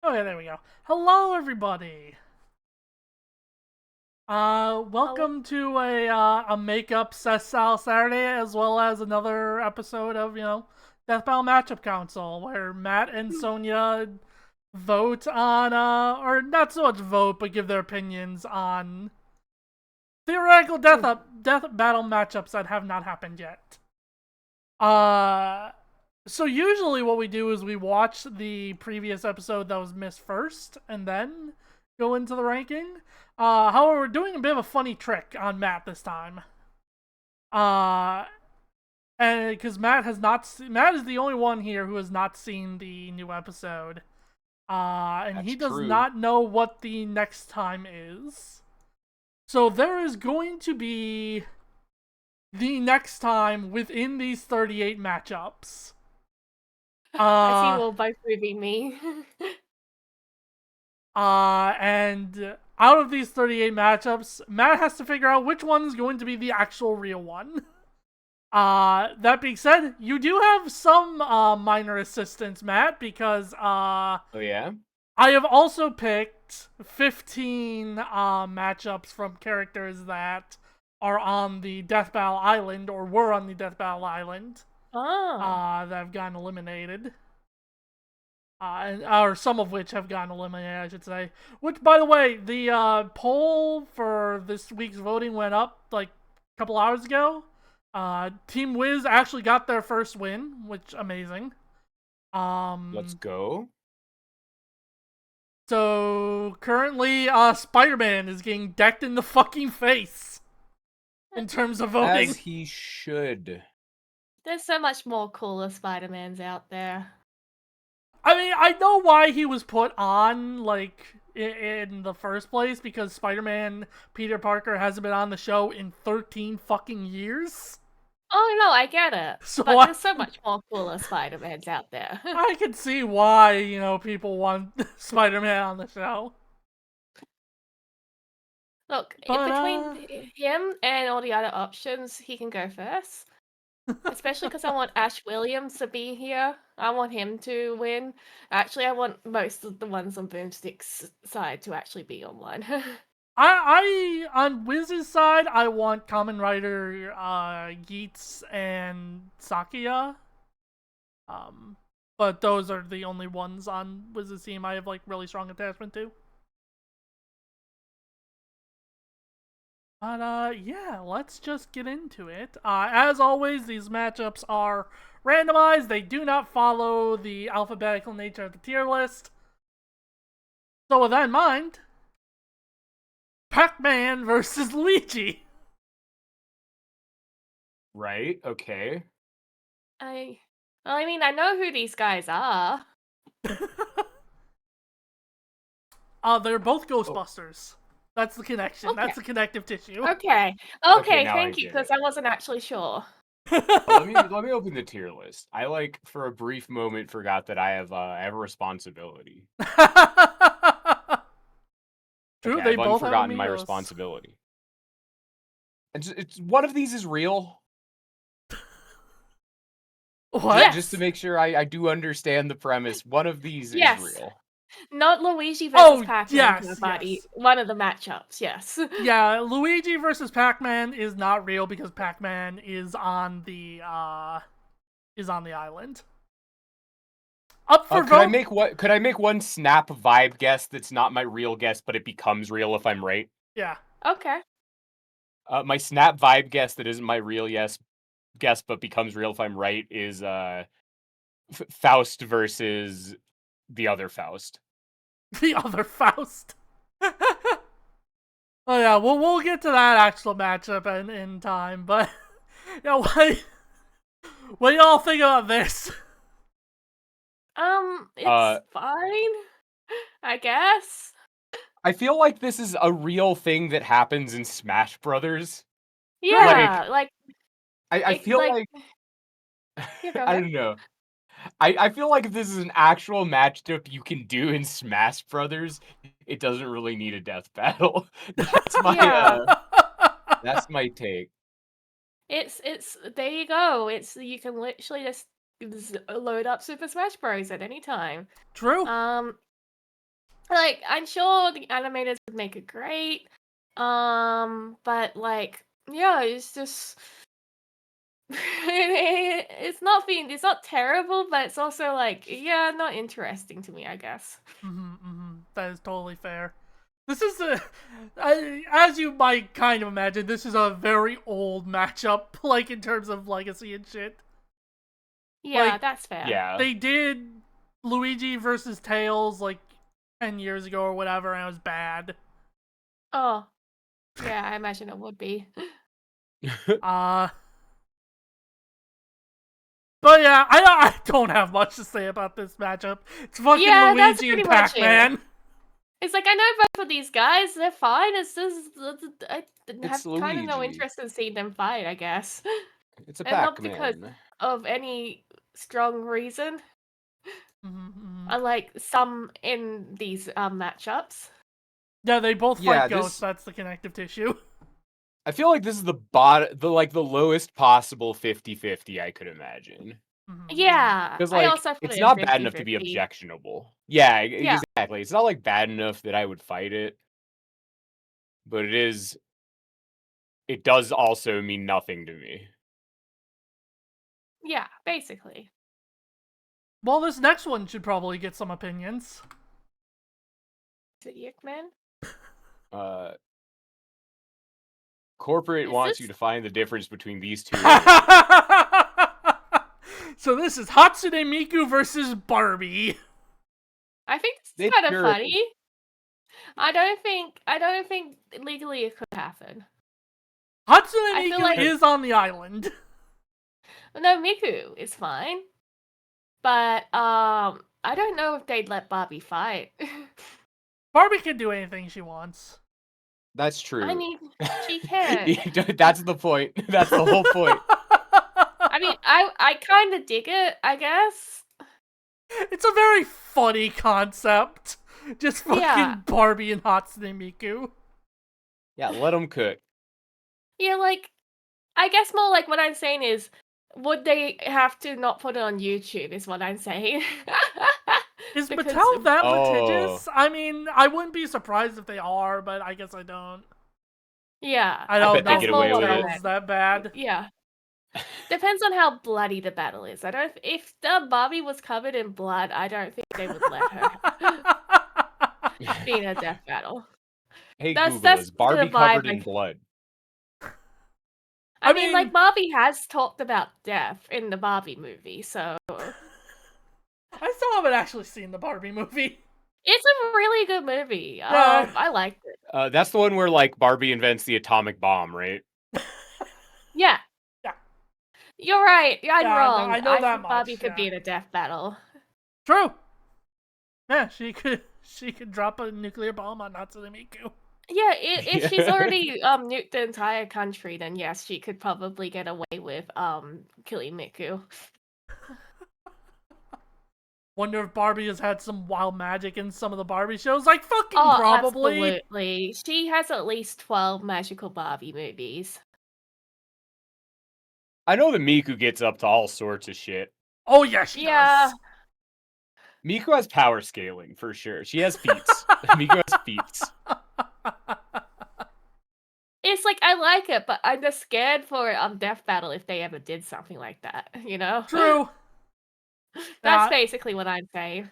Oh yeah, there we go. Hello, everybody. Oh, Welcome to a makeup Sattle Saturday, as well as another episode of Death Battle Matchup Council, where Matt and Sonia vote on or not so much vote, but give their opinions on theoretical death battle matchups that have not happened yet. Uh, so usually what we do is we watch the previous episode that was missed first, and then go into the ranking. However, we're doing a bit of a funny trick on Matt this time. Uh, and because Matt is the only one here who has not seen the new episode. And that's he does true. not know what the next time is. So there is going to be the next time within these 38 matchups. I see Uh, we'll both be me. and out of these 38 matchups, Matt has to figure out which one is going to be the actual real one. That being said, you do have some minor assistance, Matt, because Oh yeah? I have also picked 15 matchups from characters that are on the Death Battle Island or were on the Death Battle Island Oh. that have gotten eliminated. Or some of which have gotten eliminated, I should say. Which, by the way, the poll for this week's voting went up like a couple hours ago. Team Wiz actually got their first win, which amazing. Let's Um, go. so currently, Spider-Man is getting decked in the fucking face in terms of voting. As he should. There's so much more cooler Spider-Mans out there. I mean, I know why he was put on, like, in the first place, because Spider-Man Peter Parker hasn't been on the show in 13 fucking years. Oh no, I get it. So But there's so much more cooler Spider-Mans out there. I can see why, people want Spider-Man on the show. Look, But, between him and all the other options, he can go first. Especially because I want Ash Williams to be here. I want him to win. Actually, I want most of the ones on Boomstick's side to actually be on one. on Wiz's side, I want Kamen Rider, Yeats, and Sakia. Um, but those are the only ones on Wiz's team I have, like, really strong attachment to. But yeah, let's just get into it. As always, these matchups are randomized. They do not follow the alphabetical nature of the tier list. So with that in mind, Pac-Man versus Luigi. Right? Okay. I well, I mean, I know who these guys are. They're both Oh, Ghostbusters. That's the connection. okay. That's the connective tissue. Okay. Okay, Now I thank you, get because it. I wasn't actually sure. Let me open the tier list. I for a brief moment forgot that I have a responsibility. True, Okay, they I've both have unforgotten my amigos. responsibility. It's one of these is real. Just to What? make sure I do understand the premise, one of these is Yes. real. Not Luigi versus Oh, Pac-Man to the yes, party. yes. One of the matchups, yes. Yeah, Luigi versus Pac-Man is not real because Pac-Man is on the island. Up for vote. Could I make one snap vibe guess that's not my real guess, but it becomes real if I'm right? Yeah. Okay. My snap vibe guess that isn't my real guess, but becomes real if I'm right is Faust versus the other Faust. The other Faust. Oh yeah, we'll get to that actual matchup in time, but yeah, what do y'all think about this? It's fine, I guess. Uh, I feel like this is a real thing that happens in Smash Brothers. True. Like, I It, feel like yeah, go I ahead. don't know. I feel like if this is an actual matchup you can do in Smash Brothers, it doesn't really need a death battle. That's my yeah. that's my take. It's there you go. It's you can literally just load up Super Smash Bros at any time. True. Um Like, I'm sure the animators would make it great. But like, yeah, it's just it's not terrible, but it's also like, yeah, not interesting to me, I guess. That is totally fair. This is as you might kind of imagine, this is a very old matchup, like in terms of legacy and shit. Yeah, Like that's fair. Yeah. they did Luigi versus Tails like 10 years ago or whatever, and it was bad. Oh, yeah, I imagine it would be. Uh But yeah, I don't have much to say about this matchup. It's fucking Yeah, that's Luigi and pretty much it. Pac-Man. It's like, I know both of these guys, they're fine. It's just I It's have kind of no Luigi. interest in seeing them fight, I guess. It's a And not because Pac-Man. of any strong reason, Mm-hmm. unlike some in these matchups. Yeah, they both Yeah, fight ghosts. this. That's the connective tissue. I feel like this is the the lowest possible 50-50 I could imagine. Yeah, Because I like also put it's it in not bad enough to be 50-50. objectionable. Yeah, Yeah, exactly. It's not like bad enough that I would fight it, but it is. It does also mean nothing to me. yeah, basically. Well, this next one should probably get some opinions. Is it Yickman? Uh, Corporate Is wants you this? to find the difference between these two. So this is Hatsune Miku versus Barbie. I think this is They kind of sure. funny. I don't think legally it could happen. Hatsune I feel Miku like is on the island. no, Miku is fine, but I don't know if they'd let Bobby fight. Barbie can do anything she wants. That's true. I mean, she can. That's the point. That's the whole point. I mean, I kind of dig it, I guess. It's a very funny concept. Just fucking Yeah. Barbie and Hatsune Miku. Yeah, let them cook. Yeah, like, I guess more like what I'm saying is, would they have to not put it on YouTube? Is what I'm saying. Is Because Mattel that Oh. litigious? I mean, I wouldn't be surprised if they are, but I guess I don't. yeah, I don't bet they know get if away with Mattel's it. that bad. yeah. Depends on how bloody the battle is. I don't. If the Barbie was covered in blood, I don't think they would let her be in a death battle. Hey That's Google, is the Barbie vibe. covered in Like, blood? I I mean, mean- like Barbie has talked about death in the Barbie movie, so I still haven't actually seen the Barbie movie. it's a really good movie. Yeah. I liked it. That's the one where like Barbie invents the atomic bomb, right? Yeah. Yeah. You're right. I'm Yeah, no, wrong. I know that think Barbie much, could be yeah. in a death battle. True. Yeah, she could drop a nuclear bomb on Hatsune Miku. Yeah, if she's already nuked the entire country, then yes, she could probably get away with killing Miku. Wonder if Barbie has had some wild magic in some of the Barbie shows. Like, fucking Oh, probably. absolutely. She has at least 12 magical Barbie movies. I know that Miku gets up to all sorts of shit. Oh, yeah, she Yeah. does. Miku has power scaling for sure. She has feats. Miku has feats. It's like, I like it, but I'm just scared for Death Battle if they ever did something like that, you know? True. That's Yeah. basically what I'm saying.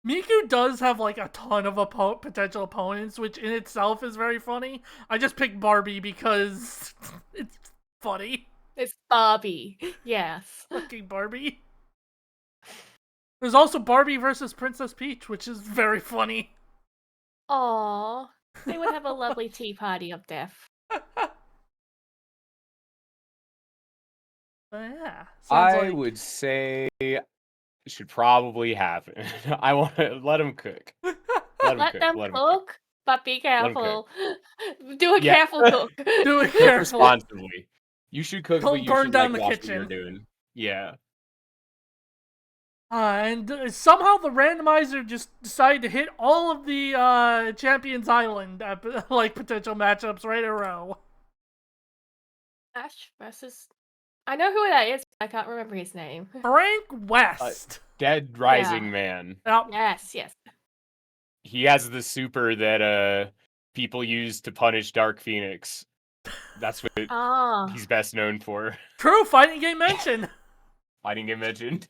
Miku does have like a ton of potential opponents, which in itself is very funny. I just picked Barbie because it's funny. It's Barbie. Yes. Fucking Barbie. There's also Barbie versus Princess Peach, which is very funny. Aww. They would have a lovely tea party of death. But yeah, I would say it should probably happen. I want to let them cook. Let them cook, but be careful. Do a Yeah. careful cook. Do it Cook carefully. responsibly. You should cook, Don't but you burn should down like the watch what you're kitchen. doing. Yeah. And somehow the randomizer just decided to hit all of the Champions Island like potential matchups right in a row. Ash versus. I know who that is. But I can't remember his name. Frank West. Dead Rising Man. Yep. Yes. he has the super that people use to punish Dark Phoenix. That's what Ah. he's best known for. True, fighting game mention. Fighting game mentioned.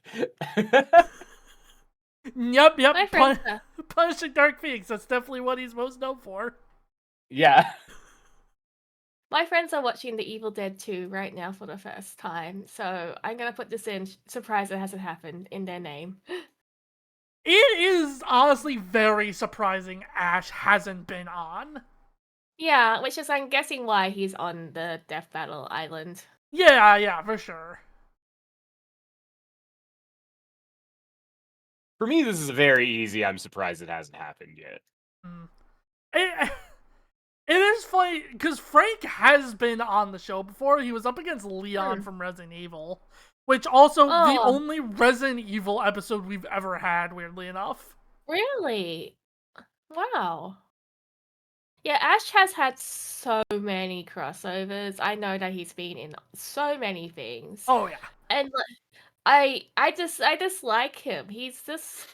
Yep. My friends Punishing Dark Phoenix. That's definitely what he's most known for. Yeah. My friends are watching The Evil Dead 2 right now for the first time, so I'm gonna put this in, surprise it hasn't happened, in their name. It is honestly very surprising Ash hasn't been on. Yeah, which is, I'm guessing, why he's on the Death Battle Island. Yeah, for sure. For me, this is very easy. I'm surprised it hasn't happened yet. It is funny, because Frank has been on the show before. He was up against Leon from Resident Evil, which also the only Resident Evil episode we've ever had, weirdly enough. Really? Wow. Yeah, Ash has had so many crossovers. I know that he's been in so many things. Oh, yeah. And I just like him. He's just,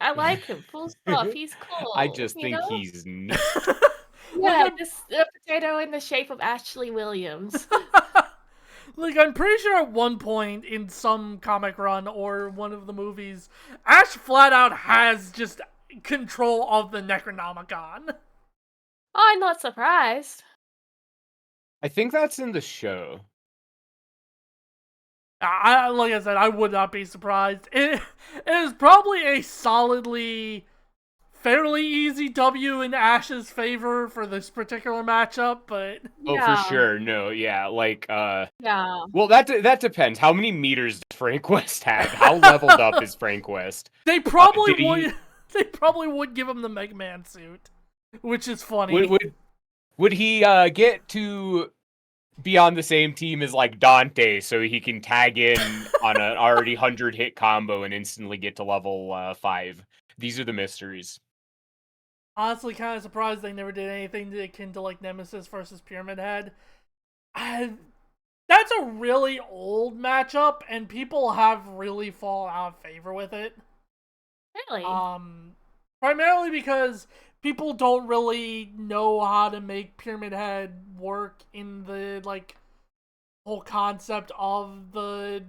I like him. Full stop. He's cool. I just think know? he's neat. Yeah, just a potato in the shape of Ashley Williams. Like, I'm pretty sure at one point in some comic run or one of the movies, Ash flat out has just control of the Necronomicon. Oh, I'm not surprised. I think that's in the show. Like I said, I would not be surprised. It is probably a solidly, fairly easy W in Ash's favor for this particular matchup, but... Oh, for sure. No, yeah, like, Yeah. Well, that depends. How many meters does Frank West have? How leveled up is Frank West? They probably would. They probably would give him the Mega Man suit, which is funny. Would he get to be on the same team as like Dante, so he can tag in on an already 100-hit combo and instantly get to level 5? These are the mysteries. Honestly, kind of surprised they never did anything akin to like Nemesis versus Pyramid Head. That's a really old matchup, and people have really fallen out of favor with it. Really? Primarily because people don't really know how to make Pyramid Head work in the, like, whole concept of the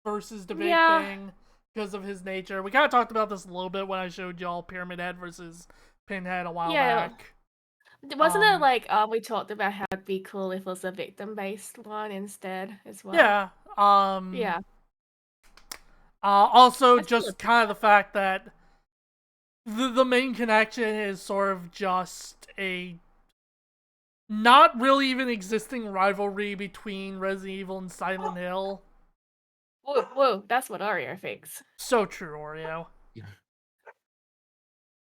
versus debate thing because of his nature. We kind of talked about this a little bit when I showed y'all Pyramid Head versus Pinhead a while back. Wasn't it like, we talked about how it'd be cool if it was a victim-based one instead as well? Yeah. Yeah. Also, just kind of the fact that the main connection is sort of just a not really even existing rivalry between Resident Evil and Silent Hill. Whoa, that's what Oreo thinks. So true, Oreo.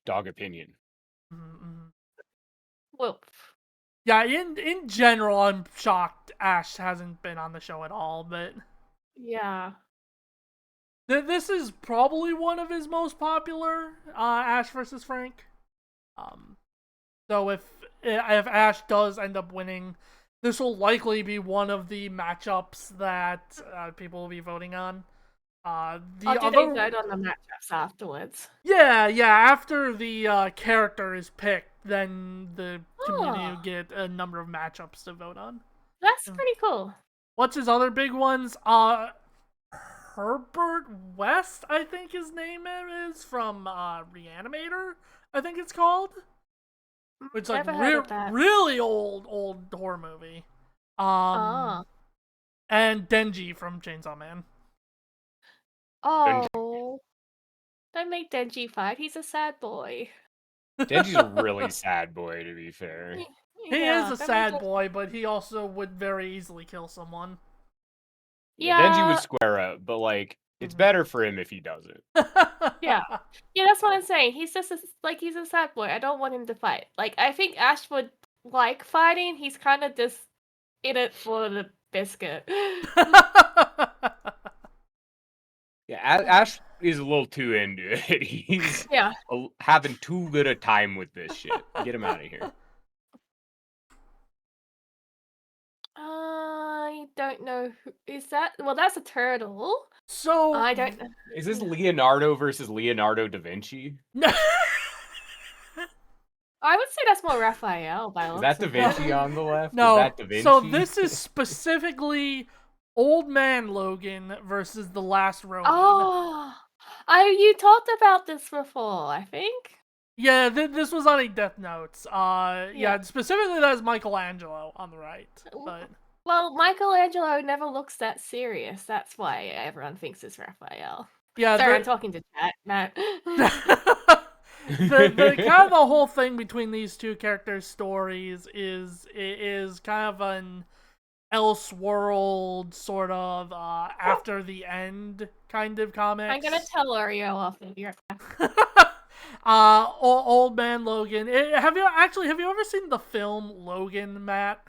Dog opinion. Mm-hmm. Whoop. Yeah, in general, I'm shocked Ash hasn't been on the show at all, but... Yeah. This is probably one of his most popular, Ash versus Frank. So if Ash does end up winning, this will likely be one of the matchups that people will be voting on. Do they vote on the matchups afterwards? Yeah. After the character is picked, then the community will get a number of matchups to vote on. That's pretty cool. What's his other big ones? Herbert West, I think his name is, from Reanimator, I think it's called. Which is like really old horror movie. And Denji from Chainsaw Man. Oh, don't make Denji fight. He's a sad boy. Denji's a really sad boy, to be fair. He is a sad boy, but he also would very easily kill someone. Yeah, Denji would square up, but like it's better for him if he doesn't. Yeah, that's what I'm saying. He's just he's a sad boy. I don't want him to fight. Like, I think Ash would like fighting. He's kind of just in it for the biscuit. Yeah, Ash is a little too into it. He's having too good a time with this shit. Get him out of here. I don't know who is that. Well, that's a turtle. So I don't know. Is this Leonardo versus Leonardo da Vinci? I would say that's more Raphael by Is looks that Da of Vinci it. on the left? Is No, that Da Vinci? so this is specifically Old Man Logan versus the Last Ronin. Oh, you talked about this before, I think. Yeah, this was on a Death Notes. Yeah. Yeah, specifically that is Michelangelo on the right. But Well, Michelangelo never looks that serious. That's why everyone thinks it's Raphael. yeah, Sorry, I'm talking to chat, Matt. the kind of the whole thing between these two characters' stories is kind of an Elseworld sort of after the end kind of comics. I'm gonna tell Oreo off of your. Old Man Logan. Have you ever seen the film Logan, Matt?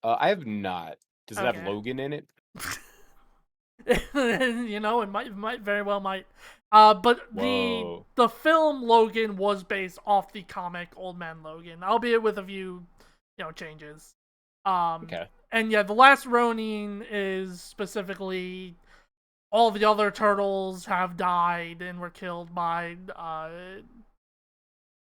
I have not. Does it have Okay. Logan in it? You know, it might very well might. But Whoa. the film Logan was based off the comic Old Man Logan, albeit with a few, changes. Okay. And yeah, the Last Ronin is specifically all the other turtles have died and were killed by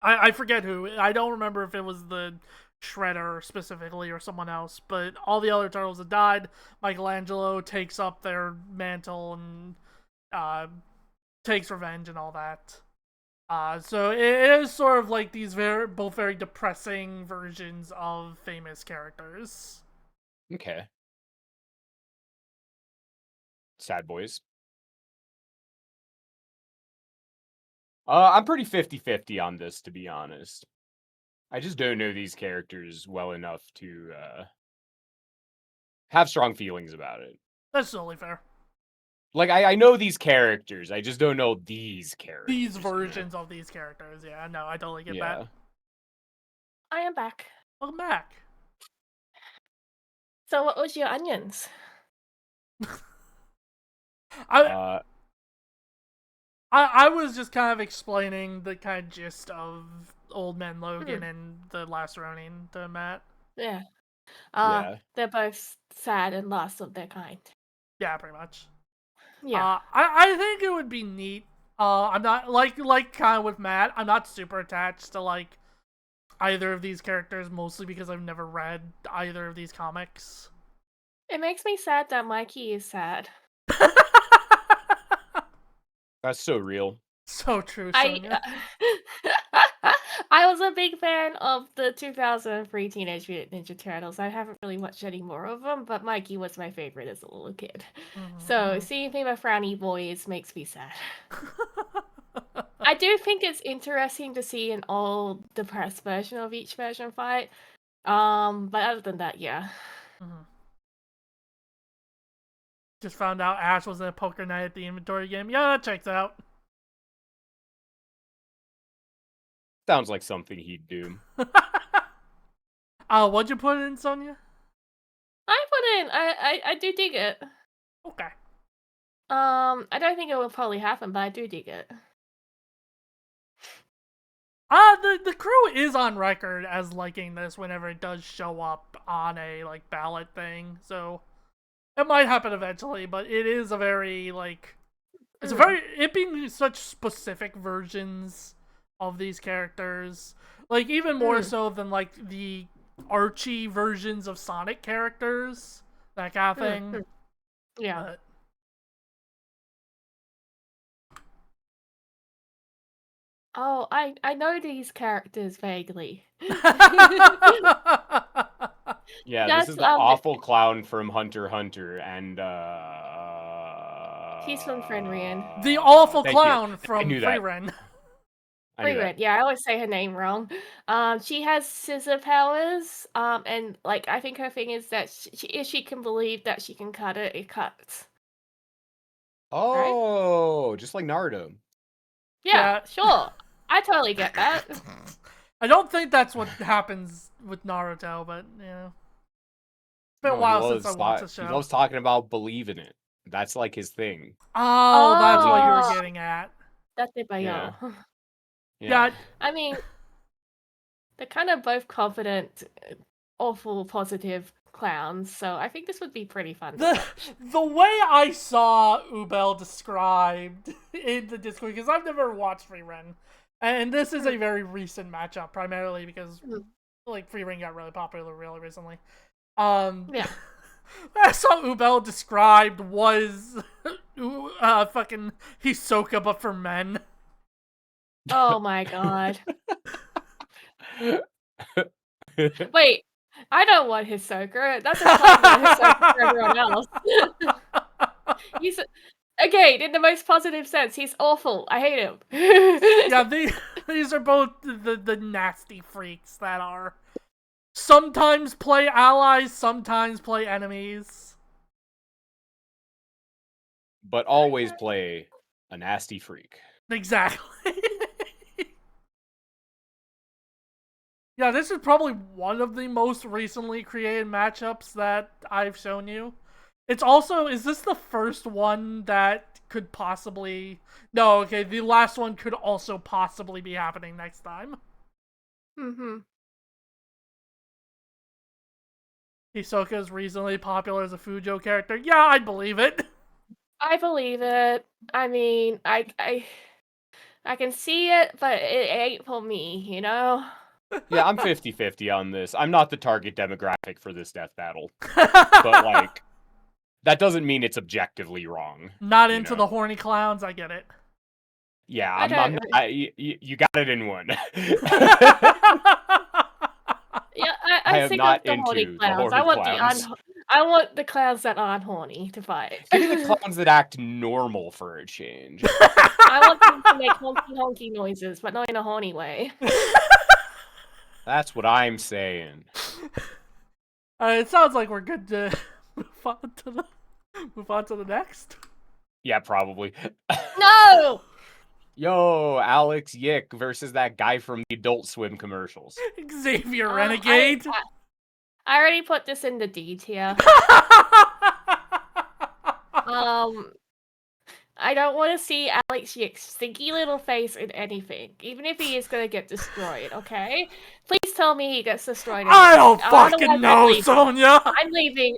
I forget who. I don't remember if it was the Shredder specifically or someone else, but all the other turtles have died. Michelangelo takes up their mantle and takes revenge and all that. So it is sort of like these both very depressing versions of famous characters. Okay. Sad boys. I'm pretty 50-50 on this, to be honest. I just don't know these characters well enough to have strong feelings about it. That's totally fair. Like, I know these characters, I just don't know these characters. These versions of these characters, yeah, no, I totally get that. I am back. Welcome back. So, what was your onions? I was just kind of explaining the kind of gist of Old Man Logan and the Last Ronin to Matt. Yeah. Yeah. They're both sad and lost of their kind. Yeah, pretty much. Yeah. I think it would be neat. I'm not like kind of with Matt. I'm not super attached to like either of these characters, mostly because I've never read either of these comics. It makes me sad that Mikey is sad. That's so real. So true, Sonia. I was a big fan of the 2003 Teenage Mutant Ninja Turtles. I haven't really watched any more of them, but Mikey was my favorite as a little kid. So seeing him a frowny boys makes me sad. I do think it's interesting to see an old depressed version of each version fight. But other than that, yeah. Just found out Ash was in a poker night at the inventory game. Yeah, that checks out. Sounds like something he'd do. What'd you put in, Sonia? I do dig it. Okay. I don't think it will probably happen, but I do dig it. The crew is on record as liking this whenever it does show up on a like ballot thing, so it might happen eventually. But it is a very it being such specific versions of these characters, like even more so than like the Archie versions of Sonic characters, that kind of thing. Yeah. But... Oh, I know these characters vaguely. Yeah, this is the awful clown from Hunter x Hunter, and he's from Frienrian. The awful clown from Frienrian. Frienrian, yeah, I always say her name wrong. She has scissor powers, and like I think her thing is that if she can believe that she can cut it, it cuts. Oh, right? Just like Naruto. Yeah, sure. I totally get that. I don't think that's what happens with Naruto, but you know. It's been a while since I watched the show. He loves talking about believing it. That's like his thing. Oh, that's what you were getting at. That's it by yeah. Yeah. I mean, they're kind of both confident, awful, positive clowns, so I think this would be pretty fun to watch. The way I saw Ubel described in the Discord, because I've never watched Frieren, And this is a very recent matchup, primarily because like Free Ring got really popular really recently. Yeah. I saw Ubel described was fucking Hisoka but for men. Oh my god. Wait, I don't want Hisoka. That's a compliment Hisoka for everyone else. He's again in the most positive sense. He's awful. I hate him. Yeah, these are both the nasty freaks that are sometimes play allies, sometimes play enemies. But always play a nasty freak. Exactly. Yeah, this is probably one of the most recently created matchups that I've shown you. It's also, is this the first one that could possibly... No, okay, the last one could also possibly be happening next time. Hisoka is reasonably popular as a Fujo character. Yeah, I'd believe it. I believe it. I mean, I can see it, but it ain't for me, you know? Yeah, I'm 50-50 on this. I'm not the target demographic for this death battle. But, like, that doesn't mean it's objectively wrong. Not into the horny clowns, I get it. Yeah, I'm not, you got it in one. Yeah, I I'm am sick not of the horny into the clowns. horny I want the clowns that aren't horny to fight. Give me the clowns that act normal for a change. I want them to make honky honky noises, but not in a horny way. That's what I'm saying. It sounds like we're good to move on to the next. Yeah, probably. No! Yo, Alex Yick versus that guy from the Adult Swim commercials. Xavier Renegade. I already put this in the D tier. I don't want to see Alex Yick's stinky little face in anything, even if he is going to get destroyed, okay? Please tell me he gets destroyed. I don't fucking know, Sonia! I'm leaving.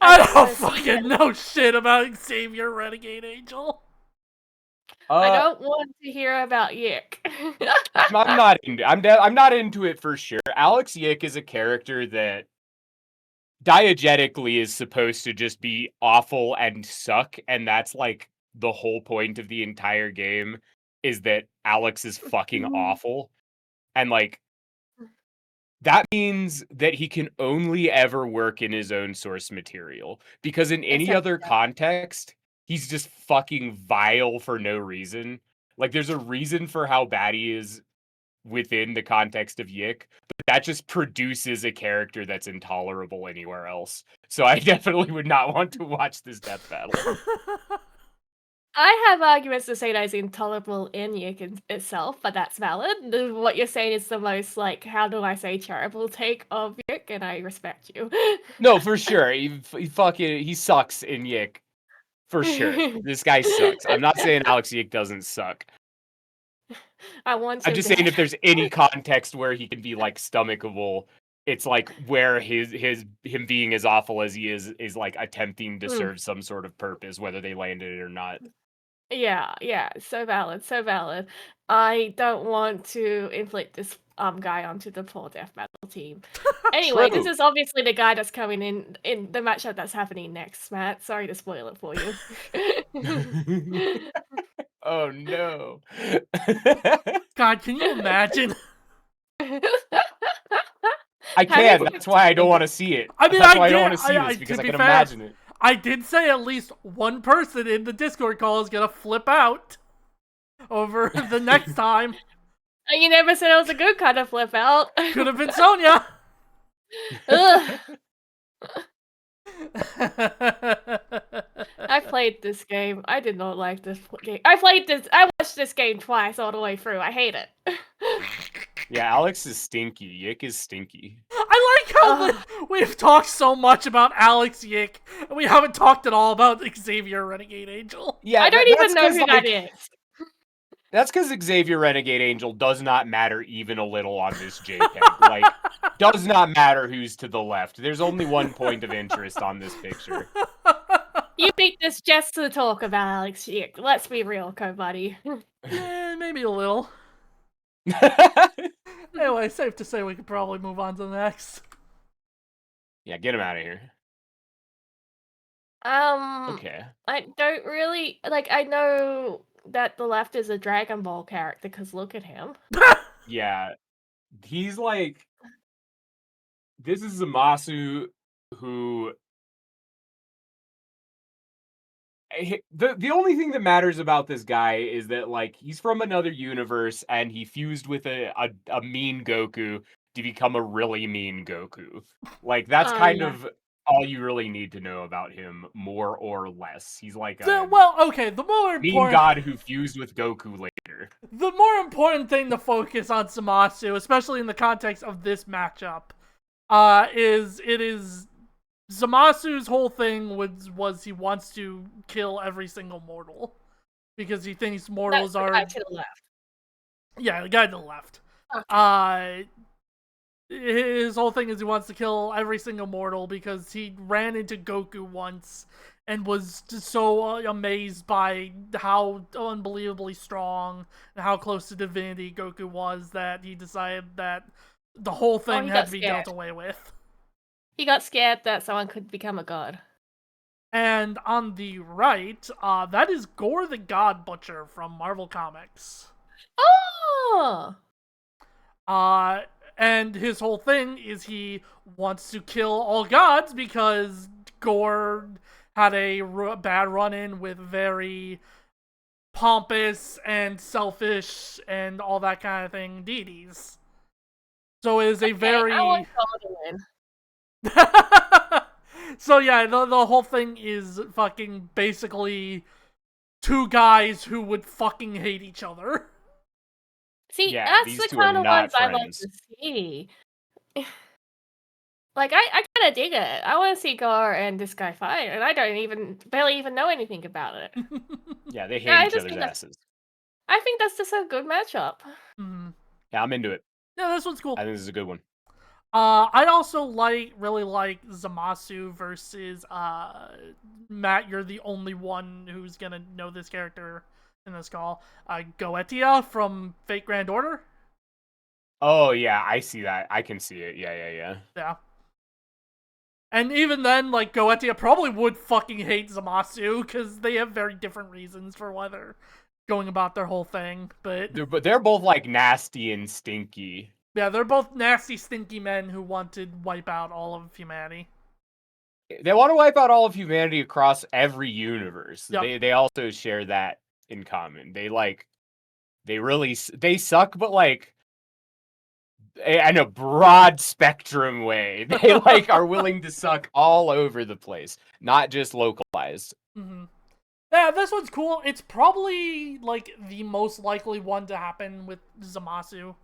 I don't fucking know shit about Xavier Renegade Angel. I don't want to hear about Yick. I'm not into it for sure. Alex Yick is a character that diegetically is supposed to just be awful and suck, and that's like the whole point of the entire game, is that Alex is fucking awful. And like that means that he can only ever work in his own source material, because in any other context he's just fucking vile for no reason. Like there's a reason for how bad he is within the context of Yick, but that just produces a character that's intolerable anywhere else. So I definitely would not want to watch this death battle. I have arguments to say that is intolerable in Yick itself, but that's valid. What you're saying is the most, like, how do I say, charitable take of Yick, and I respect you. No, for sure. He sucks in Yick. For sure. This guy sucks. I'm not saying Alex Yick doesn't suck. I'm just saying if there's any context where he can be like stomachable, it's like where him being as awful as he is like attempting to serve some sort of purpose, whether they landed it or not. Yeah, so valid, so valid. I don't want to inflict this guy onto the poor death battle team. Anyway, this is obviously the guy that's coming in the matchup that's happening next, Matt. Sorry to spoil it for you. Oh no. God, can you imagine? I can. That's why I don't want to see it. I mean, that's why I don't want to see this, because I can imagine it. I did say at least one person in the Discord call is gonna flip out over the next time. You never said it was a good kind of flip out. Could have been Sonia. I played this game. I did not like this game. I watched this game twice all the way through. I hate it. Yeah, Alex is stinky. Yick is stinky. I like how we've talked so much about Alex Yick, and we haven't talked at all about Xavier Renegade Angel. Yeah, I don't even know who that is. That's because Xavier Renegade Angel does not matter even a little on this JPEG. Like, does not matter who's to the left. There's only one point of interest on this picture. You think this just to talk about Alex Yick. Let's be real, co-buddy. Maybe a little. Anyway, safe to say we could probably move on to the next. Yeah, get him out of here. Okay. I don't really like. I know that the left is a Dragon Ball character because look at him. Yeah. He's like, this is Zamasu who the only thing that matters about this guy is that like he's from another universe and he fused with a mean Goku to become a really mean Goku. Like that's Oh, kind yeah. of all you really need to know about him, more or less. He's like a Well, okay, the more mean important god who fused with Goku later. the more important thing to focus on Zamasu, especially in the context of this matchup, is Zamasu's whole thing was he wants to kill every single mortal because he thinks mortals That's the are guy to the left. yeah, the guy to the left. Okay. His whole thing is he wants to kill every single mortal because he ran into Goku once and was just so amazed by how unbelievably strong and how close to divinity Goku was that he decided that the whole thing he had got to be scared. dealt away with. He got scared that someone could become a god. And on the right, that is Gore the God Butcher from Marvel Comics. Oh! And his whole thing is he wants to kill all gods because Gore had a bad run-in with very pompous and selfish and all that kind of thing deities. So it is a very... I want God to win. So yeah, the whole thing is fucking basically two guys who would fucking hate each other. See, Yeah, that's these the two are kind of not ones I like friends. to see. Like, I kind of dig it. I want to see Gar and this guy fight, and I don't barely even know anything about it. Yeah, they hate I each just other's think asses. I think that's just a good matchup. Yeah, I'm into it. Yeah, this one's cool. I think this is a good one. I also really like Zamasu versus Matt. You're the only one who's gonna know this character in this call. Goetia from Fate Grand Order. Oh yeah, I see that. I can see it. Yeah. Yeah. And even then, like, Goetia probably would fucking hate Zamasu because they have very different reasons for why they're going about their whole thing. But they're both like nasty and stinky. yeah, they're both nasty, stinky men who want to wipe out all of humanity. They want to wipe out all of humanity across every universe. Yep. They also share that in common. They suck, but like in a broad spectrum way. They like are willing to suck all over the place, not just localized. Mm-hmm. Yeah, this one's cool. It's probably like the most likely one to happen with Zamasu.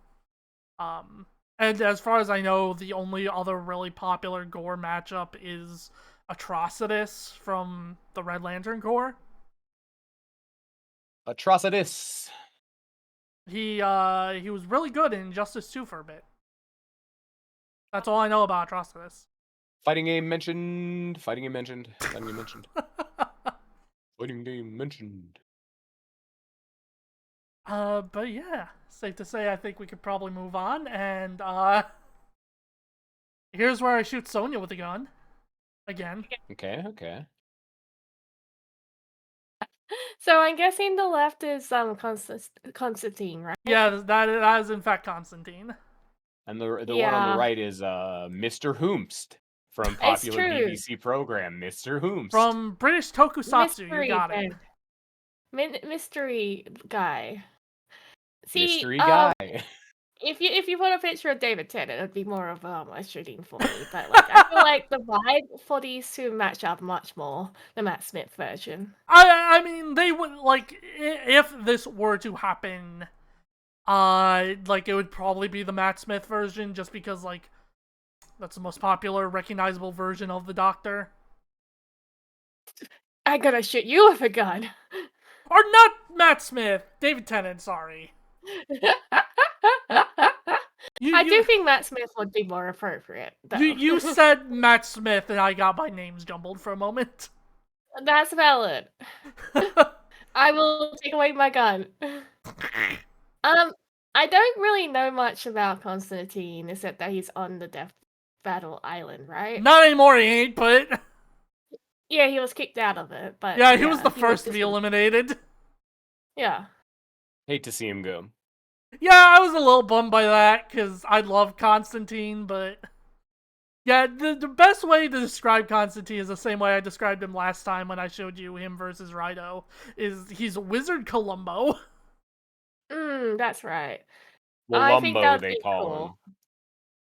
And as far as I know, the only other really popular Gore matchup is Atrocitus from the Red Lantern Corps. Atrocitus. He was really good in Injustice 2 for a bit. That's all I know about Atrocitus. Fighting game mentioned. Fighting game mentioned. But yeah, safe to say I think we could probably move on, and here's where I shoot Sonya with a gun. Again. Okay. So I'm guessing the left is Constantine, right? Yeah, that is in fact Constantine. And the one on the right is Mr. Hoomst from popular BBC program Mr. Hoomst. From British Tokusatsu, you got it. Mystery guy. See, Mystery guy. If you put a picture of David Tennant, it'd be more of a shooting for me. But like, I feel like the vibe for these two match up much more the Matt Smith version. I mean, they would like if this were to happen. Like it would probably be the Matt Smith version, just because like that's the most popular, recognizable version of the Doctor. I'm gonna shoot you with a gun. Or not Matt Smith, David Tennant. Sorry. I do think Matt Smith would be more appropriate. You said Matt Smith, and I got my names jumbled for a moment. That's valid. I will take away my gun. I don't really know much about Constantine, except that he's on the Death Battle Island, right? Not anymore, he ain't, but Yeah, he was kicked out of it, but yeah, he was the he was first to be eliminated. Yeah. Hate to see him go. Yeah, I was a little bummed by that, because I love Constantine, but yeah, the best way to describe Constantine is the same way I described him last time when I showed you him versus Rhino, is he's Wizard Columbo. That's right. I think Walumbo, that would they be call cool.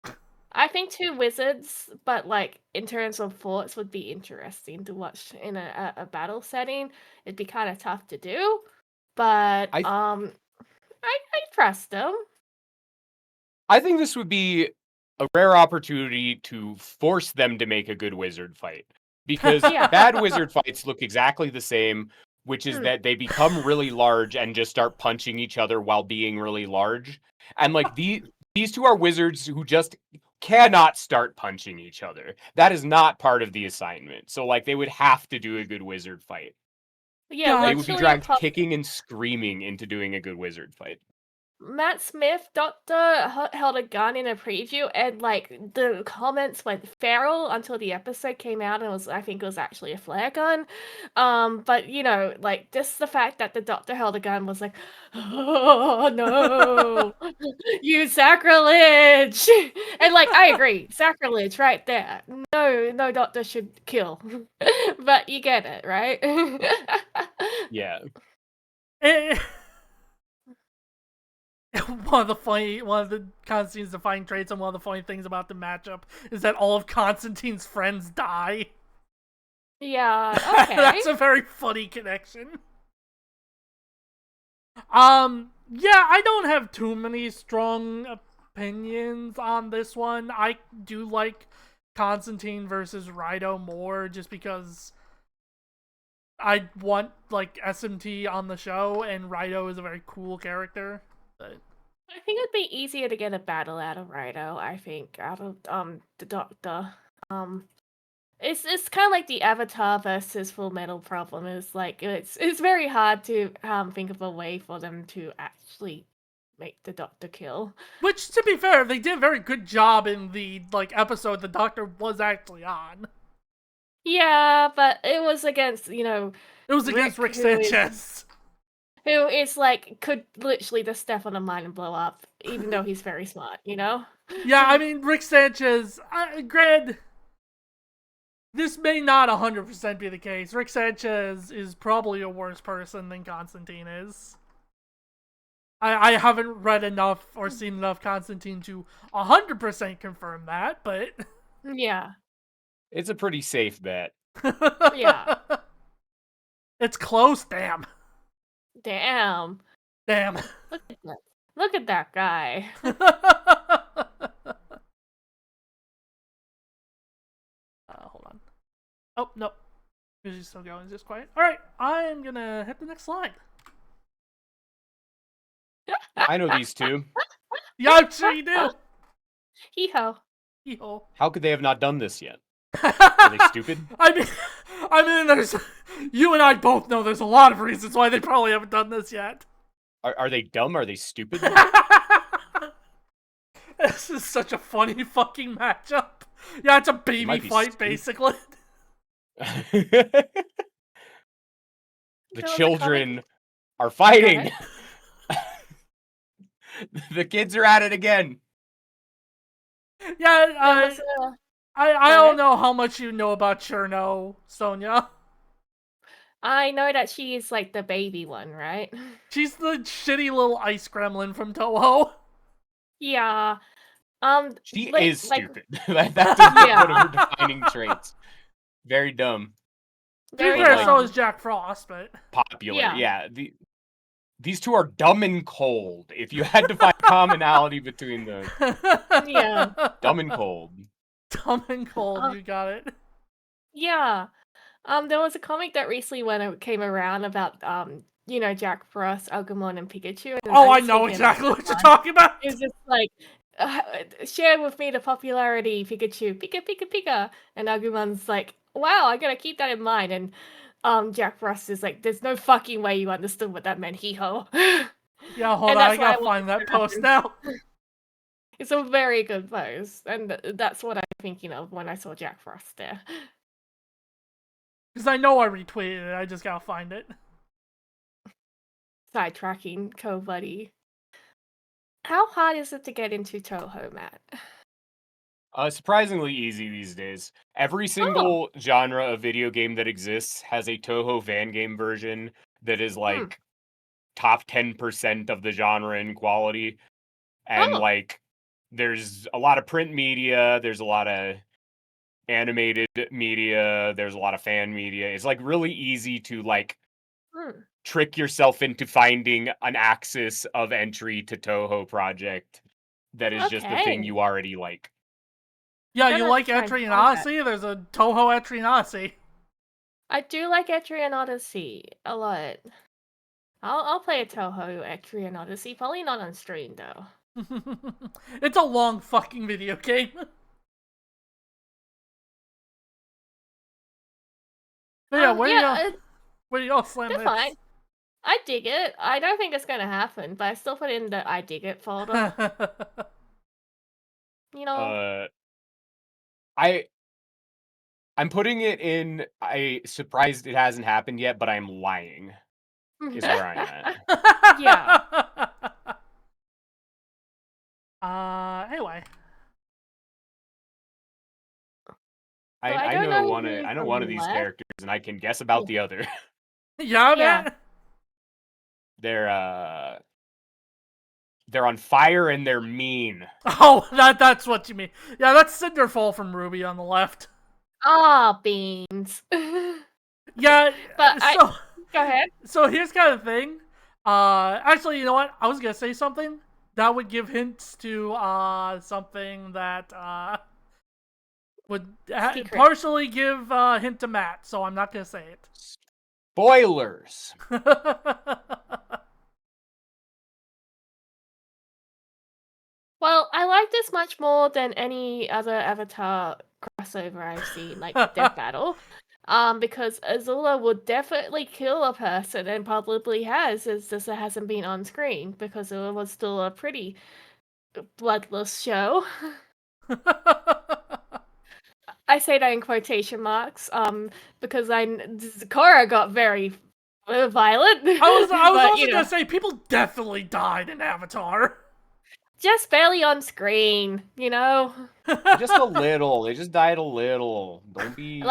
him. I think two wizards, but like in terms of forts, would be interesting to watch in a battle setting. It'd be kind of tough to do, but I I trust them. I think this would be a rare opportunity to force them to make a good wizard fight. Because Yeah. bad wizard fights look exactly the same, which is that they become really large and just start punching each other while being really large. And like these two are wizards who just cannot start punching each other. That is not part of the assignment. So like they would have to do a good wizard fight. Yeah, God. They would be literally dragged kicking and screaming into doing a good wizard fight. Matt Smith, Doctor held a gun in a preview, and like the comments went feral until the episode came out, and I think it was actually a flare gun. But you know, like just the fact that the Doctor held a gun was like, oh no, you sacrilege! And like I agree, sacrilege right there. No Doctor should kill, but you get it, right? Yeah. One of the Constantine's defining traits and one of the funny things about the matchup is that all of Constantine's friends die. Yeah, okay. That's a very funny connection. Yeah, I don't have too many strong opinions on this one. I do like Constantine versus Rhino more just because I want like SMT on the show and Rhino is a very cool character. But I think it'd be easier to get a battle out of Rhino, I think, out of the Doctor. It's kind of like the Avatar versus Full Metal problem. Is like it's very hard to think of a way for them to actually make the Doctor kill. which, to be fair, they did a very good job in the like episode the Doctor was actually on. Yeah, but it was against It was against Rick who is- Sanchez. who is like could literally just step on a mine and blow up, even though he's very smart. Yeah, I mean, Rick Sanchez, granted, this may not 100% be the case. Rick Sanchez is probably a worse person than Constantine is. I haven't read enough or seen enough Constantine to 100% confirm that, but Yeah. It's a pretty safe bet. Yeah. It's close, damn. Damn. Damn. Look at that guy. Hold on. Oh, no. Music's still going, it's just quiet. Alright, I'm gonna hit the next slide. I know these two. Yeah, I'm sure you do. Hee-ho. Hee-ho. How could they have not done this yet? Are they stupid? I mean, there's you and I both know there's a lot of reasons why they probably haven't done this yet. Are they dumb? Are they stupid? This is such a funny fucking matchup. Yeah, it's a baby might be fight, stupid. basically. The There was a children are fighting. The kids are at it again. Yeah, There was I don't know how much you know about Cherno, Sonia. I know that she is like the baby one, right? She's the shitty little ice gremlin from Toho. Yeah. She like- is like- stupid. That's one Yeah. of her defining traits. Very dumb. To be Very fair, dumb. so is Jack Frost, but Popular. Yeah. Yeah. These two are dumb and cold. If you had to find commonality between them, Yeah. dumb and cold. Dumb and cold, Uh, you got it. Yeah. There was a comic that recently when it came around about Jack Frost, Agumon, and Pikachu. And Oh, I just know thinking, exactly what you're talking about. It was just like, share with me the popularity, Pikachu, Pika, Pika, Pika. And Agumon's like, wow, I gotta keep that in mind. And Jack Frost is like, there's no fucking way you understood what that meant, hee-ho. Yeah, hold And on, I that's why I gotta want find it that to post happen. now. It's a very good post, and that's what I'm thinking of when I saw Jack Frost there. Because I know I retweeted it, I just gotta find it. Sidetracking, co-buddy. How hard is it to get into Toho, Matt? Surprisingly easy these days. Every single genre of video game that exists has a Toho fan game version that is like top 10% of the genre in quality. And like there's a lot of print media, there's a lot of animated media, there's a lot of fan media. It's like really easy to like trick yourself into finding an axis of entry to Toho project that is just the thing you already like. Yeah, gonna you have like to try and Etrian find that. Odyssey? There's a Toho Etrian Odyssey. I do like Etrian Odyssey a lot. I'll play a Toho Etrian Odyssey, probably not on stream though. It's a long fucking video game. But yeah, where do y'all slam they're this? fine. I dig it. I don't think it's gonna happen, but I still put it in the I dig it folder. You know? I'm putting it in. I surprised it hasn't happened yet, but I'm lying. Is where I'm at. Yeah. Anyway. I know one of these characters, and I can guess about the other. Yeah, man. They're on fire and they're mean. Oh, that's what you mean. Yeah, that's Cinderfall from Ruby on the left. Ah, beans. Yeah, but so go ahead. So here's kind of the thing. Actually, you know what? I was gonna say something that would give hints to something that would partially give a hint to Matt. So I'm not gonna say it. Spoilers. Well, I like this much more than any other Avatar crossover I've seen, like Death Battle. Because Azula would definitely kill a person and probably has, it's just it hasn't been on screen because it was still a pretty bloodless show. I say that in quotation marks, because Korra got very violent. I was also gonna say people definitely died in Avatar. Just barely on screen, you know? Just a little. They just died a little. Don't be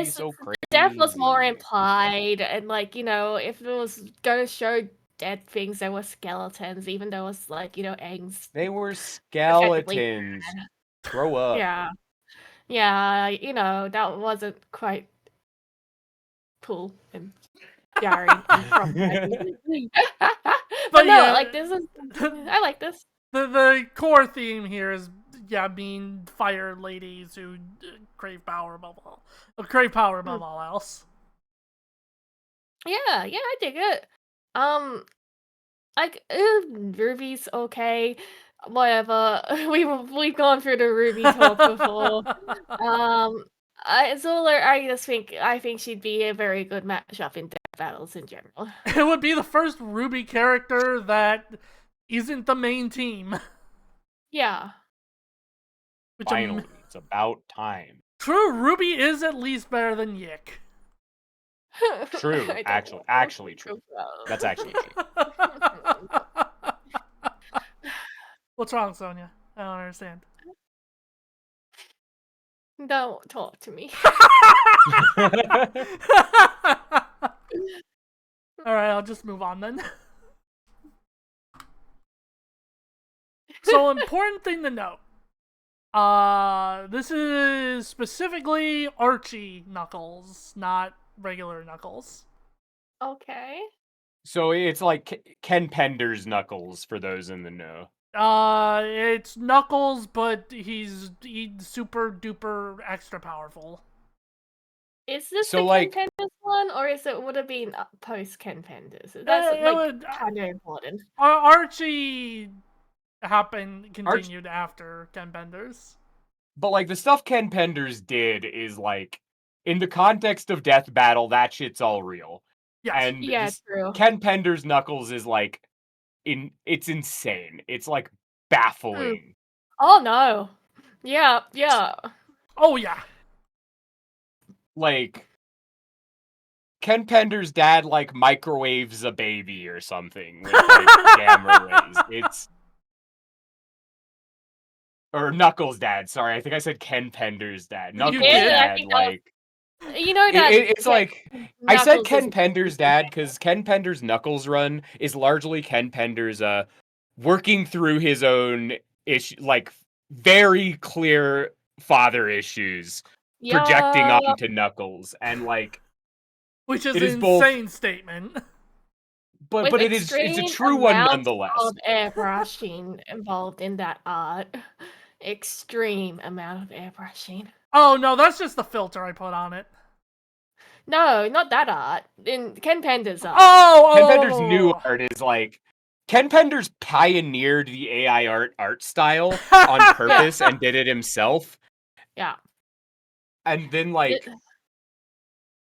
so crazy. Death was more implied, and like, you know, if it was gonna show dead things, there were skeletons, even though it was like, you know, eggs. They were skeletons. Grow up. Yeah. Yeah, you know, that wasn't quite cool and jarring and but no, like this is I like this. The core theme here is being fire ladies who crave power above all else. Yeah, I dig it. Like Ruby's okay. Whatever. We've gone through the Ruby talk before. Zoller, I think she'd be a very good matchup in Death Battles in general. It would be the first Ruby character that isn't the main team. Yeah. Finally, it's about time. True, Ruby is at least better than Yik. True, actually true. That's actually true. What's wrong, Sonia? I don't understand. Don't talk to me. Alright, I'll just move on then. So, important thing to note. This is specifically Archie Knuckles, not regular Knuckles. Okay. So it's like Ken Pender's Knuckles, for those in the know. It's Knuckles, but he's super duper extra powerful. Is this the Ken Penders one, or would it be post Ken Penders? That's kind of important. Archie continued after Ken Penders. But like the stuff Ken Penders did is like, in the context of Death Battle, that shit's all real. Yes. And yeah, true. Ken Pender's Knuckles is like it's insane. It's like baffling. Oh no. Yeah. Oh yeah. Like Ken Pender's dad like microwaves a baby or something with like gamma rays. It's or Knuckles' dad. Sorry, I think I said Ken Pender's dad. You Knuckles' did? I dad, think that was, like you know that it's like I said Knuckles Ken is Pender's dad because Ken Pender's Knuckles run is largely Ken Pender's working through his own issue, like very clear father issues projecting yeah, onto Knuckles, and like Which is it an is both, insane statement. with but it's a extreme true one amounts nonetheless. of airbrushing involved in that art. Extreme amount of airbrushing. Oh no, that's just the filter I put on it. No, not that art. In Ken Pender's art. Ken Oh, Pender's new art is like Ken Pender's pioneered the AI art style on purpose and did it himself, Yeah. and then like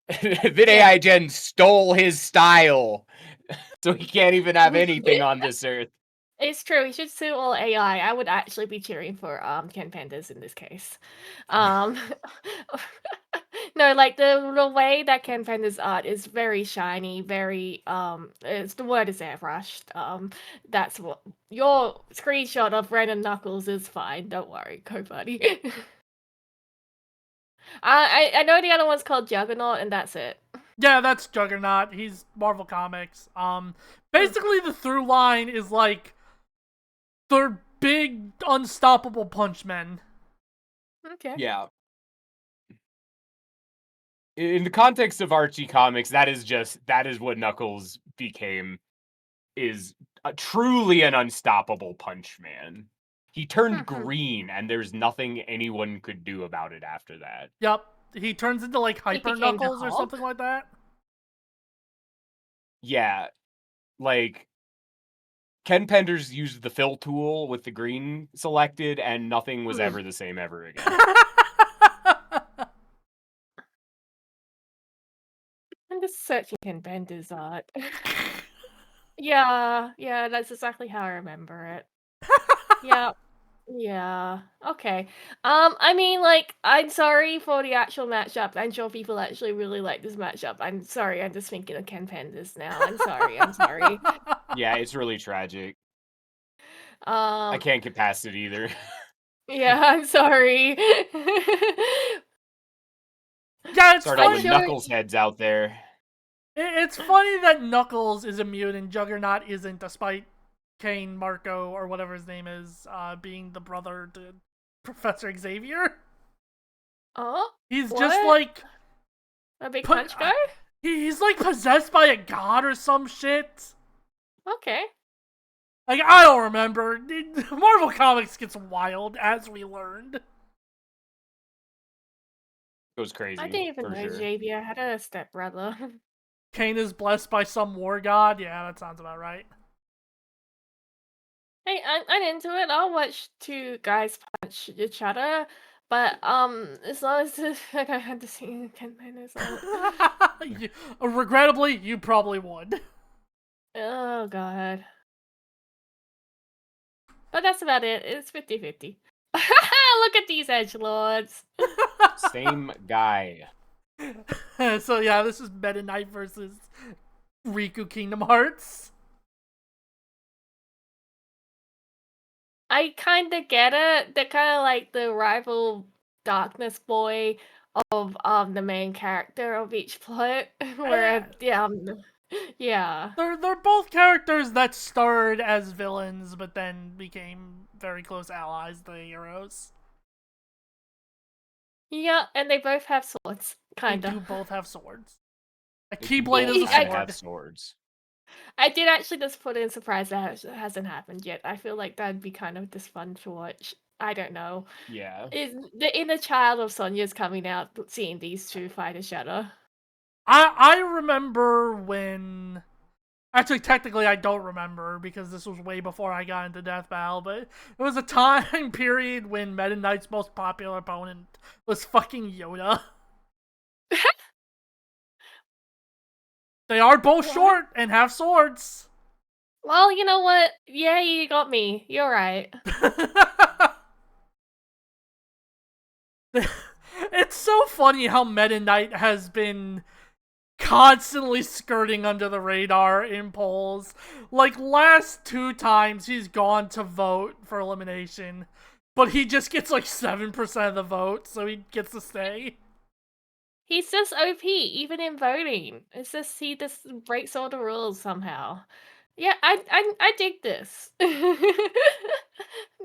It- then AI Gen stole his style, so he can't even have anything on this earth. It's true. We should sue all AI. I would actually be cheering for Ken Pandas in this case. Um, no, like the way that Ken Pandas art is very shiny, very it's the word is airbrushed. That's what your screenshot of Ren and Knuckles is fine. Don't worry, go buddy. I know the other one's called Juggernaut, and that's it. yeah, that's Juggernaut. He's Marvel Comics. Basically the through line is like they're big, unstoppable punchmen. Okay. Yeah. In the context of Archie comics, that is what Knuckles became, is truly an unstoppable punch man. He turned green, and there's nothing anyone could do about it after that. Yep. He turns into like Hyper became the Knuckles or Hulk? something like that. Yeah, like Ken Penders used the fill tool with the green selected, and nothing was ever the same ever again. I'm just searching Ken Pandas art. Yeah, that's exactly how I remember it. Yeah. Yeah. Okay. I mean, like, I'm sorry for the actual matchup. I'm sure people actually really like this matchup. I'm sorry, I'm just thinking of Ken Pandas now. I'm sorry. Yeah, it's really tragic. I Um, can't get past it either. yeah, I'm sorry. Yeah, it's Start all the funny. sure- Knuckles heads out there. It's funny that Knuckles is immune and Juggernaut isn't, despite Kane Marco or whatever his name is being the brother to Professor Xavier. Oh, He's what? just like A big put- punch guy? he's like possessed by a god or some shit. Okay. Like, I don't remember. Marvel Comics gets wild, as we learned. Goes crazy. I didn't even for know sure. Xavier had a stepbrother. Kane is blessed by some war god. Yeah, that sounds about right. Hey, I'm into it. I'll watch two guys punch each other, but as long as I don't have to see Ken Pandas art. Regrettably, you probably would. Oh god. But that's about it. It's 50-50. Look at these edgelords. Same guy. So yeah, this is Meta Knight versus Riku Kingdom Hearts. I kind of get it. They're kind of like the rival darkness boy of the main character of each plot. Where yeah. They're both characters that started as villains, but then became very close allies to the heroes. Yeah, and they both have swords, kind They do of. both have swords. A They Keyblade both is a kinda sword. have swords. I did actually just put in surprise that hasn't happened yet. I feel like that'd be kind of just fun to watch. I don't know. Yeah. Is the inner child of Sonia's coming out, seeing these two fight each other? I remember when. Actually, technically, I don't remember because this was way before I got into Death Battle, but it was a time period when Meta Knight's most popular opponent was fucking Yoda. They are both What? short and have swords. Well, you know what? Yeah, you got me. You're right. It's so funny how Meta Knight has been constantly skirting under the radar in polls. Like, last 2 times he's gone to vote for elimination, but he just gets like 7% of the vote, so he gets to stay. He's just OP, even in voting. It's just he just breaks all the rules somehow. Yeah, I dig this.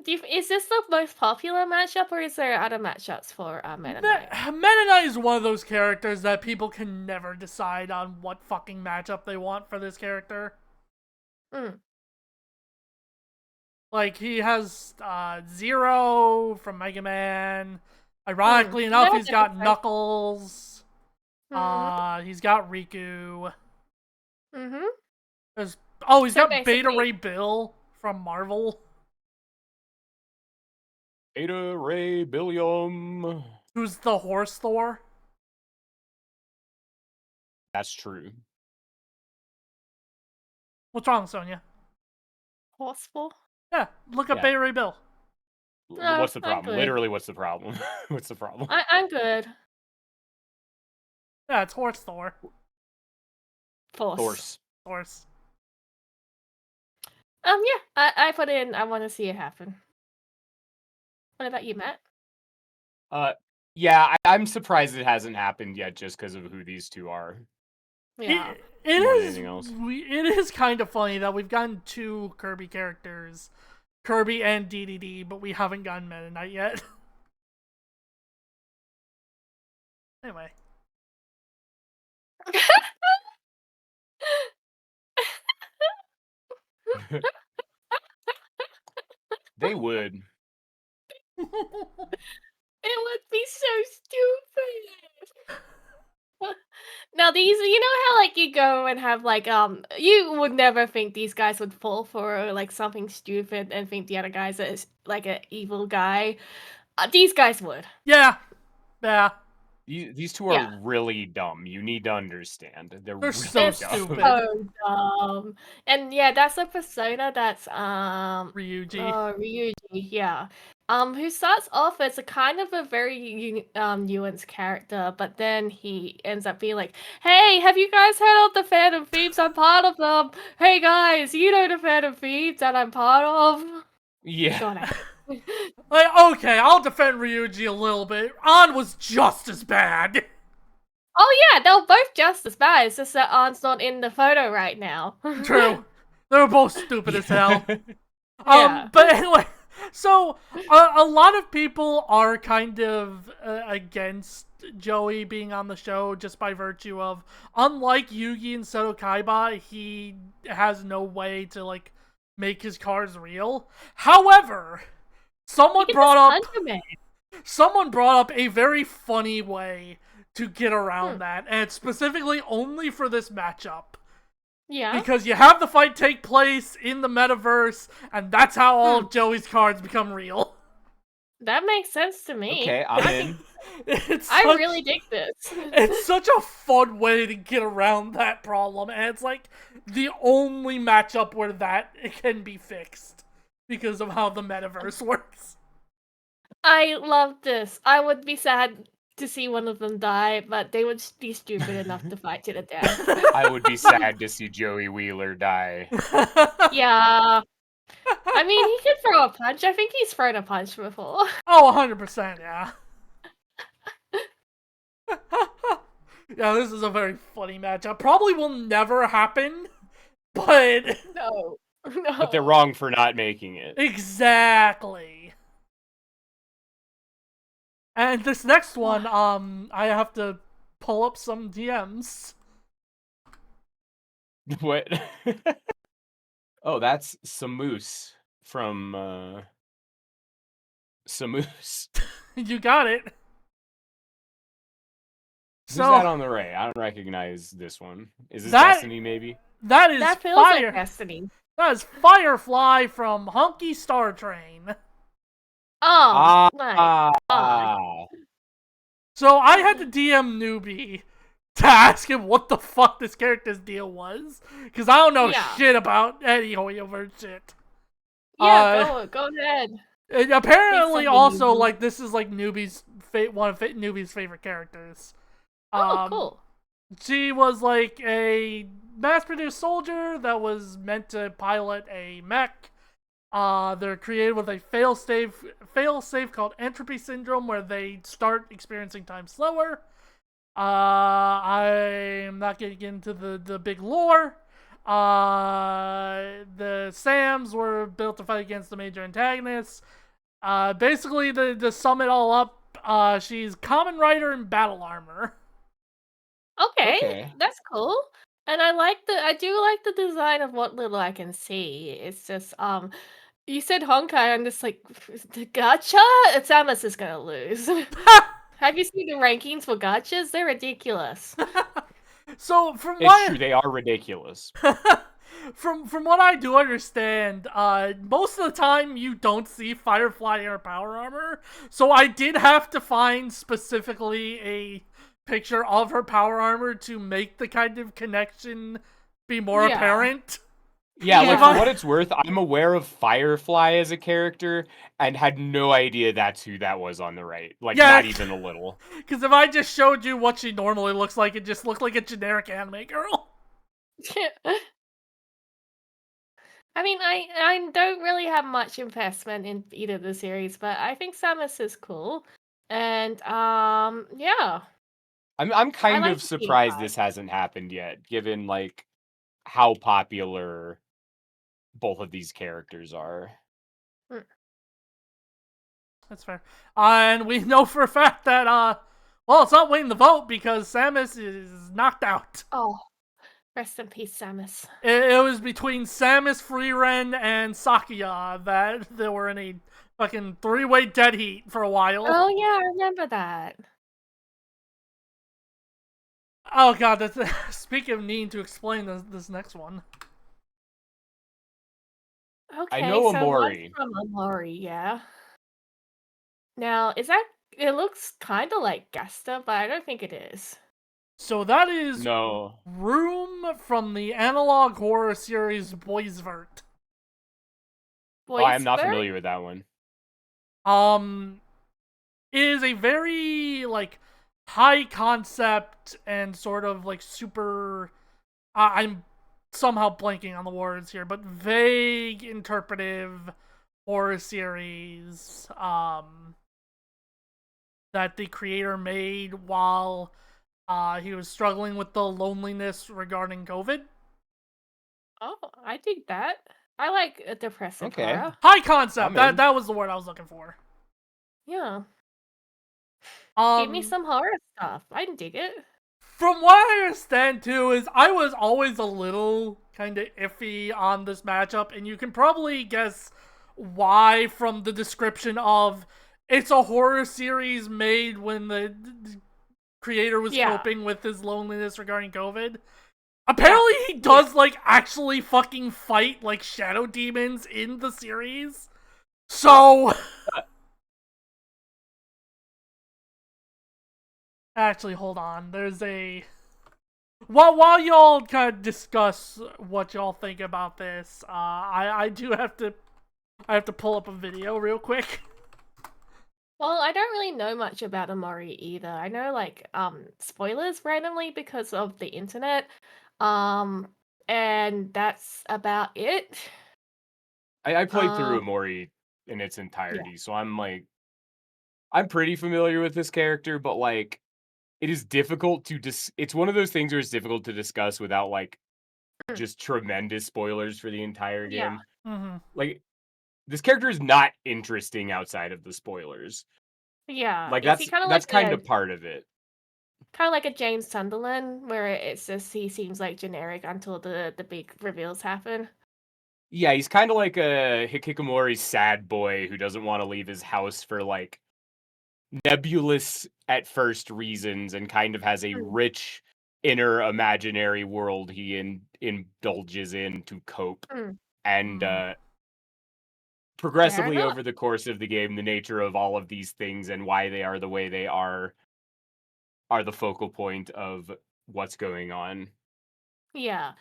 Is this the most popular matchup, or is there other matchups for Meta Knight? Meta Knight is one of those characters that people can never decide on what fucking matchup they want for this character. Mm. Like, he has Zero from Mega Man. Ironically enough, No he's got difference. Knuckles. Mhm. He's got Riku. Mhm. He's So got Beta basically- Ray Bill from Marvel. Beta Ray Billiam. Who's the Horse Thor. That's true. What's wrong, Sonya? Horseful? Yeah, look up Yeah. Beta Ray Bill. No, What's the I'm problem? good. Literally, what's the problem? What's the problem? I'm good. Yeah, it's Horse Thor. Force. Horse. Yeah, I put in. I want to see it happen. What about you, Matt? Yeah, I'm surprised it hasn't happened yet, just because of who these two are. Yeah. It More than is. anything else. It is kind of funny that we've gotten 2 Kirby characters, Kirby and DDD, but we haven't gotten Meta Knight yet. Anyway. They would. It would be so stupid. Now these, you know how like you go and have like you would never think these guys would fall for like something stupid and think the other guy's is like an evil guy. These guys would. Yeah. These two are Yeah. really dumb. You need to understand. They're really so dumb. stupid. So dumb. And yeah, that's a persona that's Ryuji. yeah. Who starts off as a kind of a very nuanced character, but then he ends up being like, "Hey, have you guys heard of the Phantom Thieves? I'm part of them. Hey guys, you know the Phantom Thieves that I'm part of." Yeah. God, Like, okay, I'll defend Ryuji a little bit. An was just as bad. Oh yeah, they were both just as bad. It's just that An's not in the photo right now. True. They were both stupid as hell. Yeah. But anyway, so a lot of people are kind of against Joey being on the show just by virtue of, unlike Yugi and Seto Kaiba, he has no way to like make his cards real. However, someone brought up a very funny way to get around that, and it's specifically only for this matchup. Yeah. Because you have the fight take place in the metaverse, and that's how all of Joey's cards become real. That makes sense to me. Okay, I'm in. I really dig this. It's such a fun way to get around that problem, and it's like the only matchup where that can be fixed because of how the metaverse works. I love this. I would be sad to see one of them die, but they would be stupid enough to fight to the death. I would be sad to see Joey Wheeler die. Yeah. I mean, he could throw a punch. I think he's thrown a punch before. Oh, 100%, yeah. Yeah, this is a very funny matchup. Probably will never happen, but... No. But they're wrong for not making it. Exactly. And this next one, I have to pull up some DMs. What? Oh, that's Samus from Samus. You got it. Who's that on the Ray? I don't recognize this one. Is this That- Destiny, maybe? That feels Fire. like Destiny. That is Firefly from Hunky Star Train. Oh, my God. Ah. So I had to DM Newbie to ask him what the fuck this character's deal was, because I don't know Yeah. shit about any Hoyoverse shit. Yeah, go ahead. And apparently, something also newbie. like this is like one of Newbie's favorite characters. Oh, cool. She was like a mass-produced soldier that was meant to pilot a mech. They're created with a fail-safe called entropy syndrome, where they start experiencing time slower. I'm not getting into the big lore. The Sams were built to fight against the major antagonists. Basically, to sum it all up, she's Common Rider in battle armor. Okay, that's cool. And I do like the design of what little I can see. It's just you said Honkai, I'm just like gotcha. Samus is gonna lose. Have you seen the rankings for gotchas? They're ridiculous. So from It's true, they are ridiculous. from what I do understand, most of the time you don't see Firefly in her power armor. So I did have to find specifically a picture of her power armor to make the kind of connection be more Yeah. apparent. Yeah, like Yeah. for what it's worth, I'm aware of Firefly as a character and had no idea that's who that was on the right. Like, Yeah. not even a little. Because if I just showed you what she normally looks like, it just looked like a generic anime girl. I mean, I don't really have much investment in either of the series, but I think Samus is cool. And yeah. I'm kind like of to see it surprised live. this hasn't happened yet, given like how popular both of these characters are. That's fair. And we know for a fact that, well, it's not winning the vote because Samus is knocked out. Oh, rest in peace, Samus. It was between Samus, Freeren, and Sakuya that they were in a fucking three-way dead heat for a while. Oh yeah, I remember that. Oh god, that's speaking of needing to explain this next one. Okay, know so Amori. one from Amori, yeah. Now, is that it looks kind of like Gasta, but I don't think it is. So that is No. Room from the analog horror series Boysvert. Oh, I'm not Boysvert? familiar with that one. It is a very like high concept and sort of like super. I'm somehow blanking on the words here, but vague interpretive horror series. That the creator made while he was struggling with the loneliness regarding COVID. Oh, I think that. I like a depressive Okay. horror. High concept. I'm in. That was the word I was looking for. Yeah. Um, Give me some horror stuff. I can dig it. From what I understand too, is I was always a little kind of iffy on this matchup, and you can probably guess why from the description of it's a horror series made when the creator was coping with his loneliness regarding COVID. Apparently he does like actually fucking fight like shadow demons in the series. So actually, hold on. There's a while y'all kind of discuss what y'all think about this, I do have to pull up a video real quick. Well, I don't really know much about Amori either. I know like spoilers randomly because of the internet. And that's about it. I played through Um, Amori in its entirety, so I'm pretty familiar with this character, but like it is difficult to it's one of those things where it's difficult to discuss without like just tremendous spoilers for the entire Yeah. game. Mm-hmm. Like this character is not interesting outside of the spoilers. Yeah. Like Is he kind of that's like kind of part of it. kind of like a James Sunderland, where it's just he seems like generic until the big reveals happen? Yeah, he's kind of like a Hikikomori's sad boy who doesn't want to leave his house for like nebulous at first reasons and kind of has a rich inner imaginary world he indulges in to cope. And progressively over the course of the game, the nature of all of these things and why they are the way they are the focal point of what's going on. Yeah.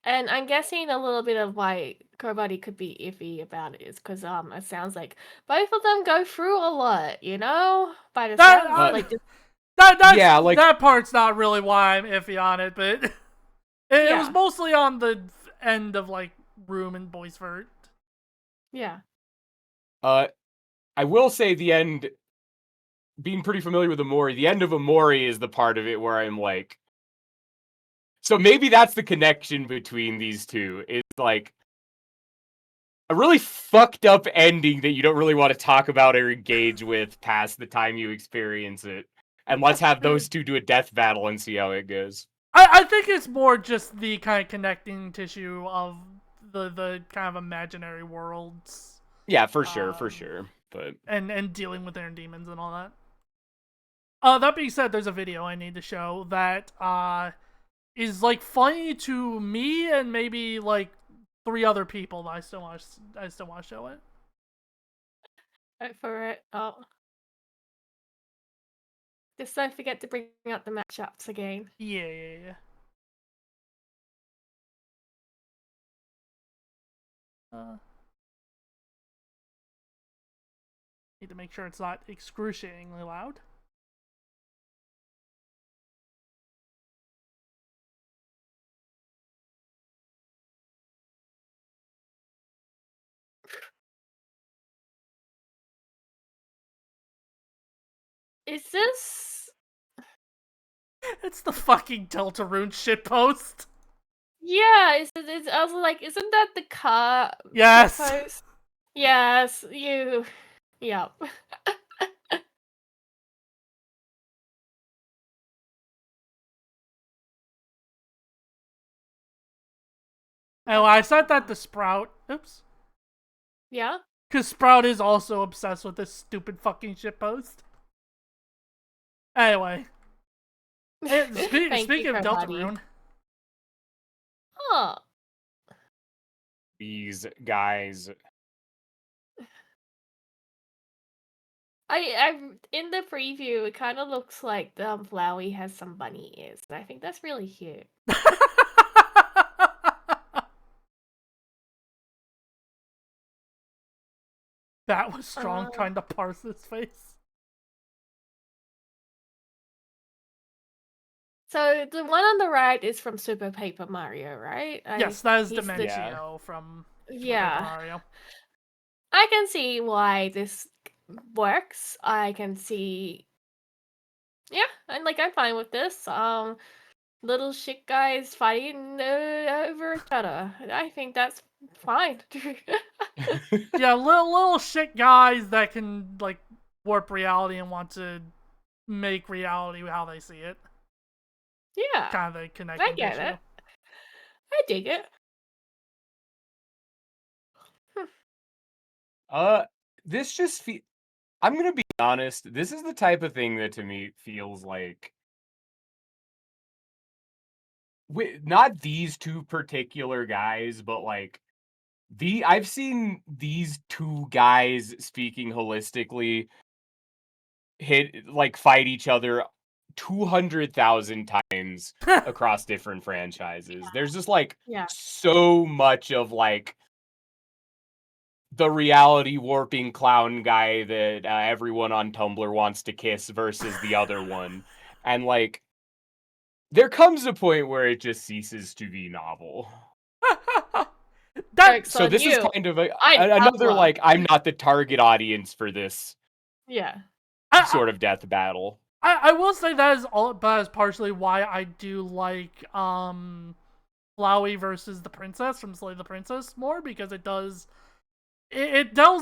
And I'm guessing a little bit of why Kobadi could be iffy about it is because it sounds like both of them go through a lot, by the That sounds like just, Yeah, like that part's not really why I'm iffy on it, but it was yeah, mostly on the end of like Room and Boysford. yeah. I will say the end, being pretty familiar with Amori, the end of Amori is the part of it where I'm like, so maybe that's the connection between these two. It's like a really fucked up ending that you don't really want to talk about or engage with past the time you experience it. And let's have those two do a death battle and see how it goes. I think it's more just the kind of connecting tissue of the kind of imaginary worlds. Yeah, for sure. But and dealing with their demons and all that. That being said, there's a video I need to show that is like funny to me and maybe like 3 other people that I still want to show it. Wait for it. Oh, just don't forget to bring up the matchups again. Yeah. Need to make sure it's not excruciatingly loud. Is this? It's the fucking Deltarune shitpost. Yeah, I was like, isn't that the car Yes. post? Yes, you. Yep. And I said that to Sprout. Oops. Yeah. Because Sprout is also obsessed with this stupid fucking shitpost. Anyway. Speaking of Deltarune. Huh. these guys. I in the preview, it kind of looks like Flowey has some bunny ears. And I think that's really cute. That was strong trying to parse his face. So the one on the right is from Super Paper Mario, right? Yes, that is he's the- Dimencio from Super Yeah. Paper Mario. I can see why this works. I can see. Yeah, and like I'm fine with this. Little shit guys fighting over each other. I think that's fine. Yeah, little shit guys that can like warp reality and want to make reality how they see it. Yeah, Kind of the connecting I get issue. it. I dig it. This just I'm gonna be honest. This is the type of thing that to me feels like, not these two particular guys, but like I've seen these two guys, speaking holistically, fight each other 200,000 times across different franchises. There's just like Yeah. so much of like the reality warping clown guy that everyone on Tumblr wants to kiss versus the other one. And like there comes a point where it just ceases to be novel. So this is kind of another like I'm not the target audience for this Yeah. sort of death battle. I will say that is partially why I do like Flowey versus the Princess from Slay the Princess more, because it delves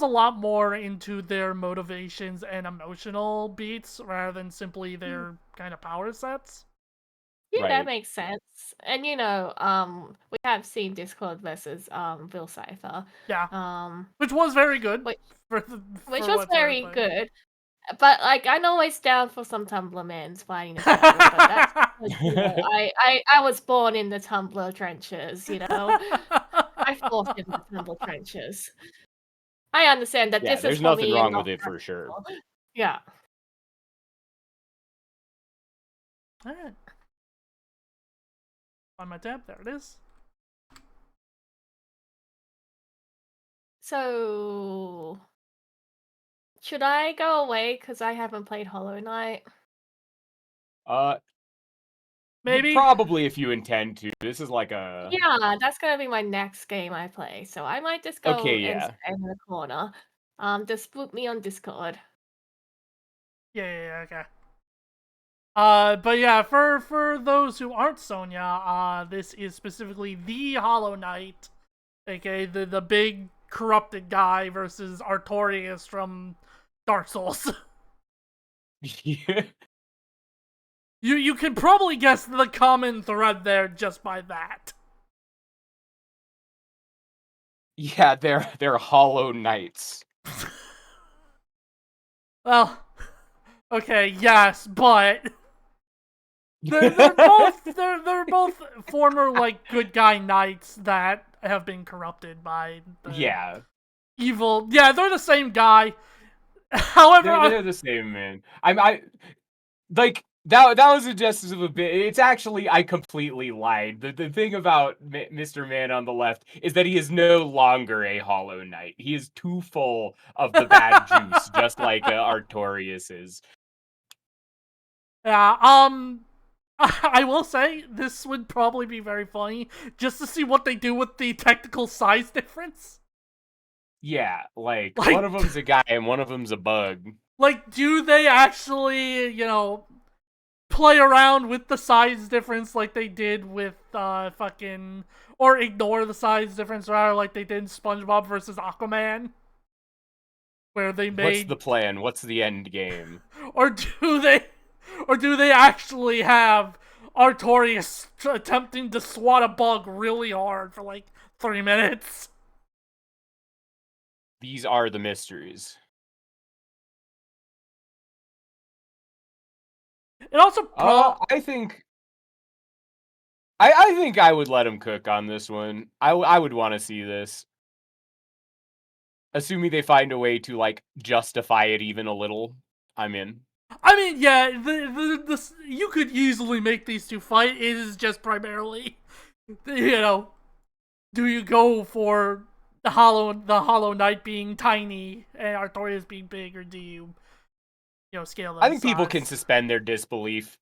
a lot more into their motivations and emotional beats rather than simply their kind of power sets. Yeah, Right. that makes sense. And we have seen Discord versus Bill Cipher. Yeah. Which was very good. Which was what's very worth, good. But like I'm always down for some Tumblr mans fighting a Tumblr, but that's because, I was born in the Tumblr trenches, I fought in the Tumblr trenches. I understand that Yeah, this is there's for nothing me and wrong not with it for for sure. people. Yeah. Alright. On my tab, there it is. So, should I go away because I haven't played Hollow Knight? Maybe. Probably if you intend to. This is like a... Yeah, that's gonna be my next game I play. So I might just go Okay, and yeah. stay in the corner. Just boot me on Discord. Yeah, okay. But yeah, for those who aren't Sonya, this is specifically the Hollow Knight, aka the big corrupted guy versus Artorias from Dark Souls. Yeah. You can probably guess the common thread there just by that. Yeah, they're Hollow Knights. Well, okay, yes, but they're both former like good guy knights that have been corrupted by the evil. Yeah, they're the same guy. However, they're the same, man. I like that was a justice of a bit. It's actually, I completely lied. The thing about Mr. Man on the left is that he is no longer a Hollow Knight. He is too full of the bad juice, just like Artorias is. Yeah, I will say this would probably be very funny just to see what they do with the technical size difference. Yeah, like one of them's a guy and one of them's a bug. Like, do they actually, play around with the size difference like they did with or ignore the size difference rather like they did in SpongeBob versus Aquaman, where they made... What's the plan? What's the end game? Or do they actually have Artorias attempting to swat a bug really hard for like 3 minutes? These are the mysteries. It also I think I would let him cook on this one. I would want to see this. Assuming they find a way to like justify it even a little, I'm in. I mean, yeah, the you could easily make these two fight. It is just primarily, do you go for the Hollow Knight being tiny and Artorias being big, or do you, scale them? I think people can suspend their disbelief.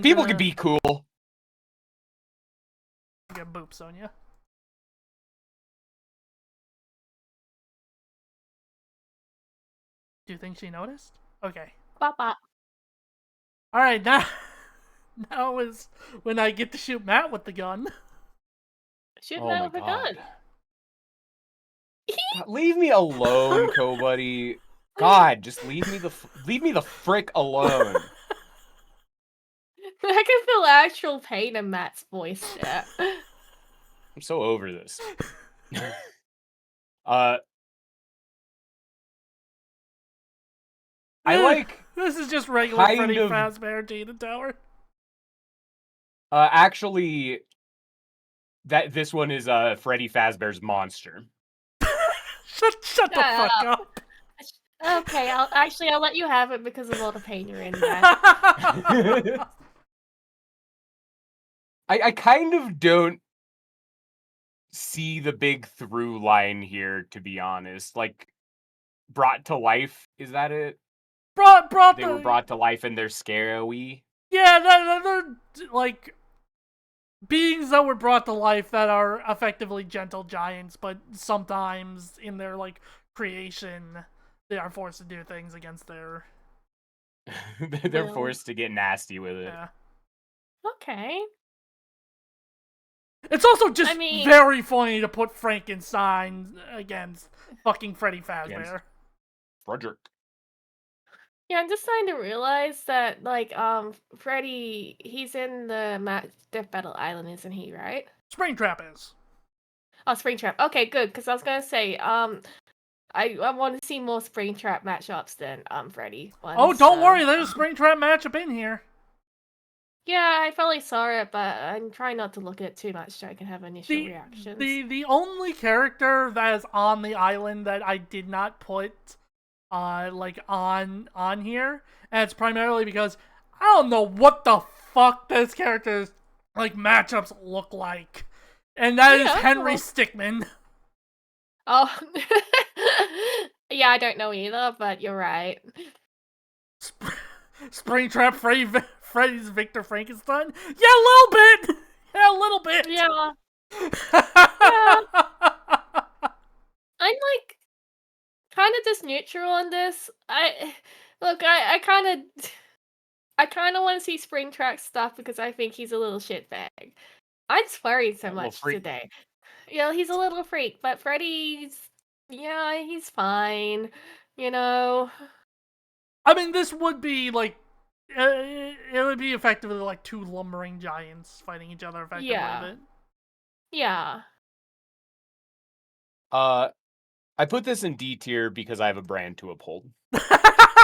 People can be cool. Get boop, Sonya. Do you think she noticed? Okay. Bop bop. Alright, now is when I get to shoot Matt with the gun. Shoot Matt with a gun. God, leave me alone, Co-Buddy. God, just leave me the frick alone. I can feel actual pain in Matt's voice there. I'm so over this. I like... This is just regular Freddy Fazbear Demon Tower. Actually, this one is Freddy Fazbear's Monster. Shut the fuck up. Okay, I'll let you have it because of all the pain you're in there. I kind of don't see the big through line here, to be honest. Like, brought to life, is that it? They were brought to life and they're scary. Yeah, they're like beings that were brought to life that are effectively gentle giants, but sometimes in their like creation, they are forced to do things against their... They're forced to get nasty with it. Yeah. Okay. It's also just very funny to put Frankenstein against fucking Freddy Fazbear. Frederick. Yeah, I'm just starting to realize that, like, Freddy, he's in the Death Battle Island, isn't he, right? Springtrap is. Oh, Springtrap. Okay, good, because I was gonna say, I want to see more Springtrap matchups than, Freddy ones. Oh, don't worry, there's a Springtrap matchup in here. Yeah, I probably saw it, but I'm trying not to look at it too much so I can have initial reactions. The only character that is on the island that I did not put, like, on here, and it's primarily because I don't know what the fuck this character's like matchups look like, and that is Henry Stickmin. Oh, yeah, I don't know either, but you're right. Springtrap Freddy's Victor Frankenstein. Yeah, a little bit. Yeah, a little bit. Yeah. Yeah. I'm like kind of just neutral on this. I kind of want to see Springtrap stuff because I think he's a little shitbag. I'm swearing so much today. Yeah, he's a little freak, but Freddy's, yeah, he's fine. You know. I mean, this would be like, it would be effectively like two lumbering giants fighting each other effectively. Yeah. Yeah. I put this in D tier because I have a brand to uphold. No,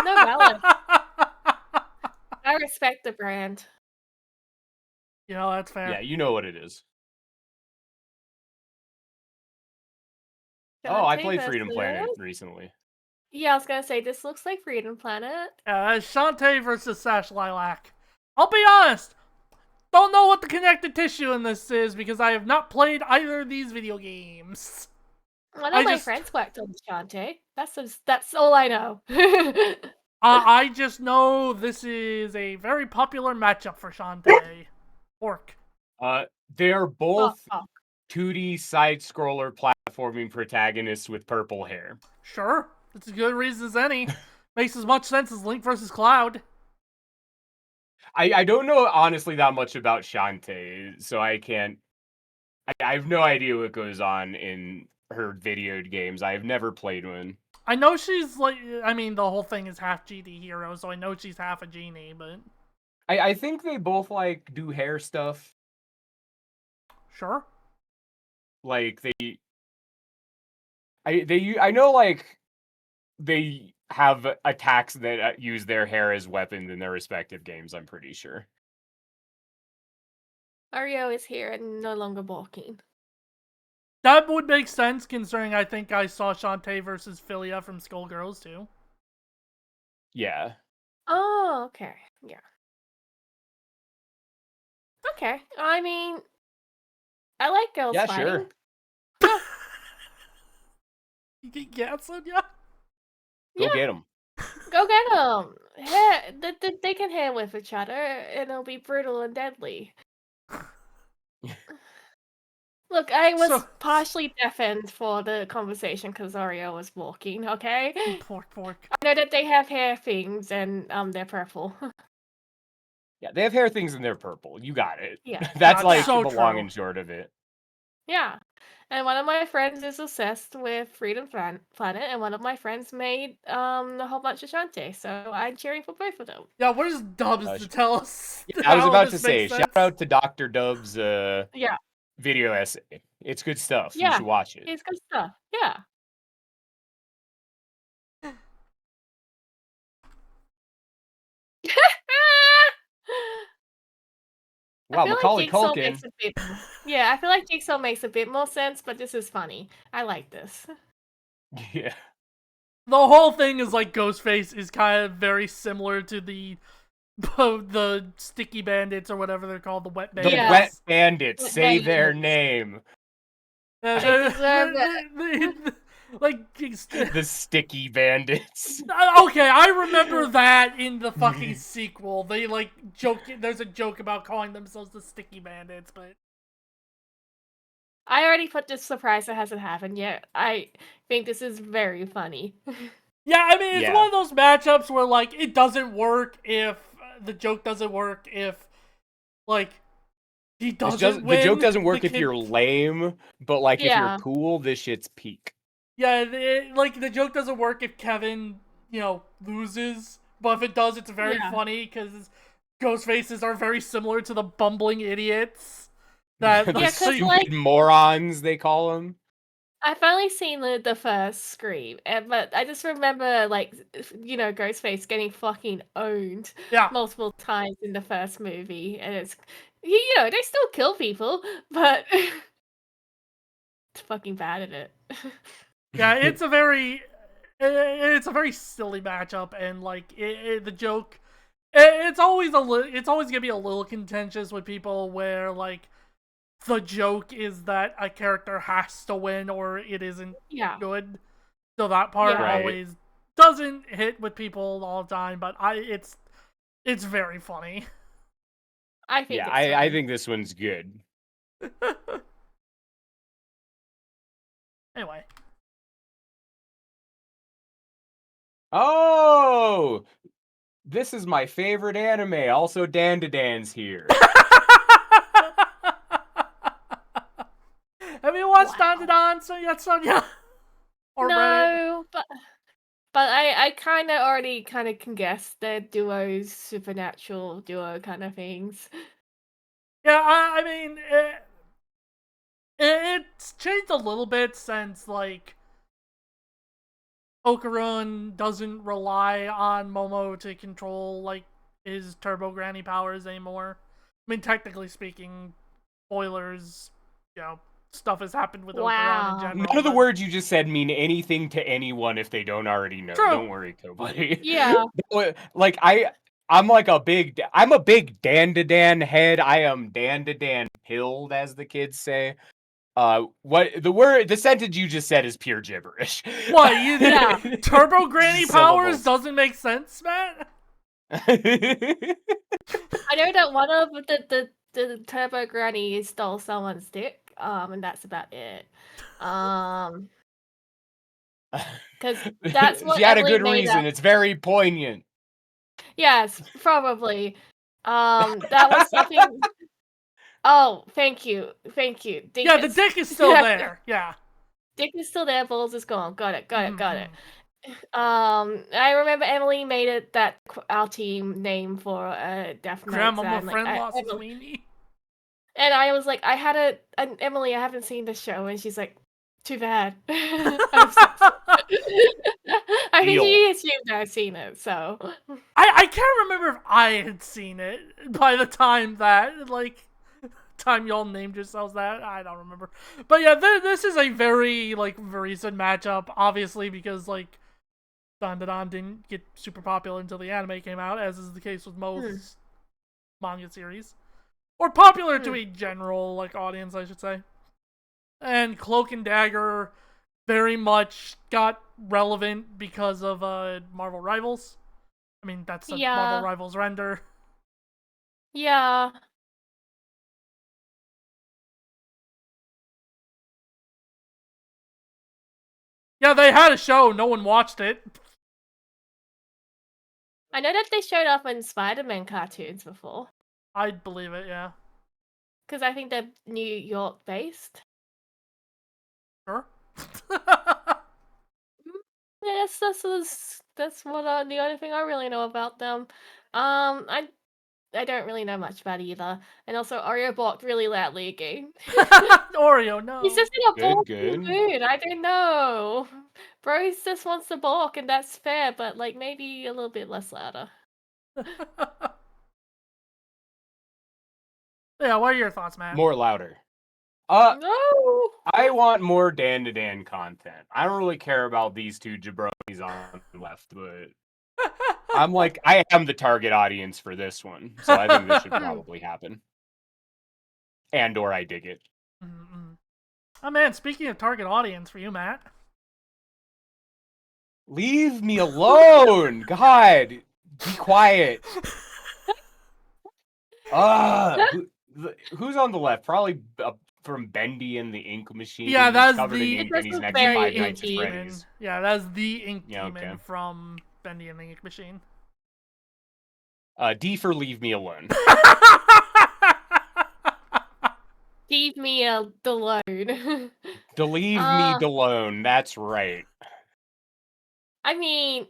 valid. I respect the brand. You know, that's fair. Yeah, you know what it is. Shantae I played Freedom versus- Planet recently. Yeah, I was gonna say, this looks like Freedom Planet. Shantae versus Sash Lilac. I'll be honest, don't know what the connective tissue in this is because I have not played either of these video games. One of my friends worked on Shantae. That's all I know. I just know this is a very popular matchup for Shantae. Orc. They are both Oh. 2D side-scroller platforming protagonists with purple hair. Sure, it's as good a reason as any. Makes as much sense as Link versus Cloud. I don't know honestly that much about Shantae, so I can't. I have no idea what goes on in her video games. I've never played one. I know she's like, I mean, the whole thing is half GD hero, so I know she's half a genie, but I think they both like do hair stuff. Sure. Like I know like they have attacks that use their hair as weapons in their respective games. I'm pretty sure. Ario is here and no longer walking. That would make sense considering I think I saw Shantae versus Philia from Skullgirls too. Yeah. Oh, okay. Yeah. Okay. I mean, I like girls fighting. Sure. Yeah, Sonia? Go get them. Go get them. They can hair with each other, and it'll be brutal and deadly. Look, I was partially deafened for the conversation because Oreo was walking, okay? Pork. I know that they have hair things, and they're purple. Yeah, they have hair things and they're purple. You got it. Yeah. That's like so the long true. and short of it. Yeah. And one of my friends is obsessed with Freedom Planet, and one of my friends made a whole bunch of Shantae, so I'm cheering for both of them. Yeah, where's Dubs to tell us? I was about to this say, makes shout sense? out to Dr. Dub's Yeah. video essay. It's good stuff. Yeah, You should watch it. it's good stuff. Yeah. Wow, Macaulay Jigsaw Culkin. makes a bit yeah, I feel like Jigsaw makes a bit more sense, but this is funny. I like this. Yeah. The whole thing is like Ghostface is kind of very similar to the sticky bandits or whatever they're called, the wet The bandits. Wet Bandits. Wet Say their Bandits. name. Like The Sticky Bandits. okay, I remember that in the fucking sequel. They like joke. There's a joke about calling themselves the Sticky Bandits, but I already put this surprise that hasn't happened yet. I think this is very funny. yeah, I mean it's one of those matchups where like it doesn't work if the joke doesn't work if like he doesn't win. The joke doesn't work if you're lame, but like if you're cool, this shit's peak. Yeah, like the joke doesn't work if Kevin, loses, but if it does, it's very funny because Ghostfaces are very similar to the bumbling idiots that the stupid morons they call them. I've only seen the first Scream, but I just remember Ghostface getting fucking owned multiple times in the first movie, and it's they still kill people, but it's fucking bad at it. Yeah, it's a very silly matchup, and like the joke it's always it's always gonna be a little contentious with people where like the joke is that a character has to win or it isn't Yeah. good. So that part Yeah. always doesn't hit with people all the time, but it's very funny. I think Yeah, it's I funny. think this one's good. Anyway. Oh, this is my favorite anime. Also, Dan's here. Have you watched Wow. Dandadan, Sonya? Or Reddit? No, but I kind of already kind of can guess the duos, supernatural duo kind of things. Yeah, I mean, it's changed a little bit since, like, Okarun doesn't rely on Momo to control, like, his Turbo Granny powers anymore. I mean, technically speaking, spoilers, you know, stuff has happened with Okarun in Wow. general. None of the but- words you just said mean anything to anyone if they don't already know. True. Don't worry, Kobuddy. Yeah. Like I'm like I'm a big Dan head. I am Dan pilled, as the kids say. What the sentence you just said is pure gibberish. What, you Yeah. Turbo Granny Just powers syllables. doesn't make sense, Matt? I know that one of the Turbo Granny stole someone's dick, and that's about it. Because that's what She had a Emily good made reason. up. It's very poignant. Yes, probably. That was something. Oh, thank you, Dick Yeah, the dick is still there. Yeah. Dick is still there. Balls is gone. Got it. Mhm. I remember Emily made it that our team name for Death Note Grandma, my exam. Like, friend lost his Emily, weenie. and I was like, Emily, I haven't seen the show, and she's like, too bad. I'm so I think Deal. she assumed I've seen it, so. I can't remember if I had seen it by the time that, like, time y'all named yourselves that. I don't remember. But yeah, this is a very, like, recent matchup, obviously, because, like, Dandadan didn't get super popular until the anime came out, as is the case with most manga series. Or popular to a general, like, audience, I should say. And Cloak and Dagger very much got relevant because of Marvel Rivals. I mean, that's a Marvel Rivals render. Yeah. Yeah, they had a show. No one watched it. I know that they showed up in Spider-Man cartoons before. I'd believe it, yeah. Because I think they're New York based. Sure. Yeah, that's what the only thing I really know about them. I don't really know much about either. And also, Oreo barked really loudly again. Oreo, no. He's just in a Good, balking good. mood. I don't know. Bro just wants to balk, and that's fair, but like maybe a little bit less louder. Yeah, what are your thoughts, Matt? More louder. No. I want more Dan content. I don't really care about these two jabronis on the left, but I'm like, I am the target audience for this one, so I think this should probably happen. And or I dig it. Oh man, speaking of target audience for you, Matt. Leave me alone! God, be quiet. Who's on the left? Probably from Bendy and the Ink Machine. Yeah, He's that's covered the. in ink and he's next to very Five Nights at inky. Freddy's. Yeah, that's the Ink Yeah, Demon okay. from Bendy and the Ink Machine. D for leave me alone. Leave me alone. To leave me alone. That's right. I mean,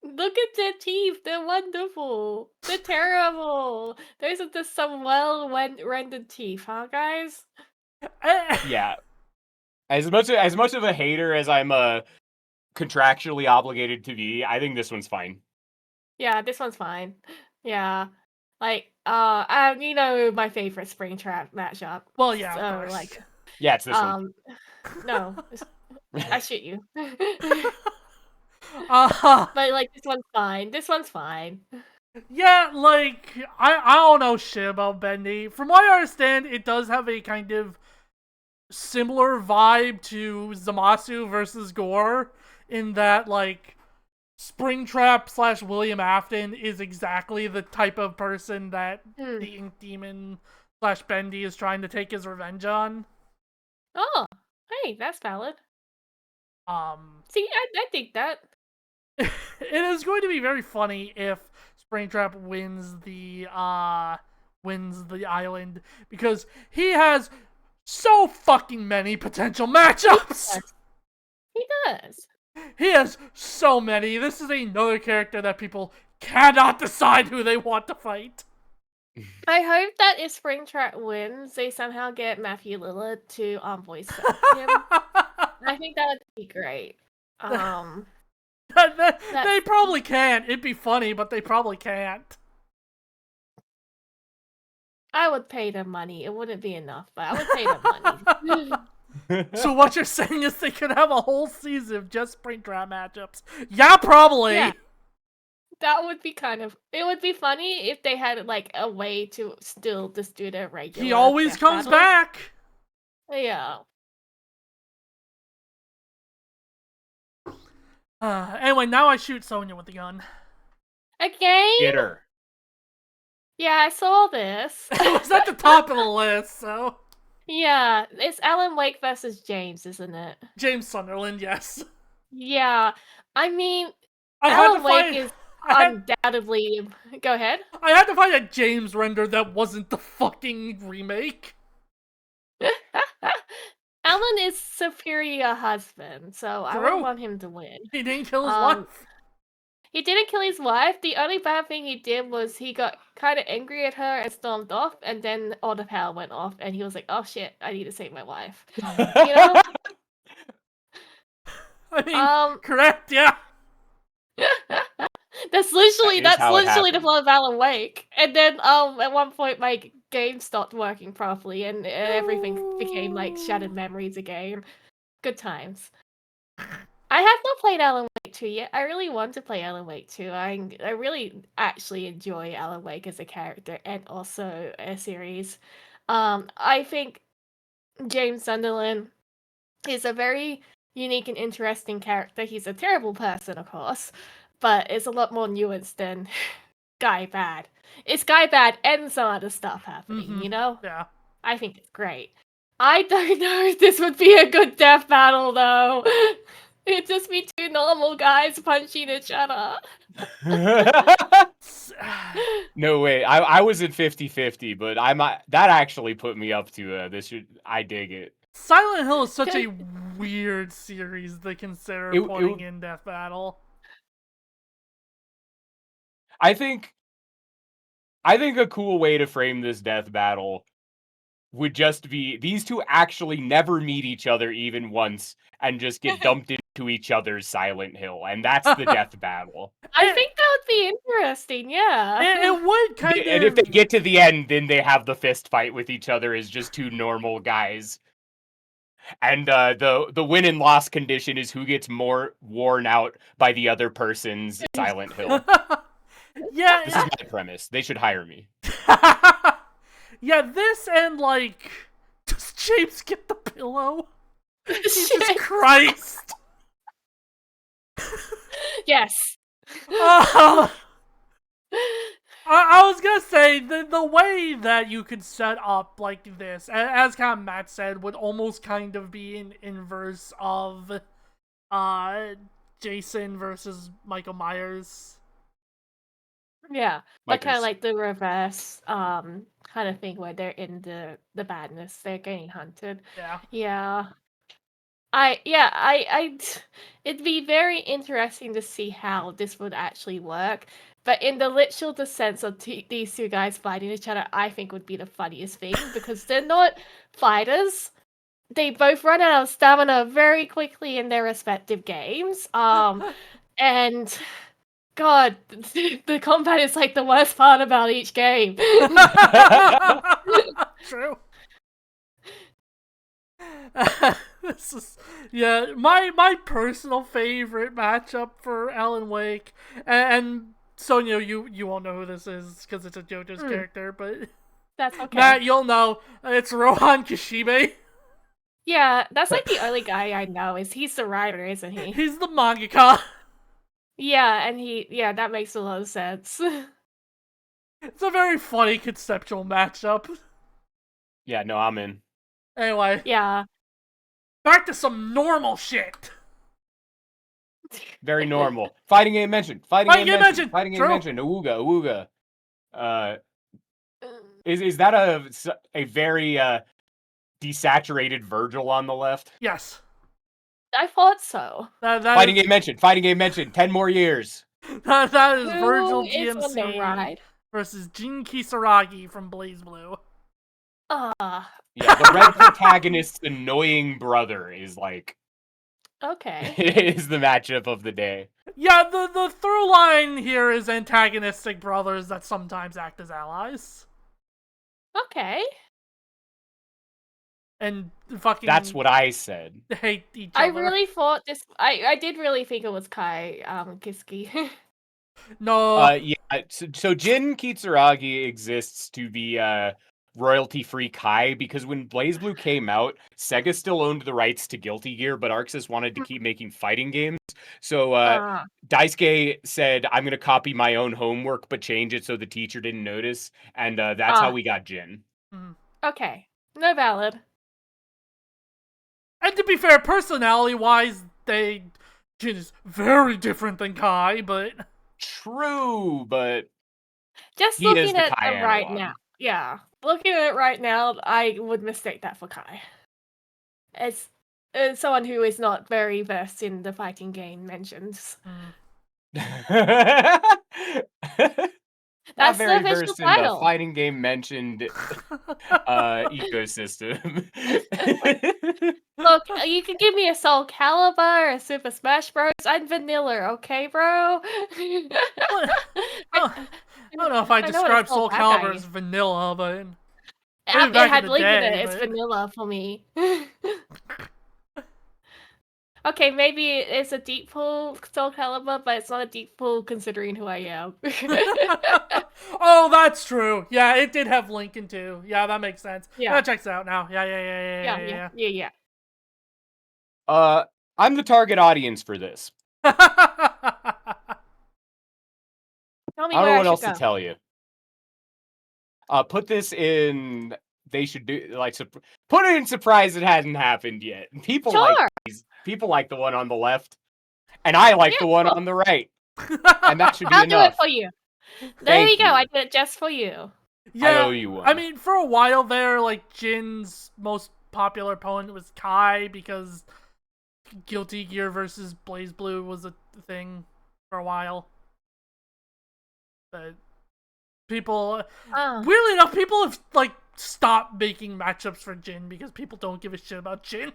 look at their teeth. They're wonderful. They're terrible. Those are just some well-rendered teeth, huh, guys? Yeah. As much of a hater as I'm contractually obligated to be, I think this one's fine. Yeah, this one's fine. Yeah. Like, you know my favorite spring trap matchup. Well, yeah, So, of course. like, Yeah, it's this one. no, I shoot you. But like this one's fine. This one's fine. Yeah, like I don't know shit about Bendy. From what I understand, it does have a kind of similar vibe to Zamasu versus Gore in that like Springtrap / William Afton is exactly the type of person that the Ink Demon / Bendy is trying to take his revenge on. Oh, hey, that's valid. See, I think that. It is going to be very funny if Springtrap wins the island because he has so fucking many potential matchups. He does. He has so many. This is another character that people cannot decide who they want to fight. I hope that if Springtrap wins, they somehow get Matthew Lillard to voice him. I think that would be great. They probably can't. It'd be funny, but they probably can't. I would pay them money. It wouldn't be enough, but I would pay them money. So what you're saying is they could have a whole season of just Springtrap matchups? Yeah, probably. Yeah. That would be it would be funny if they had like a way to still just do their regular. He always comes back. Yeah. Anyway, now I shoot Sonya with the gun. Again? Get her. Yeah, I saw this. It was at the top of the list, so. Yeah, it's Alan Wake versus James, isn't it? James Sunderland, yes. Yeah, I mean, Alan Wake is undoubtedly. Go ahead. I had to find a James render that wasn't the fucking remake. Alan is superior husband, so I would want him to win. He didn't kill his wife. He didn't kill his wife. The only bad thing he did was he got kind of angry at her and stormed off, and then all the power went off, and he was like, "Oh shit, I need to save my wife." You know? I mean, correct, yeah. That's literally the plot of Alan Wake. And then at one point my game stopped working properly, and everything became like shattered memories again. Good times. I have not played Alan Wake 2 yet. I really want to play Alan Wake 2. I really actually enjoy Alan Wake as a character and also a series. I think James Sunderland is a very unique and interesting character. He's a terrible person, of course, but it's a lot more nuanced than Guy Bad. It's Guy Bad and some other stuff happening, you know? Yeah. I think it's great. I don't know if this would be a good death battle, though. It'd just be two normal guys punching each other. No way. I was at 50-50, but that actually put me up to this. I dig it. Silent Hill is such a weird series to consider putting in Death Battle. I think a cool way to frame this death battle would just be these two actually never meet each other even once and just get dumped into each other's Silent Hill, and that's the death battle. I think that would be interesting, yeah. It would kind of... And if they get to the end, then they have the fist fight with each other as just two normal guys. And the win and loss condition is who gets more worn out by the other person's Silent Hill. Yeah, this is my premise. They should hire me. Yeah, this and like, does James get the pillow? Jesus Christ! Yes. I was gonna say the way that you could set up like this, as kind of Matt said, would almost kind of be an inverse of Jason versus Michael Myers. Yeah, like kind of like the reverse kind of thing where they're in the badness, they're getting hunted. Yeah. It'd be very interesting to see how this would actually work. But in the literal sense of these two guys fighting each other, I think would be the funniest thing because they're not fighters. They both run out of stamina very quickly in their respective games. And God, the combat is like the worst part about each game. True. This is my personal favorite matchup for Alan Wake, and Sonia, you won't know who this is because it's a JoJo's character, but That's okay. Matt, you'll know. It's Rohan Kishibe. Yeah, that's like the only guy I know. He's the writer, isn't he? He's the mangaka. Yeah, and that makes a lot of sense. It's a very funny conceptual matchup. Yeah, no, I'm in. Anyway, Yeah. back to some normal shit. Very normal. Fighting game mentioned. Fighting game mentioned. Fighting game mentioned. Awooga. Is that a very desaturated Virgil on the left? Yes. I thought so. Fighting game mentioned. Fighting game mentioned. 10 more years. That is Virgil Who is on the GMC ride? versus Jin Kisaragi from BlazBlue. Yeah, the red protagonist's annoying brother is like Okay. is the matchup of the day. Yeah, the through line here is antagonistic brothers that sometimes act as allies. Okay. And fucking That's what I said. hate each other. I really thought this. I did really think it was Kai Kiski. No. Yeah. So Jin Kitsuragi exists to be royalty-free Kai because when BlazBlue came out, Sega still owned the rights to Guilty Gear, but Arxis wanted to keep making fighting games. So Daisuke said, "I'm going to copy my own homework, but change it so the teacher didn't notice," and that's how we got Jin. Okay, no valid. And to be fair, personality-wise, Jin is very different than Kai, but True, but just he is looking the at Kai it right analog. now, yeah, looking at it right now, I would mistake that for Kai. As someone who is not very versed in the fighting game mentions. Not That's very the official versed in title. the fighting game mentioned ecosystem. Look, you can give me a Soul Calibur or a Super Smash Bros. I'm vanilla, okay, bro? I don't know if I describe Soul Calibur as vanilla, but it back had in the Link in day, it. It's but vanilla for me. Okay, maybe it's a deep pull Soul Calibur, but it's not a deep pull considering who I am. oh, that's true. Yeah, it did have Lincoln too. Yeah, that makes sense. Yeah. That checks out now. Yeah. I'm the target audience for this. Tell me I don't know what else to tell you. Put this in. They should do put it in surprise it hasn't happened yet. People like the one on the left, and I like the one on the right, and that should be enough. I'll do it for you. There you go. I did it just for you. Yeah, I owe you one. I mean, for a while there, like Jin's most popular opponent was Kai because Guilty Gear versus BlazBlue was a thing for a while. But people, weirdly enough, people have like stopped making matchups for Jin because people don't give a shit about Jin.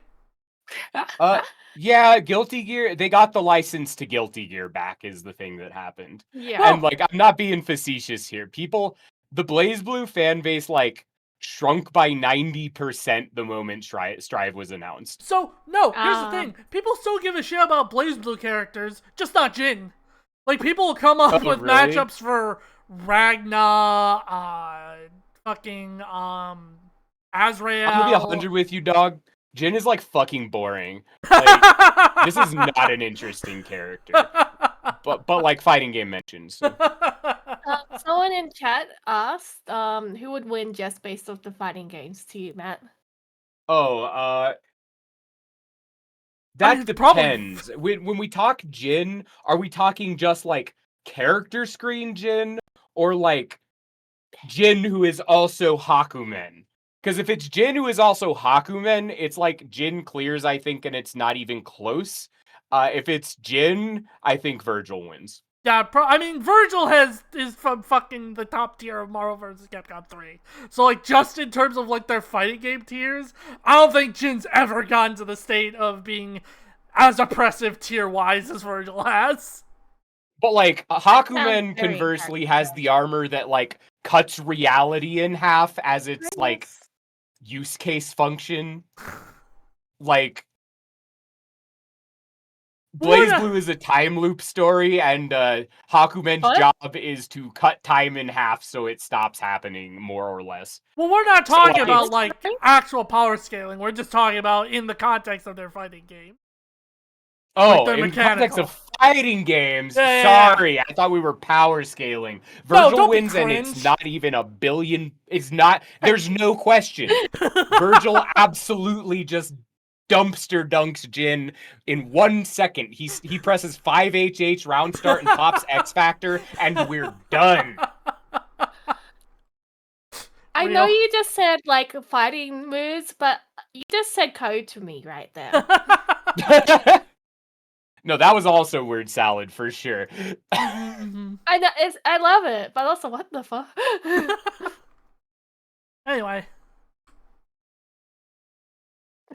Yeah, Guilty Gear, they got the license to Guilty Gear back is the thing that happened. Yeah. And I'm not being facetious here. The BlazBlue fan base shrunk by 90% the moment Strive was announced. So, no, here's the thing. People still give a shit about BlazBlue characters, just not Jin. People will come up with matchups for Ragna, fucking, Azrael. I'm gonna be 100 with you, dog. Jin is fucking boring. This is not an interesting character. But fighting game mentions. So. Someone in chat asked, who would win just based off the fighting games to you, Matt? Oh, that depends. When we talk Jin, are we talking just character screen Jin, or Jin who is also Hakumen? Because if it's Jin who is also Hakumen, it's Jin clears, I think, and it's not even close. If it's Jin, I think Virgil wins. Yeah, I mean, Virgil is from fucking the top tier of Marvel vs. Capcom 3. So, just in terms of, their fighting game tiers, I don't think Jin's ever gotten to the state of being as oppressive tier-wise as Virgil has. But, Hakumen, conversely, has the armor that, cuts reality in half as its, use case function. Blaze Blue is a time loop story, and Hakumen's What? job is to cut time in half so it stops happening, more or less. Well, we're not So, talking like, about it's- like actual power scaling. We're just talking about in the context of their fighting game. Oh, they're in context mechanical. of fighting games, Yeah. sorry, I thought we were power scaling. No, Virgil don't be wins, and it's cringe. not even a billion. It's not. There's no question. Virgil absolutely just dumpster dunks Jin in 1 second. He presses 5HH round start and pops X Factor, and we're done. I know you just said like fighting moves, but you just said code to me right there. No, that was also word salad for sure. I know, I love it, but also what the fuck? Anyway.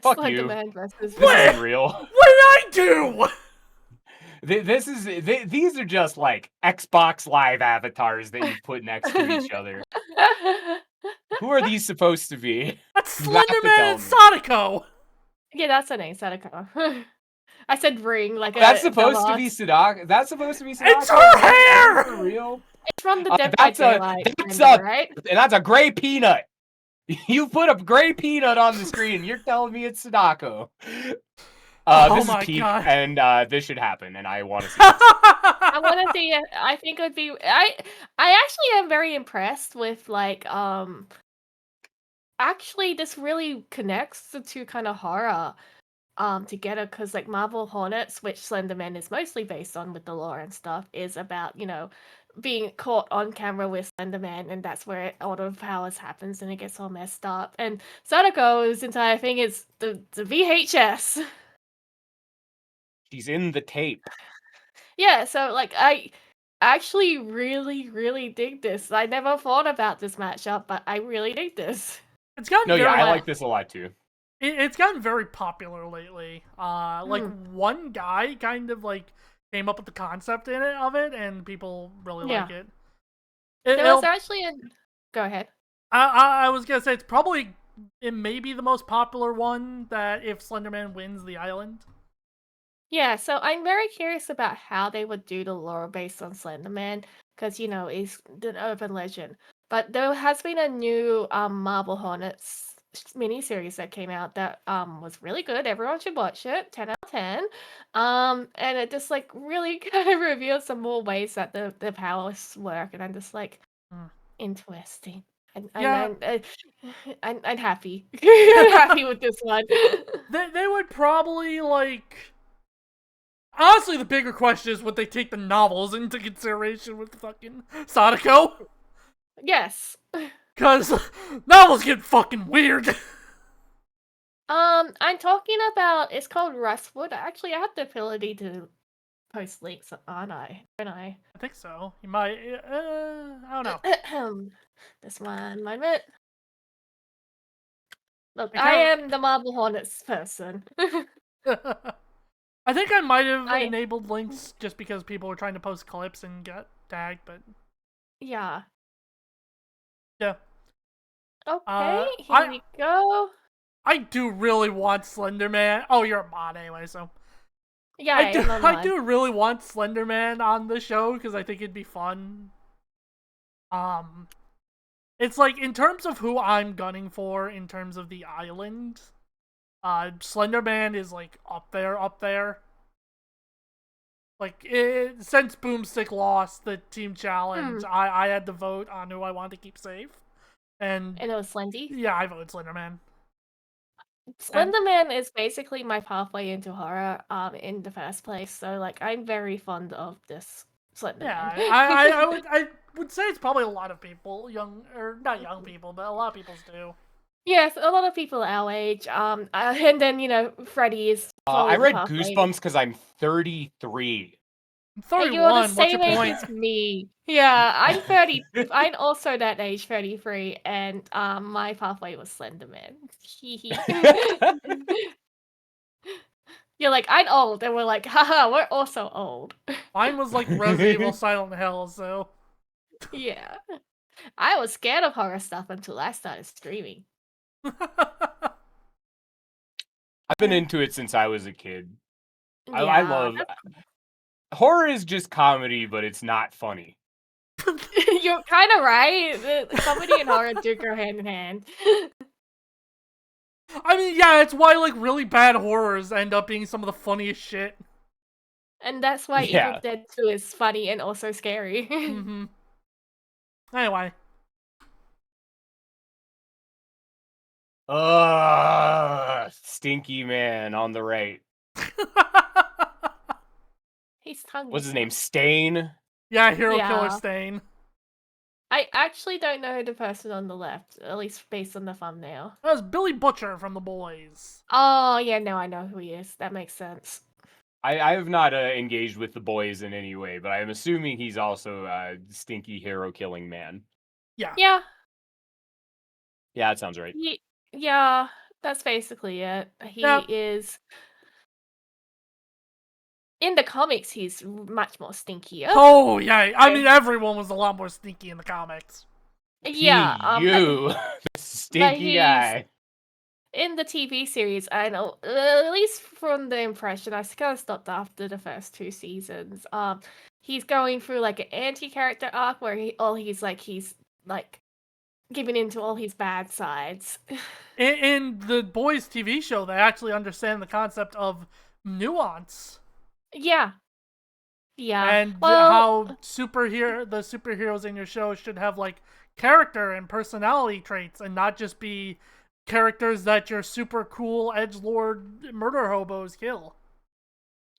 Fuck Slender you. Man versus This What? isn't real. What did I do? These are just like Xbox Live avatars that you've put next to each other. Who are these supposed to be? That's You have to Slenderman tell and me. Sadako. Yeah, that's her name, Sadako. I said ring like That's a supposed to be dumbass. Sadako. That's supposed to be Sadako. It's her hair! For real? It's from the Dead by That's a Daylight, that's remember, a right? and that's a gray peanut. You put a gray peanut on the screen. You're telling me it's Sadako. Oh This is my peak, God. and this should happen, and I want to see this. I want to see it. I think it would be. I actually am very impressed with like Actually, this really connects the two kind of horror together because like Marvel Hornets, which Slenderman is mostly based on with the lore and stuff, is about being caught on camera with Slenderman, and that's where all the powers happens and it gets all messed up. And Sadako's entire thing is the VHS. She's in the tape. Yeah, so like I actually really, really dig this. I never thought about this matchup, but I really dig this. It's gotten No, very, yeah, I like this a lot too. It's gotten very popular lately. Like one guy kind of like came up with the concept of it, and people really like it. There was actually a. Go ahead. I was gonna say it may be the most popular one that if Slenderman wins the island. Yeah, so I'm very curious about how they would do the lore based on Slenderman, because he's an urban legend. But there has been a new Marvel Hornets miniseries that came out that was really good. Everyone should watch it. 10 out of 10. And it just like really kind of reveals some more ways that the powers work, and I'm just like interesting. I'm happy. I'm happy with this one. They would probably like. Honestly, the bigger question is would they take the novels into consideration with fucking Sadako? Yes. Because novels get fucking weird. I'm talking about, it's called Rustwood. Actually, I have the ability to post links, aren't I? Don't I? I think so. You might. I don't know. This one moment. Look, I am the Marble Hornets person. I think I might have enabled links just because people were trying to post clips and get tagged, but yeah. Yeah. Okay, here we go. I do really want Slenderman. Oh, you're a mod anyway, so. Yeah, I do really want Slenderman on the show because I think it'd be fun. It's like in terms of who I'm gunning for in terms of the island, Slenderman is like up there. Like since Boomstick lost the team challenge, I had to vote on who I wanted to keep safe, and it was Slendy. Yeah, I voted Slenderman. Slenderman is basically my pathway into horror in the first place, so like I'm very fond of this Slenderman. Yeah, I would say it's probably a lot of people, not young people, but a lot of people do. Yes, a lot of people our age. And then Freddy is. I read Goosebumps because I'm 33. I'm 31. You're the What's your same point? age as me. Yeah, I'm 30. I'm also that age, 33, and my pathway was Slenderman. You're like, I'm old, and we're like, haha, we're also old. Mine was like Resident Evil Silent Hill, so. Yeah. I was scared of horror stuff until I started streaming. I've been into it since I was a kid. I Yeah, love horror is just comedy, but it's not funny. you're kind of right. The comedy and horror do go hand in hand. I mean, yeah, it's why like really bad horrors end up being some of the funniest shit. And that's why Evil Yeah. Dead 2 is funny and also scary. Mm-hmm. Anyway. Stinky man on the right. He's tongue What's his missing. name? Stain? Yeah, Hero Killer Yeah. Stain. I actually don't know the person on the left, at least based on the thumbnail. That was Billy Butcher from The Boys. Oh, yeah, no, I know who he is. That makes sense. I have not engaged with the boys in any way, but I'm assuming he's also a stinky hero killing man. Yeah. Yeah, Yeah, that sounds right. yeah, that's basically it. He Yep. is... In the comics, he's much more stinkier. Oh, yeah. I Okay. mean, everyone was a lot more sneaky in the comics. Yeah, You stinky guy. in the TV series, I know, at least from the impression, I kind of stopped after the first 2 seasons. He's going through like an anti-character arc where he's giving into all his bad sides. In the Boys TV show, they actually understand the concept of nuance. Yeah. And Well, how the superheroes in your show should have like character and personality traits and not just be characters that your super cool edgelord murder hobos kill.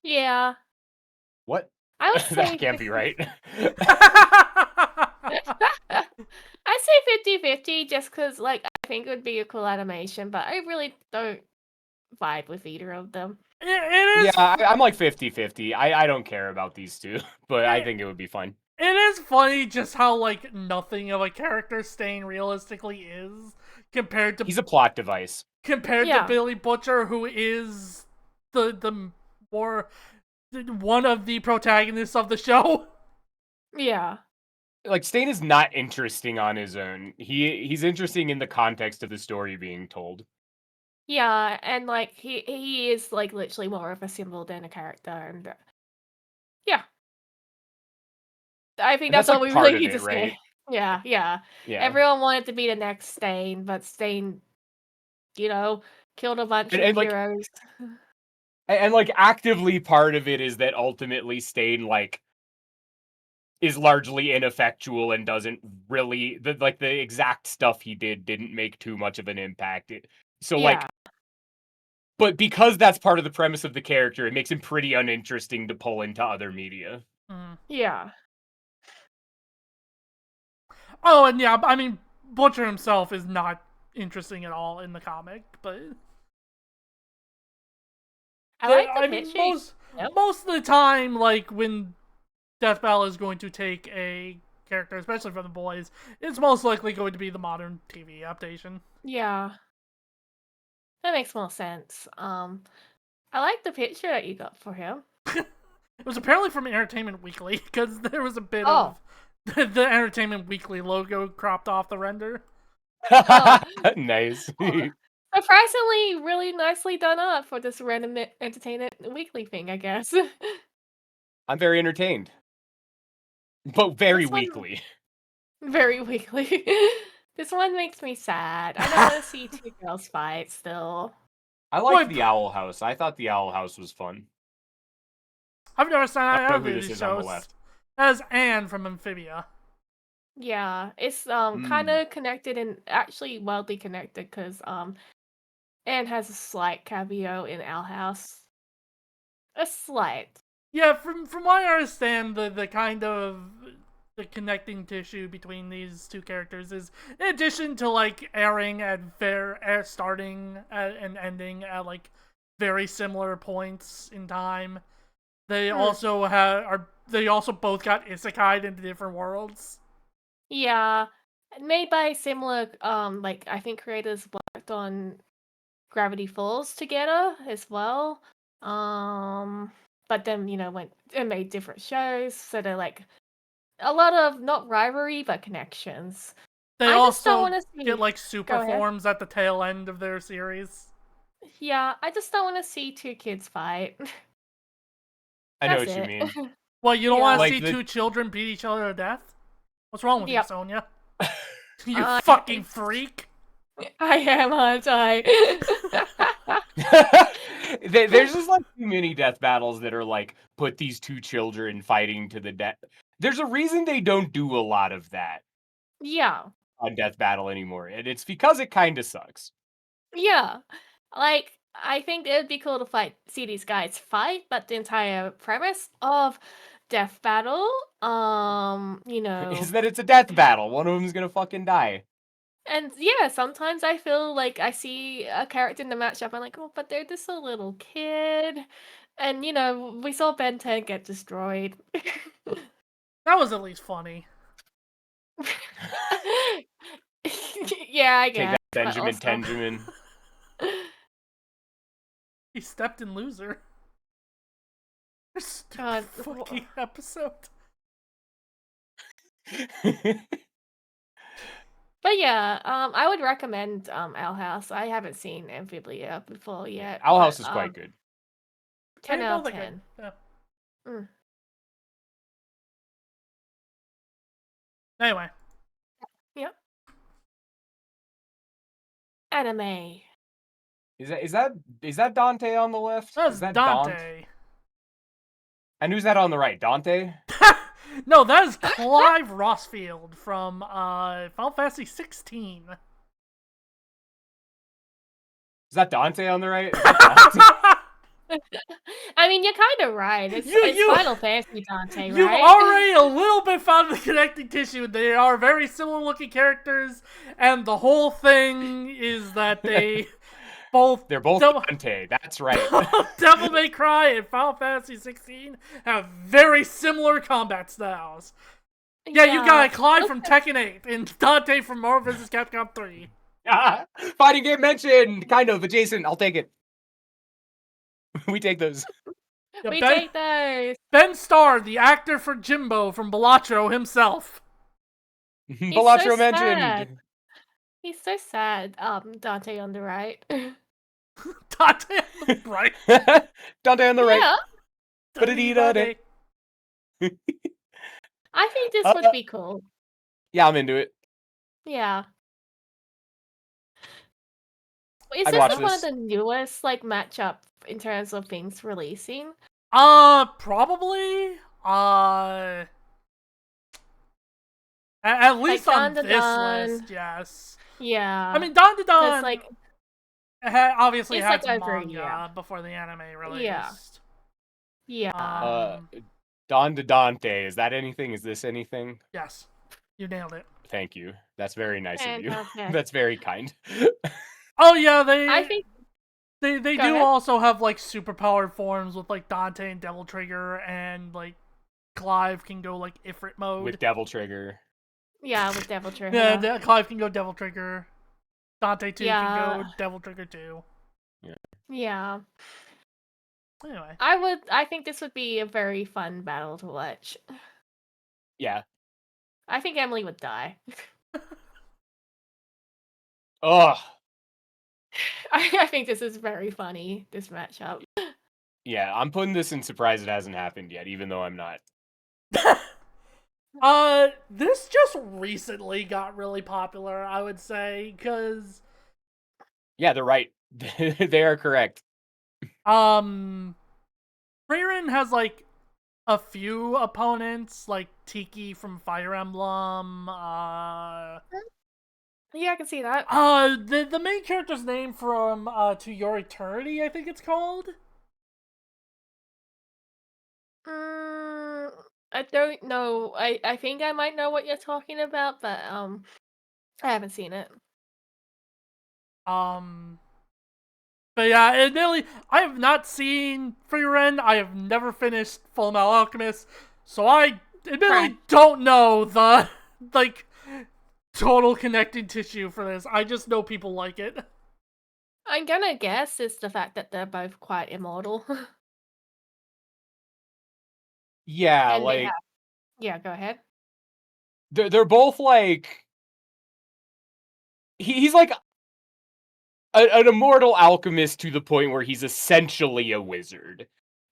yeah. What? I would That say can't be right. I'd say 50-50 just because like I think it would be a cool animation, but I really don't vibe with either of them. It is. Yeah, I'm like 50-50. I don't care about these two, but I think it would be fun. It is funny just how like nothing of a character Stain realistically is compared to He's a plot device. compared to Billy Butcher, who is the more one of the protagonists of the show. Yeah. Like Stain is not interesting on his own. He's interesting in the context of the story being told. Yeah, and like he is like literally more of a symbol than a character, and yeah, I think And that's that's all like we part really of need it, to right? say. Yeah, yeah. Yeah. Everyone wanted to be the next Stain, but Stain, killed a bunch of And like heroes. and like actively part of it is that ultimately Stain like is largely ineffectual and doesn't really the exact stuff he didn't make too much of an impact. So like Yeah, but because that's part of the premise of the character, it makes him pretty uninteresting to pull into other media. yeah. Oh, and yeah, I mean, Butcher himself is not interesting at all in the comic, but I like the mean, picture. most of the time, like when Death Battle is going to take a character, especially from the boys, it's most likely going to be the modern TV adaptation. Yeah, that makes more sense. I like the picture that you got for him. It was apparently from Entertainment Weekly, because there was a bit Oh. of the Entertainment Weekly logo cropped off the render. Oh. Nice. Surprisingly, really nicely done up for this random entertainment weekly thing, I guess. I'm very entertained. But very This one- weekly. Very weekly. This one makes me sad. I don't want to see 2 girls fight still. I like the Owl House. I thought the Owl House was fun. I've never seen I don't know either who of this these is on the shows. left. As Anne from Amphibia. Yeah, it's kind of connected and actually wildly connected because Anne has a slight cameo in Owl House. A slight. Yeah, from what I understand, the kind of the connecting tissue between these two characters is, in addition to like starting and ending at like very similar points in time, they also they also both got isekai'd into different worlds. Yeah, made by similar like I think creators worked on Gravity Falls together as well. But then went and made different shows, so they're like a lot of not rivalry but connections. They I just don't also want to see. get like super Go ahead. forms at the tail end of their series. Yeah, I just don't want to see 2 kids fight. I know That's what you it. mean. Well, you don't Yeah. want to Like see the- two children beat each other to death? What's wrong with you, Yep. Sonya? You I- fucking freak. I am, aren't I? There's just like too many death battles that are like put these two children fighting to the death. There's a reason they don't do a lot of that Yeah. on Death Battle anymore, and it's because it kind of sucks. Yeah. Like, I think it would be cool to see these guys fight, but the entire premise of Death Battle, you know, Is that it's a death battle. One of them's gonna fucking die. and yeah, sometimes I feel like I see a character in the matchup, I'm like, oh, but they're just a little kid. And, you know, we saw Ben 10 get destroyed. That was at least funny. Yeah, I Take guess. that, but Benjamin also- Tenjamin. He stepped in loser. Stupid God, fucking episode. But yeah, I would recommend Owl House. I haven't seen Amphibia before yet. Owl but, House is quite good. 10 They out both of are 10. good. Yeah. Mm. Anyway, Yep. Anime. Is that Dante on the left? that's Is that Dante. And who's that on the right? Dante? No, that is Clive Rossfield from Final Fantasy 16. Is that Dante on the right? Is that Dante? I mean, you're kind of right. It's You- Final Fantasy Dante, You've right? already a little bit found the connecting tissue. They are very similar looking characters, and the whole thing is that they both They're both Devil- Dante. That's right. Devil May Cry and Final Fantasy 16 have very similar combat styles. Yeah, you got Clyde from Tekken 8 and Dante from Marvel vs. Capcom 3. Fighting game mentioned. Kind of adjacent. I'll take it. We take those. Yeah, We ben, take those. Ben Starr, the actor for Jimbo from Balatro himself. Balatro so mentioned. sad. He's so sad. Dante on the right. Dante on the right. Dante on the right. Yeah, Ba-da-dee-da-da. I think this would be cool. Yeah, I'm into it. Yeah. Is I'd this watch like one of this. the newest matchup in terms of things releasing? Probably. At least on Dun this Dun Dun. list, yes. Yeah. I mean, Don to 'cause, Don obviously it's had like some over a manga year. before the anime released. Yeah. Don to Dante. Is that anything? Is this anything? Yes, you nailed it. Thank you. That's very nice of you. Fantastic. That's very kind. Oh yeah, I think they Go do ahead. also have like superpowered forms with like Dante and Devil Trigger, and like Clive can go like Ifrit mode. With Devil Trigger. with Devil Trigger. Yeah, Clive can go Devil Trigger. Dante too can Yeah. go Devil Trigger too. Yeah. Anyway, I think this would be a very fun battle to watch. Yeah. I think Emily would die. Ugh. I think this is very funny, this matchup. Yeah, I'm putting this in surprise it hasn't happened yet, even though I'm not. this just recently got really popular, I would say, because Yeah, they're right. They are correct. Frieren has like a few opponents, like Tiki from Fire Emblem. Yeah, I can see that. The main character's name from To Your Eternity, I think it's called. I don't know. I think I might know what you're talking about, but I haven't seen it. But yeah, admittedly, I have not seen Frieren. I have never finished Full Metal Alchemist, so I admittedly don't know the like total connecting tissue for this. I just know people like it. I'm gonna guess it's the fact that they're both quite immortal. Yeah, And they like have- Yeah, go ahead. they're both like he's like an immortal alchemist to the point where he's essentially a wizard.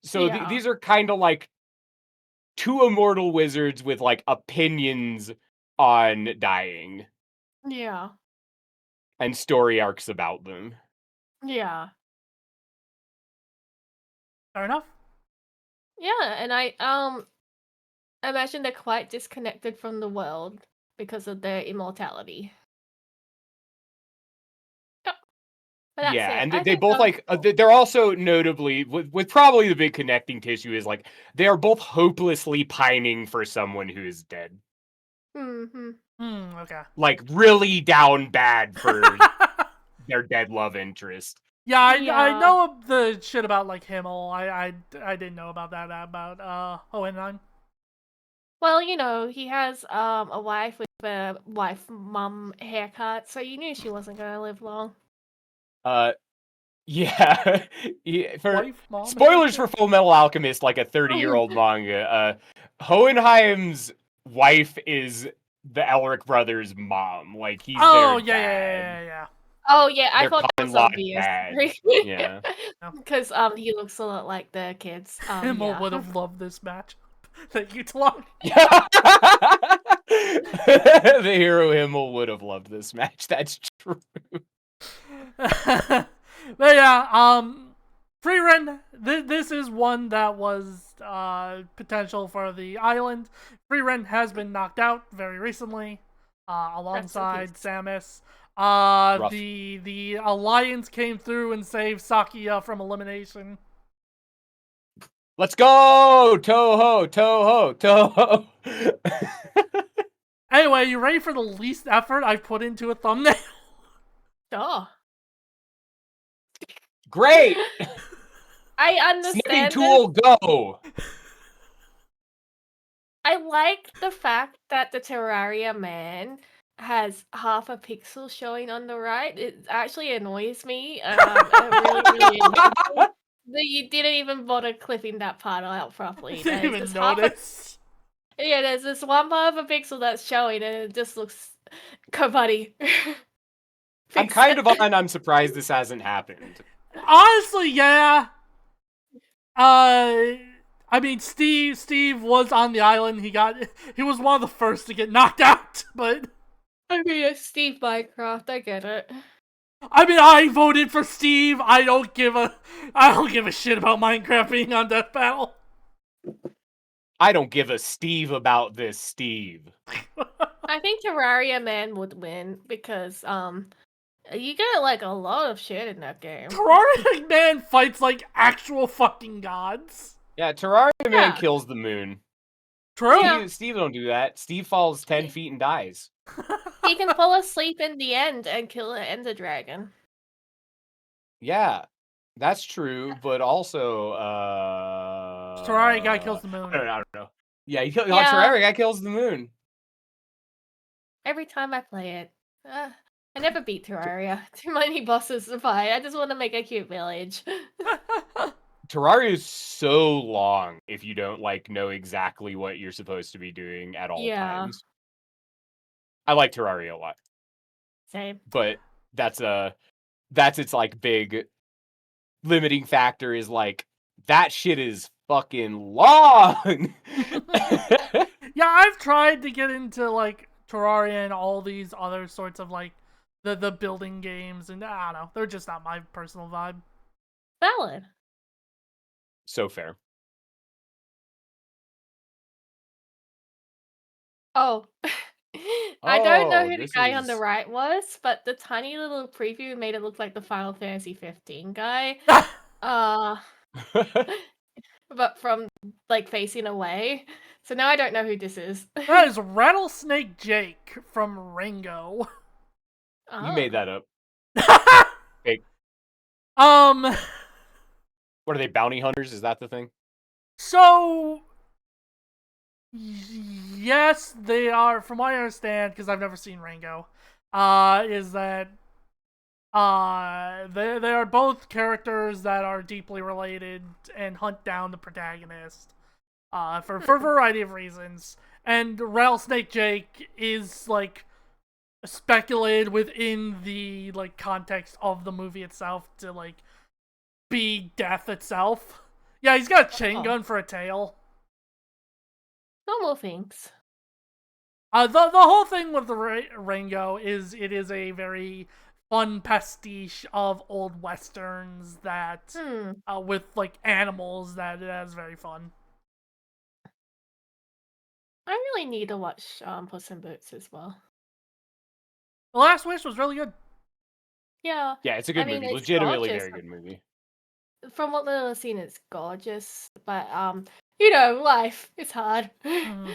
So these are kind of like two immortal wizards with like opinions on dying Yeah. and story arcs about them. Yeah. Fair enough. Yeah, and I imagine they're quite disconnected from the world because of their immortality. Yep. But that's Yeah, it. and I they think both like they're also notably with probably the big connecting tissue is like they are both hopelessly pining for someone who is dead. Okay. Like really down bad for their dead love interest. Yeah, I Yeah. know the shit about like Himmel. I didn't know about that about Hohenheim. Well, you know, he has a wife with a wife mum haircut, so you knew she wasn't gonna live long. Yeah. Yeah, for Wife, mom, spoilers for haircut. Full Metal Alchemist, like a 30-year-old manga. Hohenheim's wife is the Elric brothers' mom. Like he's Oh their dad. yeah. Oh yeah, I Their thought that common was law obvious. dad. Yeah. Because he looks a lot like their kids. Himmel Yeah. would have loved this match. Thank you, Talon. The hero Himmel would have loved this match. That's true. But yeah, Freeren, this is one that was potential for the island. Freeren has been knocked out very recently, alongside Samus. Rough. The Alliance came through and saved Sakia from elimination. Let's go! Toho! Toho! Toho! Anyway, you ready for the least effort I've put into a thumbnail? Sure. Great! I Snipping understand tool, go! I like the fact that the Terraria man has half a pixel showing on the right. It actually annoys me. It really annoys me that you didn't even bother clipping that part out properly. Didn't There's even just notice. yeah, there's this one part of a pixel that's showing, and it just looks buddy. I'm kind of on. I'm surprised this hasn't happened. Honestly, yeah. I mean, Steve was on the island. He was one of the first to get knocked out, but I mean, it's Steve Minecraft. I get it. I mean, I voted for Steve. I don't give a shit about Minecraft being on Death Battle. I don't give a Steve about this, Steve. I think Terraria man would win because you get like a lot of shit in that game. Terraria Man fights like actual fucking gods. Yeah, Terraria Man kills the moon. True. Yeah. Steve don't do that. Steve falls 10 feet and dies. He can fall asleep in the end and kill an Ender Dragon. Yeah, that's true, but also, Terraria guy kills the moon. I don't know. Yeah, Terraria guy kills the moon. Every time I play it. I never beat Terraria. Too many bosses to fight. I just want to make a cute village. Terraria is so long if you don't like know exactly what you're supposed to be doing at all times. I like Terraria a lot. Same. But that's its like big limiting factor is like that shit is fucking long. Yeah, I've tried to get into like Terraria and all these other sorts of like the building games, and I don't know, they're just not my personal vibe. Valid. So fair. Oh. I don't know who the this guy on the is- right was, but the tiny little preview made it look like the Final Fantasy 15 guy. But from like facing away. So now I don't know who this is. That is Rattlesnake Jake from Rango. You made that up. Fake. What are they, bounty hunters? Is that the thing? So yes, they are, from what I understand, because I've never seen Rango, is that they are both characters that are deeply related and hunt down the protagonist for a variety of reasons. And Rattlesnake Jake is like speculated within the like context of the movie itself to like be death itself. Yeah, he's got a chain Oh. gun for a tail. Normal things. The whole thing with the Ringo is it is a very fun pastiche of old westerns that with like animals that is very fun. I really need to watch Puss in Boots as well. The Last Wish was really good. Yeah. Yeah, it's a good movie. It's Legitimately gorgeous. very good movie. From what little I've seen, it's gorgeous. But you know, life is hard. Mhm.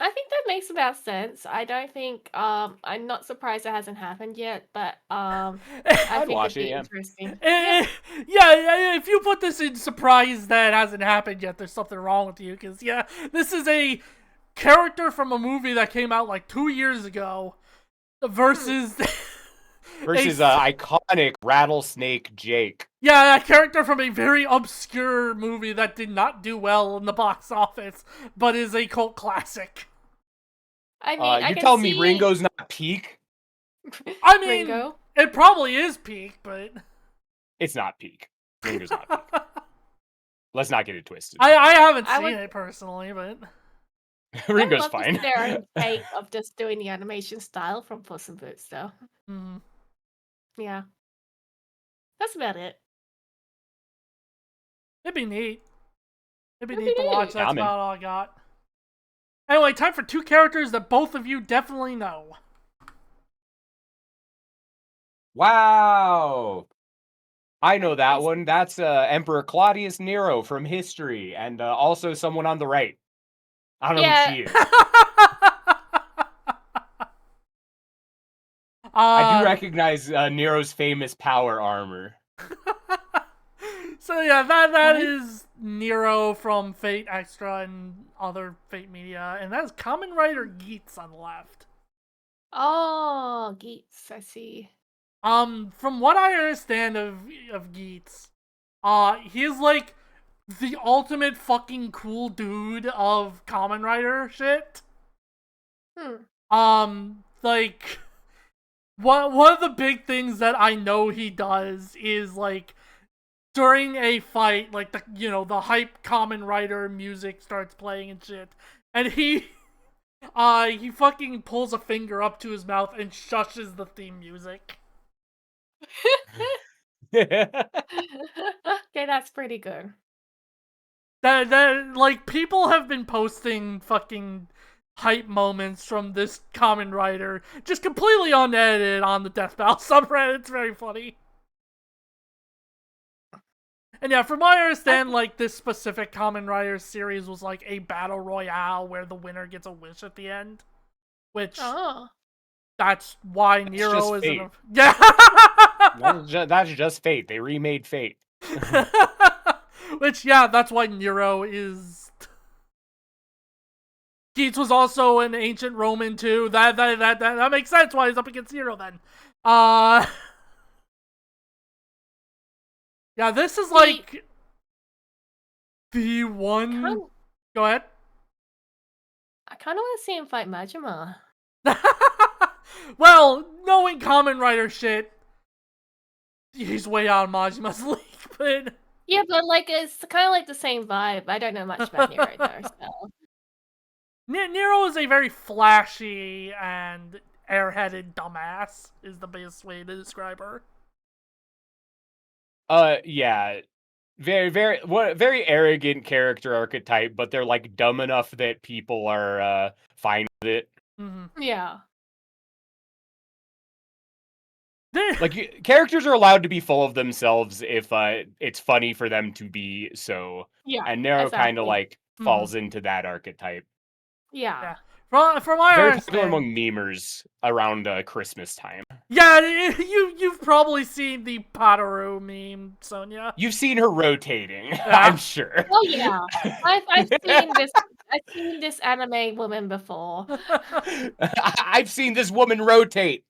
I think that makes about sense. I don't think I'm not surprised it hasn't happened yet, but I I'd think watch it'd it, be yeah. interesting. Yeah, if you put this in surprise that hasn't happened yet, there's something wrong with you. Because, yeah, this is a character from a movie that came out like 2 years ago versus... Versus iconic Rattlesnake Jake. Yeah, a character from a very obscure movie that did not do well in the box office, but is a cult classic. I mean, I You can tell see... me Ringo's not peak? I mean, Ringo? It probably is peak, but... It's not peak. Ringo's not peak. Let's not get it twisted. I haven't seen it personally, but... Ringo's I would love fine. to see their own take of just doing the animation style from Puss in Boots, though. Mm-hmm. Yeah. That's about it. It'd be neat. It'd be neat to watch. Yeah, That's about all I got. Anyway, time for 2 characters that both of you definitely know. Wow. I know that one. That's Emperor Claudius Nero from history, and also someone on the right. I don't know who she is. I do recognize Nero's famous power armor. So yeah, that is Nero from Fate Extra and other Fate media, and that is Kamen Rider Geats on the left. Oh, Geats, I see. From what I understand of Geats, he's like the ultimate fucking cool dude of Kamen Rider shit. Like one of the big things that I know he does is like during a fight, like the hype Kamen Rider music starts playing and shit, and he fucking pulls a finger up to his mouth and shushes the theme music. Okay, that's pretty good. That like people have been posting fucking hype moments from this Kamen Rider just completely unedited on the Death Battle subreddit. It's very funny. And yeah, from what I understand, like this specific Kamen Rider series was like a battle royale where the winner gets a wish at the end, which that's why Nero is in a That's just Fate. They remade Fate. Which that's why Nero is. Geats was also an ancient Roman too. That makes sense why he's up against Nero then. Yeah, this is like the one. Go ahead. I kind of want to see him fight Majima. Well, knowing Kamen Rider shit, he's way out of Majima's league, but... Yeah, but like it's kind of like the same vibe. I don't know much about Nero though, so... Nero is a very flashy and airheaded dumbass, is the best way to describe her. Yeah. Very arrogant character archetype, but they're like dumb enough that people are fine with it. Mm-hmm. Yeah. Like characters are allowed to be full of themselves if it's funny for them to be so. Yeah. And Nero kind of like falls into that archetype. Yeah. From my very understanding, popular among memers around Christmas time. Yeah, you've probably seen the Potaru meme, Sonia. You've seen her rotating, I'm sure. Oh yeah, I've seen this. I've seen this anime woman before. I've seen this woman rotate.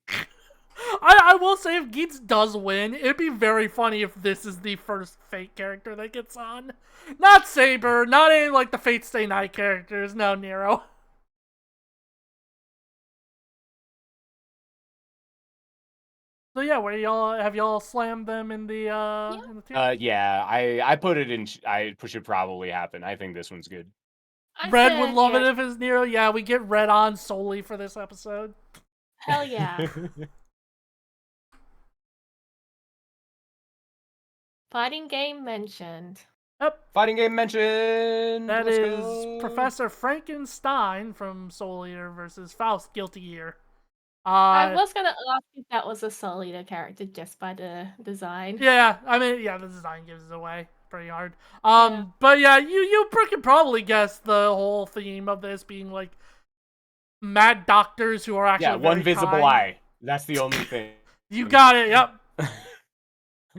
I will say, if Geats does win, it'd be very funny if this is the first Fate character that gets on. Not Saber, not any like the Fate Stay Night characters. No, Nero. So yeah, where y'all slammed them in the tier? Yeah, I put it in. I should probably happen. I think this one's good. I Red would said, love it if it's Nero. Yeah, we get Red on solely for this episode. hell yeah. Fighting game mentioned. Yep. Fighting game mentioned. That Let's is go. Professor Frankenstein from Soul Eater versus Faust Guilty Gear. I was gonna ask if that was a Soul Eater character just by the design. Yeah, I mean, yeah, the design gives it away pretty hard. Yeah. But yeah, you can probably guess the whole theme of this being like mad doctors who are actually one very visible kind. eye. That's the only thing. You got it. Yep.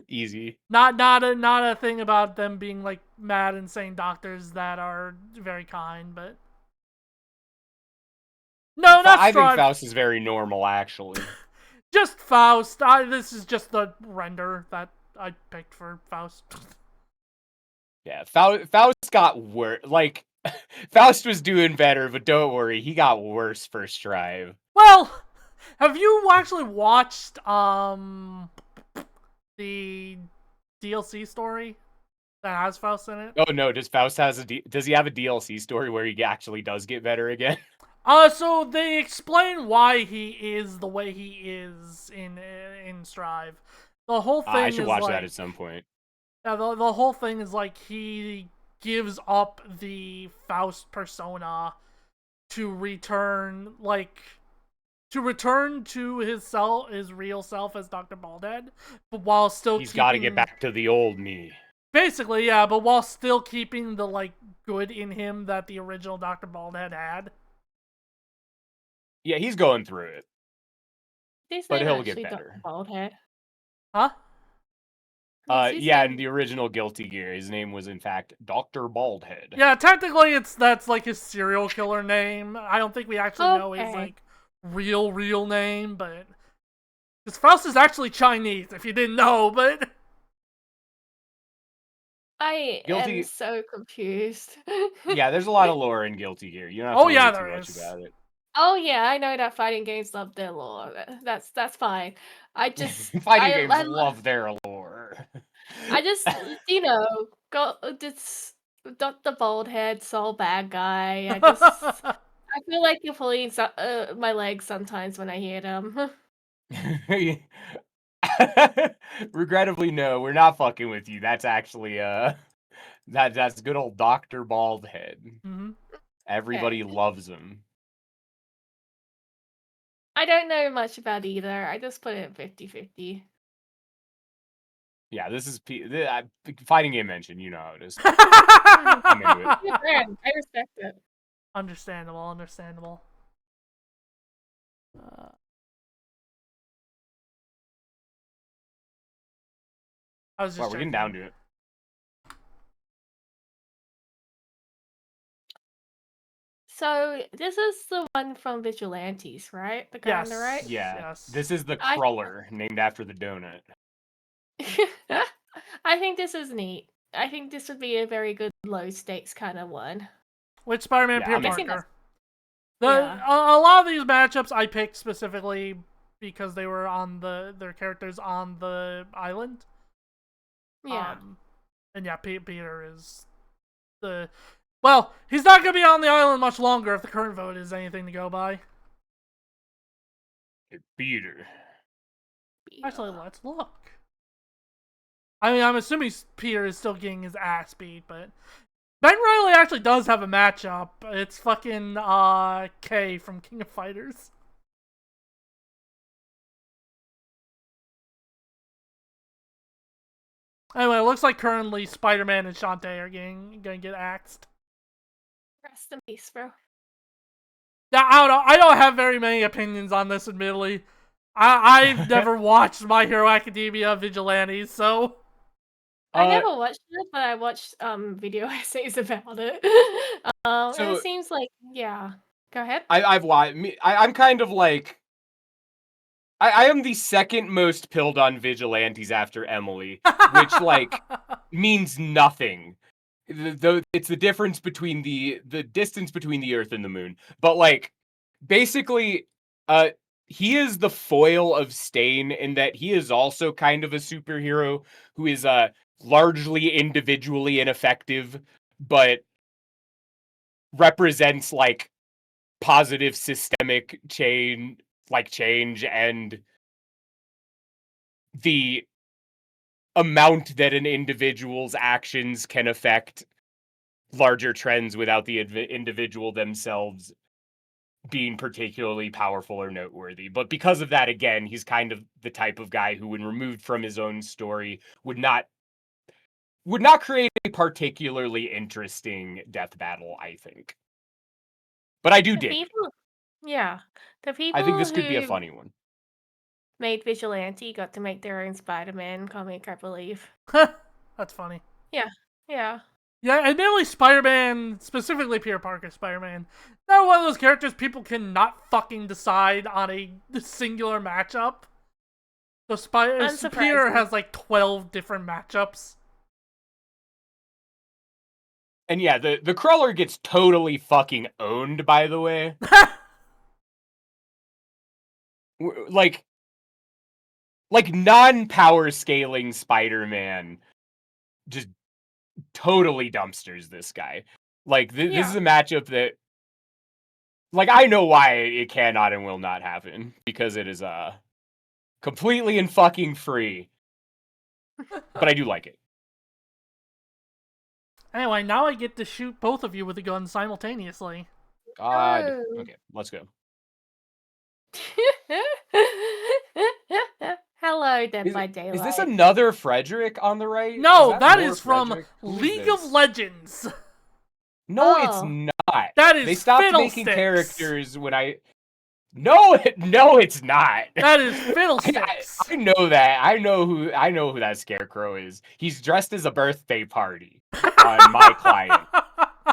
Easy. Not a thing about them being like mad insane doctors that are very kind, but no, not I think Strive. Faust is very normal, actually. Just Faust. This is just the render that I picked for Faust. Yeah, Faust got worse. Like, Faust was doing better, but don't worry, he got worse for Strive. Well, have you actually watched the DLC story that has Faust in it? Oh no, does Faust does he have a DLC story where he actually does get better again? So they explain why he is the way he is in Strive. The whole thing I should is watch like, that at some point. yeah, the whole thing is like he gives up the Faust persona to return to his real self as Dr. Baldhead, but while still He's got to get back to the old me. Basically, yeah, but while still keeping the like good in him that the original Dr. Baldhead had. Yeah, he's going through it. But he'll get better. Baldhead. Huh? Yeah, in the original Guilty Gear, his name was in fact Dr. Baldhead. Yeah, technically that's like his serial killer name. I don't think we actually know his like real name, but because Faust is actually Chinese, if you didn't know, but I am so confused. Yeah, there's a lot of lore in Guilty Gear. You don't have to worry too much about it. Oh yeah, I know that fighting games love their lore. That's fine. I just fighting games love their lore. I just go this Dr. Baldhead, Soul bad guy. I feel like you're pulling my legs sometimes when I hear them. Regrettably, no, we're not fucking with you. That's actually that's good old Dr. Baldhead. Mm-hmm. Everybody loves him. I don't know much about either. I just put it 50-50. Yeah, this is fighting game mention. You know how it is. I'm into it. I respect it. Understandable. I was just we're getting down to it. So this is the one from Vigilantes, right? The guy on the right? Yeah. Yes. This is the cruller named after the donut. I think this is neat. I think this would be a very good low stakes kind of one. Which Spider-Man Peter Parker? A lot of these matchups I picked specifically because they were on their characters on the island. Yeah. And yeah, Peter is well, he's not going to be on the island much longer if the current vote is anything to go by. Peter. Actually, let's look. I mean, I'm assuming Peter is still getting his ass beat, but Ben Reilly actually does have a matchup. It's fucking K from King of Fighters. Anyway, it looks like currently Spider-Man and Shantae are gonna get axed. Rest in peace, bro. Yeah, I don't have very many opinions on this, admittedly. I've never watched My Hero Academia Vigilantes, so I never watched it, but I watched video essays about it. And it seems like Go ahead. I've watched. I'm kind of like. I am the second most pilled on Vigilantes after Emily, which like means nothing. It's the difference between the distance between the Earth and the Moon. But like, basically, he is the foil of Stain in that he is also kind of a superhero who is largely individually ineffective, but represents like positive systemic change and the amount that an individual's actions can affect larger trends without the individual themselves being particularly powerful or noteworthy. But because of that, again, he's kind of the type of guy who, when removed from his own story, would not create a particularly interesting death battle, I think. But I do The dig it. people, yeah, the I think people this could be a who funny one. made Vigilante got to make their own Spider-Man comic, I believe. That's funny. Yeah, yeah. Yeah, admittedly, Spider-Man, specifically Peter Parker Spider-Man, not one of those characters people cannot fucking decide on a singular matchup. So Peter Unsurprising. has like 12 different matchups. And yeah, the crawler gets totally fucking owned, by the way. Like non-power scaling Spider-Man just totally dumpsters this guy. Like, this is a matchup that, like, I know why it cannot and will not happen, because it is completely and fucking free. But I do like it. Anyway, now I get to shoot both of you with a gun simultaneously. God. No. Okay, let's go. Hello, Dead by Daylight. Is this another Frederick on the right? No, that more is from Frederick? Who is League of this? Legends. No, Oh. it's not. That is They stopped making Fiddlesticks. characters when I. No, it's not. That is Fiddlesticks. I know that. I know who that Scarecrow is. He's dressed as a birthday party on my client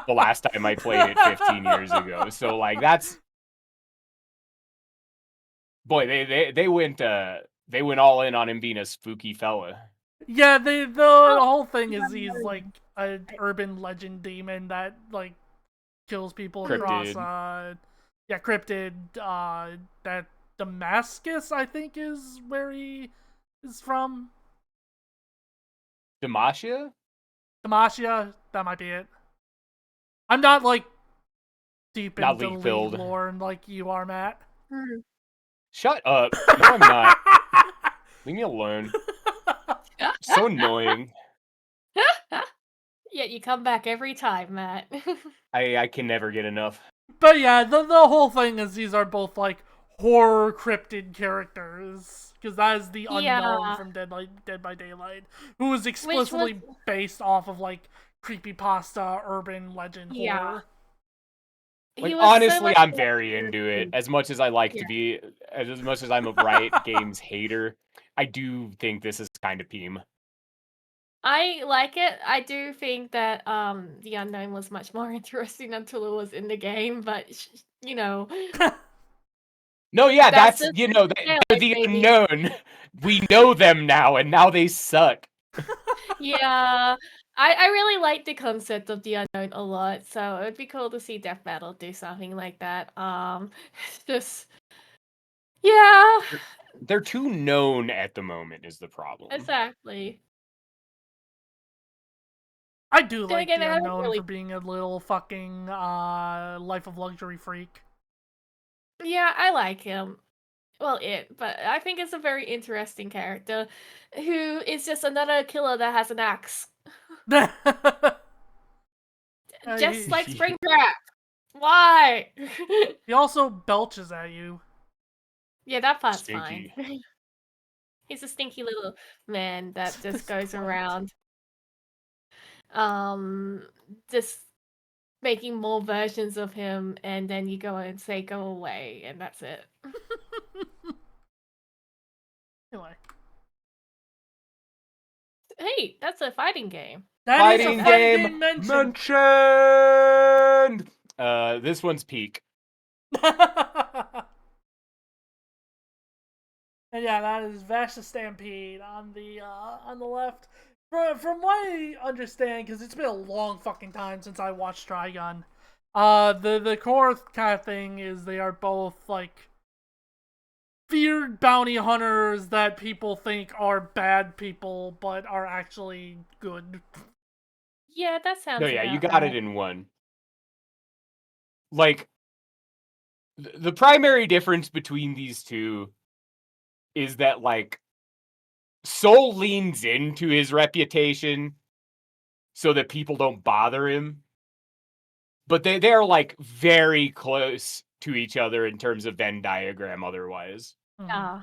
the last time I played it 15 years ago. So like that's boy, they went all in on him being a spooky fella. Yeah, the whole thing is he's like an urban legend demon that like kills people Cryptid. across cryptid, that Damascus I think is where he is from. Demacia? Demacia, that might be it. I'm not like deep Not into League League build. lore like you are, Matt. Shut up. No, I'm not. Leave me alone. So annoying. Yet you come back every time, Matt. I can never get enough. But yeah, the whole thing is these are both like horror cryptid characters, because that is the unknown from Dead by Daylight, who is explicitly based off of like creepypasta, urban legend horror. Like, honestly, I'm very into it. As much as I like to be, as much as I'm a Riot Games hater, I do think this is kind of peem. I like it. I do think that the unknown was much more interesting until it was in the game, but you know. No, yeah, that's they're the unknown. We know them now, and now they suck. Yeah, I really like the concept of the unknown a lot, so it'd be cool to see Death Battle do something like that. Just yeah, they're too known at the moment is the problem. Exactly. I do like the unknown for being a little fucking life of luxury freak. Yeah, I like him. Well, but I think it's a very interesting character who is just another killer that has an axe. Just like Springtrap. Why? He also belches at you. Yeah, that part's fine. He's a stinky little man that just goes around just making more versions of him, and then you go and say go away, and that's it. Anyway. Hey, that's a fighting game. That is a fighting game mentioned. This one's peak. And yeah, that is Vashta Stampede on the left. From what I understand, because it's been a long fucking time since I watched Trigun, the core kind of thing is they are both like feared bounty hunters that people think are bad people, but are actually good. Yeah, that sounds No, yeah, you about got right. it in one. Like, the primary difference between these two is that, like, Soul leans into his reputation so that people don't bother him. But they're, like, very close to each other in terms of Venn diagram otherwise. Yeah.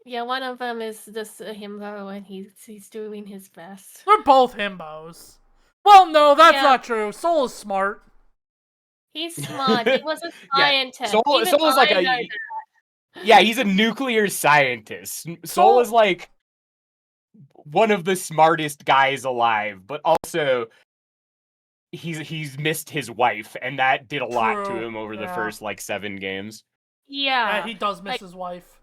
Yeah, one of them is just a himbo, and he's doing his best. They're both himbos. Well, no, that's Yeah. not true. Soul is smart. He's smart. He was a Yeah, scientist. Soul Even is like I know a... that. Yeah, he's a nuclear scientist. Soul is, like, one of the smartest guys alive, but also he's missed his wife, and that did a lot to True, him over the yeah. first, like, 7 games. Yeah, Yeah. he does miss Like, his wife.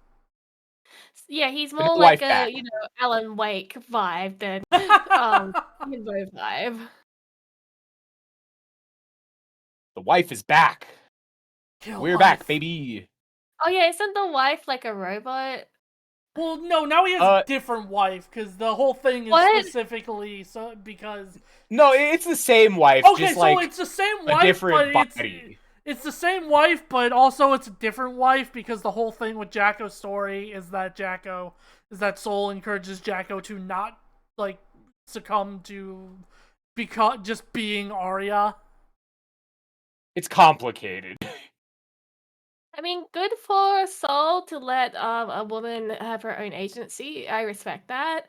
yeah, he's But more his like wife a, back. Alan Wake vibe than himbo vibe. The wife is back. Kill We're wife. back, baby. Oh yeah, isn't the wife like a robot? Well, no, now he has a different wife, because the whole thing is What? specifically so because... No, it's the same wife, Okay, just so like it's the same a wife, different but body. it's the same wife, but also it's a different wife, because the whole thing with Jacko's story is that Soul encourages Jacko to not, like, succumb to just being Arya. It's complicated. I mean, good for Soul to let a woman have her own agency. I respect that.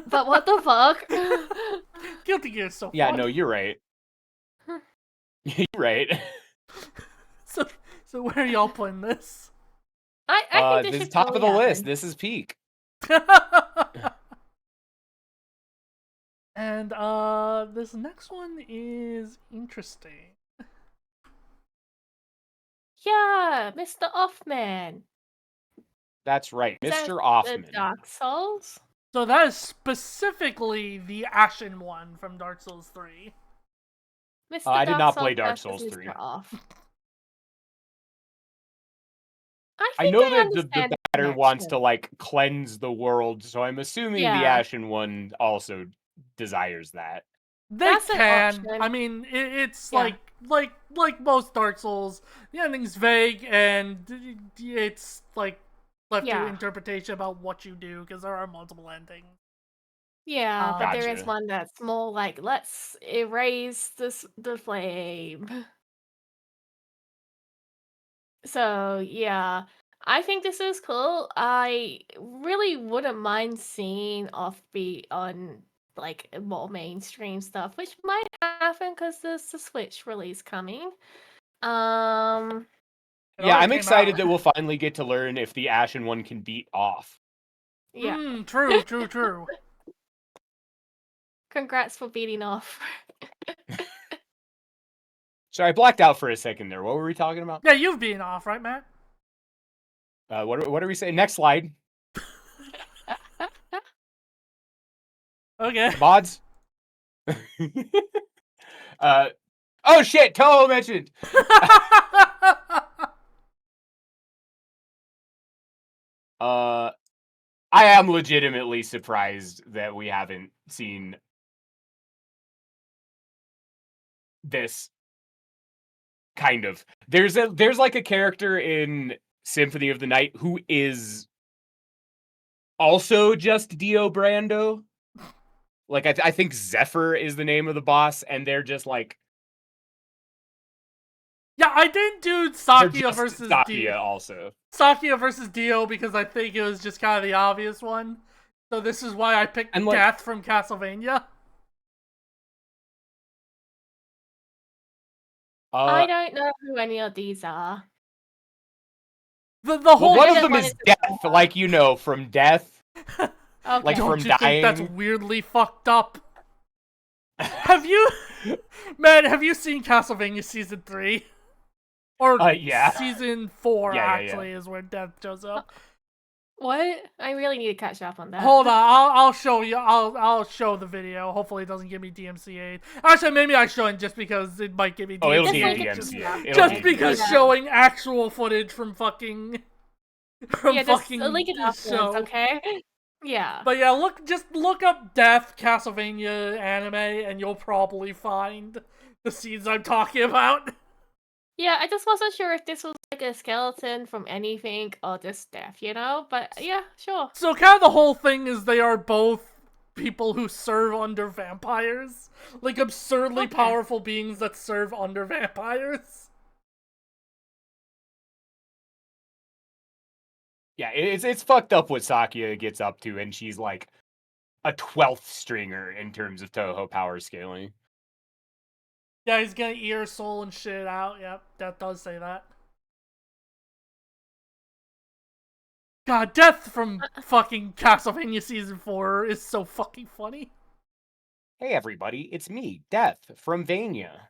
But what the fuck? Guilty Gear is so Yeah, fun. no, you're right. You're right. So where are y'all putting this? I think This is should top of the totally list. happen. This is peak. And this next one is interesting. Yeah, Mr. Offman. That's right, Is that Mr. the Offman. Dark Souls? So that is specifically the Ashen one from Dark Souls 3. Mr. I did Dark not Souls play Dark versus Souls 3. Mr. Off. I know that the understand batter wants to, connection. like, cleanse the world, so I'm assuming the Yeah. Ashen one also desires that. They That's an can. option. I mean, it's Yeah. like most Dark Souls. The ending's vague, and it's like left to Yeah. interpretation about what you do, because there are multiple endings. Yeah, but there is Gotcha. one that's more like, let's erase the flame. So, yeah. I think this is cool. I really wouldn't mind seeing Offbeat on like more mainstream stuff, which might happen because there's the Switch release coming. It Yeah, already I'm came excited out. that we'll finally get to learn if the Ashen one can beat off. Yeah. True. Congrats for beating off. So I blacked out for a second there. What were we talking about? Yeah, you've been off, right, Matt? What are we saying? Next slide. Okay. Mods. Oh shit! Toho mentioned. I am legitimately surprised that we haven't seen this. Kind of. There's like a character in Symphony of the Night who is also just Dio Brando. Like, I think Zephyr is the name of the boss, and they're just like... Yeah, I didn't do They're Sakia just versus Sakia Dio. also. Sakia versus Dio, because I think it was just kind of the obvious one. So this is why I picked And, like- Death from Castlevania. I don't know who any of these are. The Well, whole one I of don't them want is it to Death, go like, you know, from Death. Okay. Like, Don't from you think that's dying. weirdly fucked up? Have you, man? Have you seen Castlevania season 3? Or Yeah. season 4 Yeah. actually is where Death shows up. What? I really need to catch up on that. Hold on, I'll show you. I'll show the video. Hopefully, it doesn't give me DMCA. Actually, maybe I shouldn't, just because it might give me DMCA. Oh, it'll It's be like a a DMCA. just- It'll Just be a because DMCA. showing actual footage from fucking from Yeah, just fucking link it this afterwards, show. okay? Yeah. But yeah, just look up Death Castlevania anime, and you'll probably find the scenes I'm talking about. Yeah, I just wasn't sure if this was like a skeleton from anything or just death, you know? But yeah, sure. So kind of the whole thing is they are both people who serve under vampires, like absurdly Okay. powerful beings that serve under vampires. Yeah, it's fucked up what Sakia gets up to, and she's like a 12th stringer in terms of Toho power scaling. Yeah, he's gonna eat her soul and shit out. Yep, that does say that. God, Death from fucking Castlevania Season 4 is so fucking funny. Hey everybody, it's me, Death from Vania.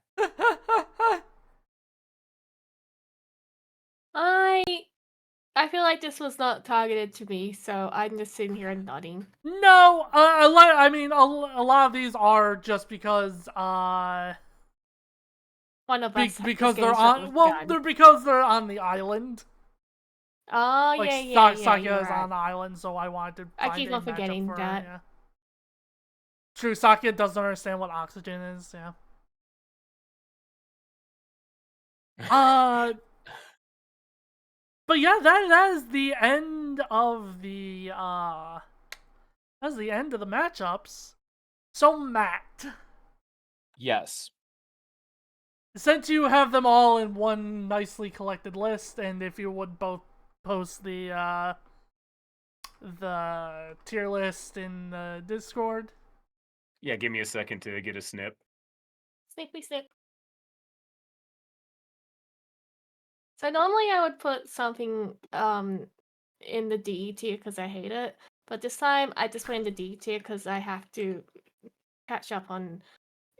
I feel like this was not targeted to me, so I'm just sitting here and nodding. No, I mean, a lot of these are just because, One of us because is they're getting shot on, with a well, gun. they're because they're on the island. Oh, Like, yeah, you're Sakia is right. on the island, so I wanted to I find keep a on matchup forgetting for that. her, yeah. True, Sakia doesn't understand what oxygen is, yeah. But yeah, that is the end of the, that's the end of the matchups. So, Matt, Yes. since you have them all in one nicely collected list, and if you would both post the tier list in the Discord. Yeah, give me a second to get a snip. Snippy snip. So normally I would put something in the D tier because I hate it, but this time I just put in the D tier because I have to catch up on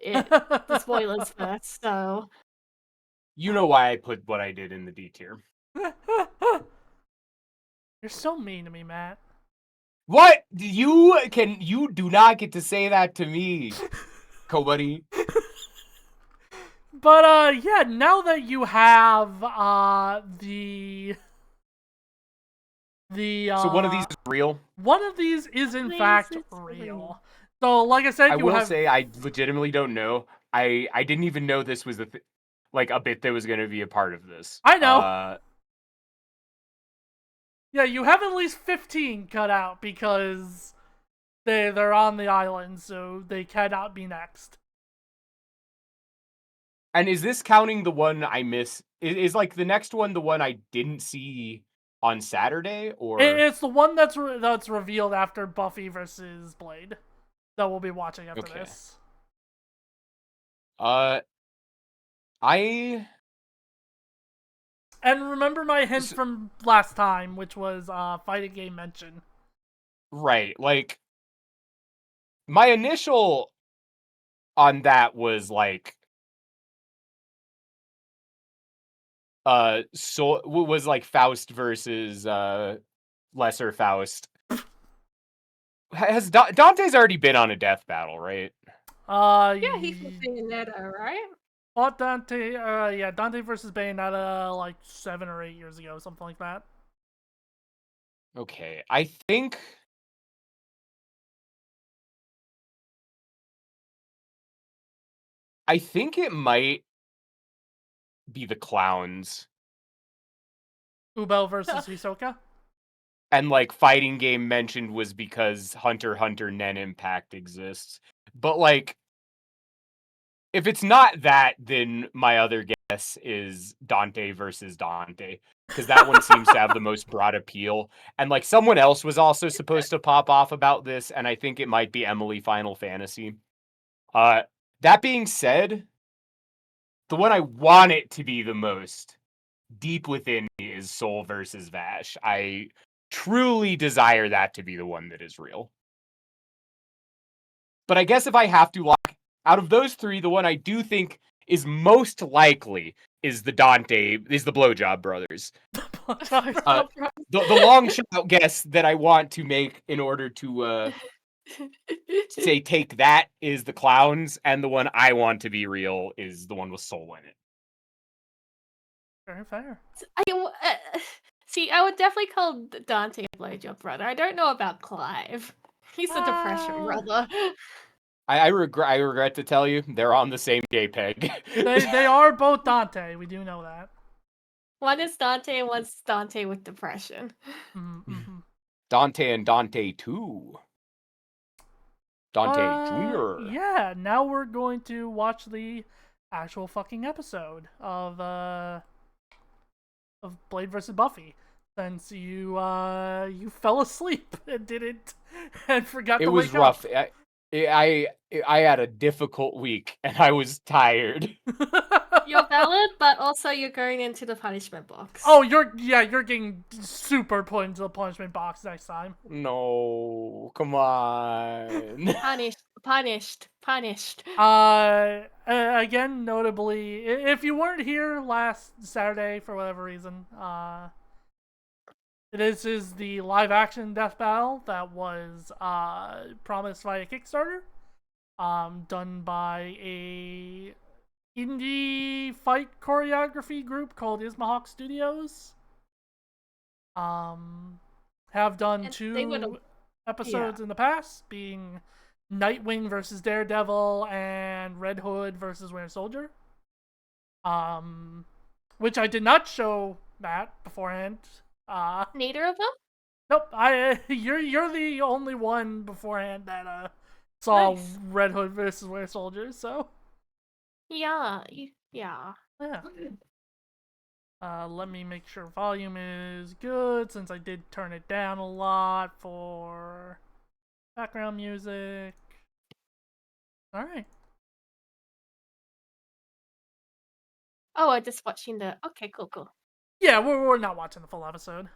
the spoilers first. So You know why I put what I did in the D tier. You're so mean to me, Matt. What? You do not get to say that to me, Kobuddy. But yeah, now that you have So one of these is real. one of these is in Please, fact it's real. So like I said, I you will have say I legitimately don't know. I didn't even know this was like a bit that was going to be a part of this. I know. Yeah, you have at least 15 cut out because they're on the island, so they cannot be next. And is this counting the one I miss? Is like the next one the one I didn't see on Saturday, or It's the one that's revealed after Buffy versus Blade that we'll be watching after Okay. this. I And remember my hint from last time, which was fighting game mention. right, like my initial on that was like so was like Faust versus Lesser Faust. Has Dante's already been on a death battle, right? yeah, he's with Bayonetta, right? Fought Dante, yeah, Dante versus Bayonetta like 7 or 8 years ago, something like that. Okay, I think it might be the clowns. Ubel versus Hisoka. And like fighting game mentioned was because Hunter x Hunter Nen Impact exists. But like if it's not that, then my other guess is Dante versus Dante. Because that one seems to have the most broad appeal. And like someone else was also supposed to pop off about this, and I think it might be Emily Final Fantasy. That being said, the one I want it to be the most deep within me is Soul versus Vash. I truly desire that to be the one that is real. But I guess if I have to lock out of those three, the one I do think is most likely is the Blowjob Brothers. The long shot guess that I want to make in order to say take that is the clowns, and the one I want to be real is the one with Soul in it. Very fair. See, I would definitely call Dante a blowjob brother. I don't know about Clive. He's a depression brother. I regret to tell you, they're on the same JPEG. They are both Dante. We do know that. One is Dante and one's Dante with depression. Mm-hmm. Dante and Dante 2. Dante Jr. Yeah, now we're going to watch the actual fucking episode of Blade vs. Buffy. Since you fell asleep and didn't and forgot It to was wake rough. up. I had a difficult week and I was tired. You're valid, but also you're going into the punishment box. Oh, you're getting super put into the punishment box next time. No, come on. Punished. Again, notably, if you weren't here last Saturday for whatever reason, this is the live action death battle that was promised via Kickstarter, done by a indie fight choreography group called Ismahawk Studios. Have done And two episodes in the past, being Nightwing versus Daredevil and Red Hood versus Winter Soldier. Which I did not show Matt beforehand. Neither of them? Nope. You're the only one beforehand that saw Nice. Red Hood versus Winter Soldier. So Yeah. yeah. Let me make sure volume is good, since I did turn it down a lot for background music. Alright. Oh, I'm just watching the... Okay, cool. Yeah, we're not watching the full episode.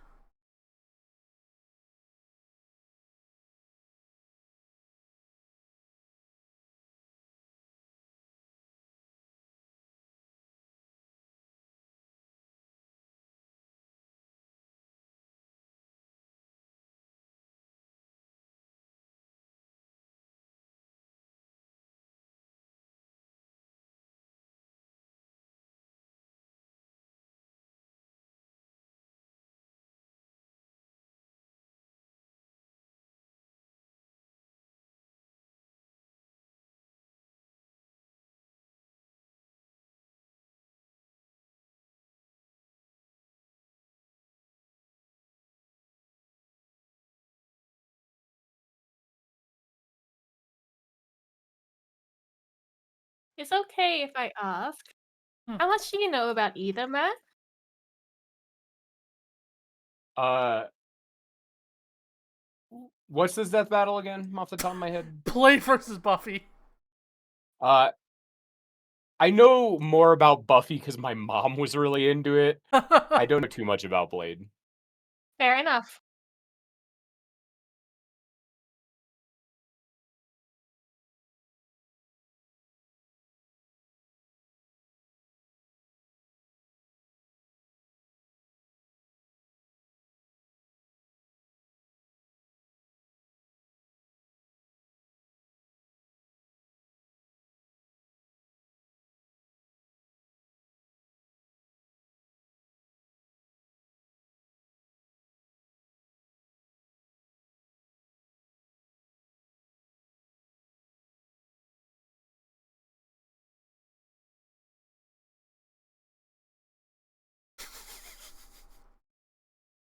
It's okay if I ask. How much do you know about either, Matt? What's this death battle again, off the top of my head? Blade versus Buffy. I know more about Buffy because my mom was really into it. I don't know too much about Blade. Fair enough.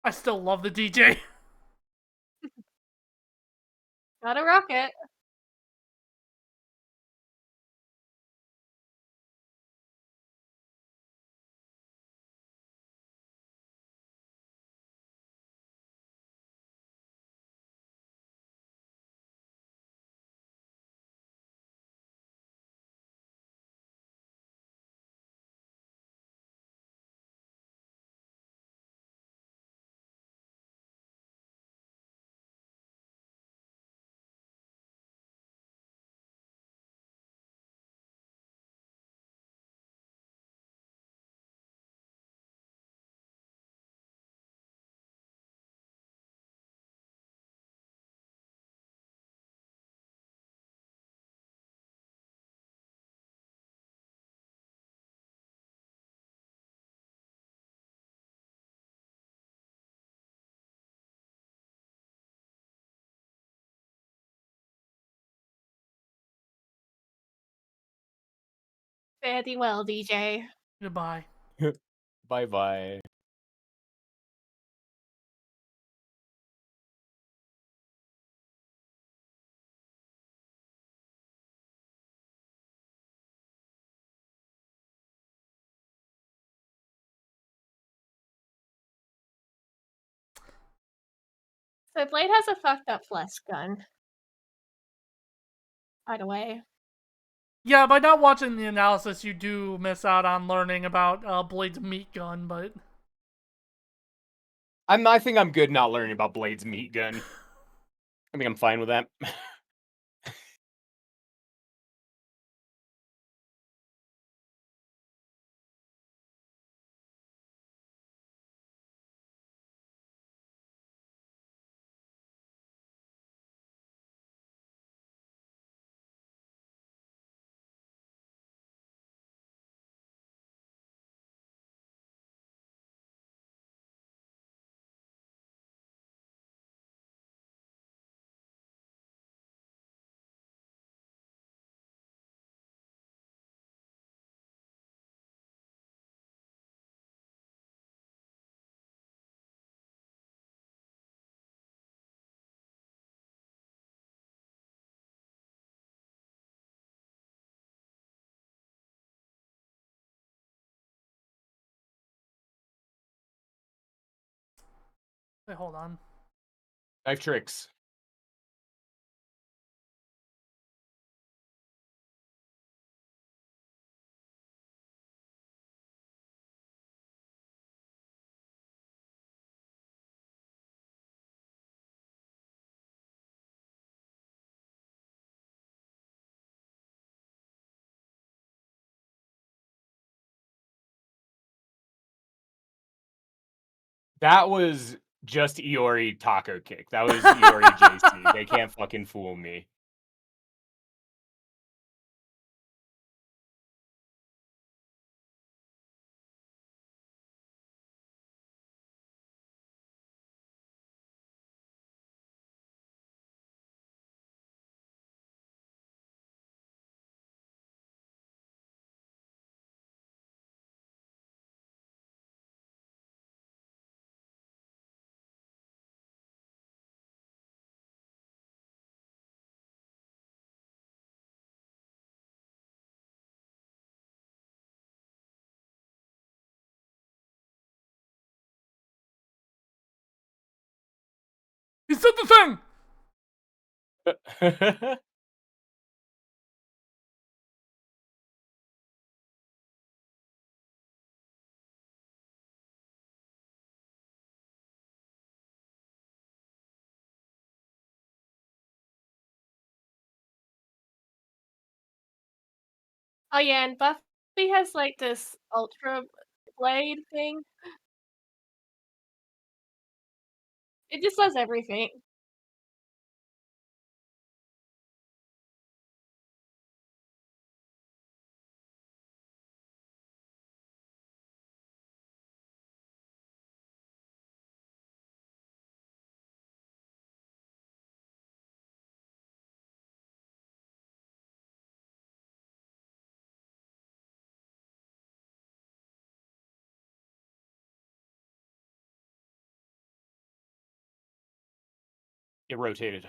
I still love the DJ. Gotta rock it. Fare thee well, DJ. Goodbye. Bye bye. So Blade has a fucked up flash gun. By the way. Yeah, by not watching the analysis, you do miss out on learning about Blade's meat gun, but I think I'm good not learning about Blade's meat gun. I think I'm fine with that. wait, hold on. Knife tricks. That was just Iori taco kick. That was Iori JC. They can't fucking fool me. He said the thing! Oh yeah, and Buffy has like this ultra blade thing. It just does everything. It rotated.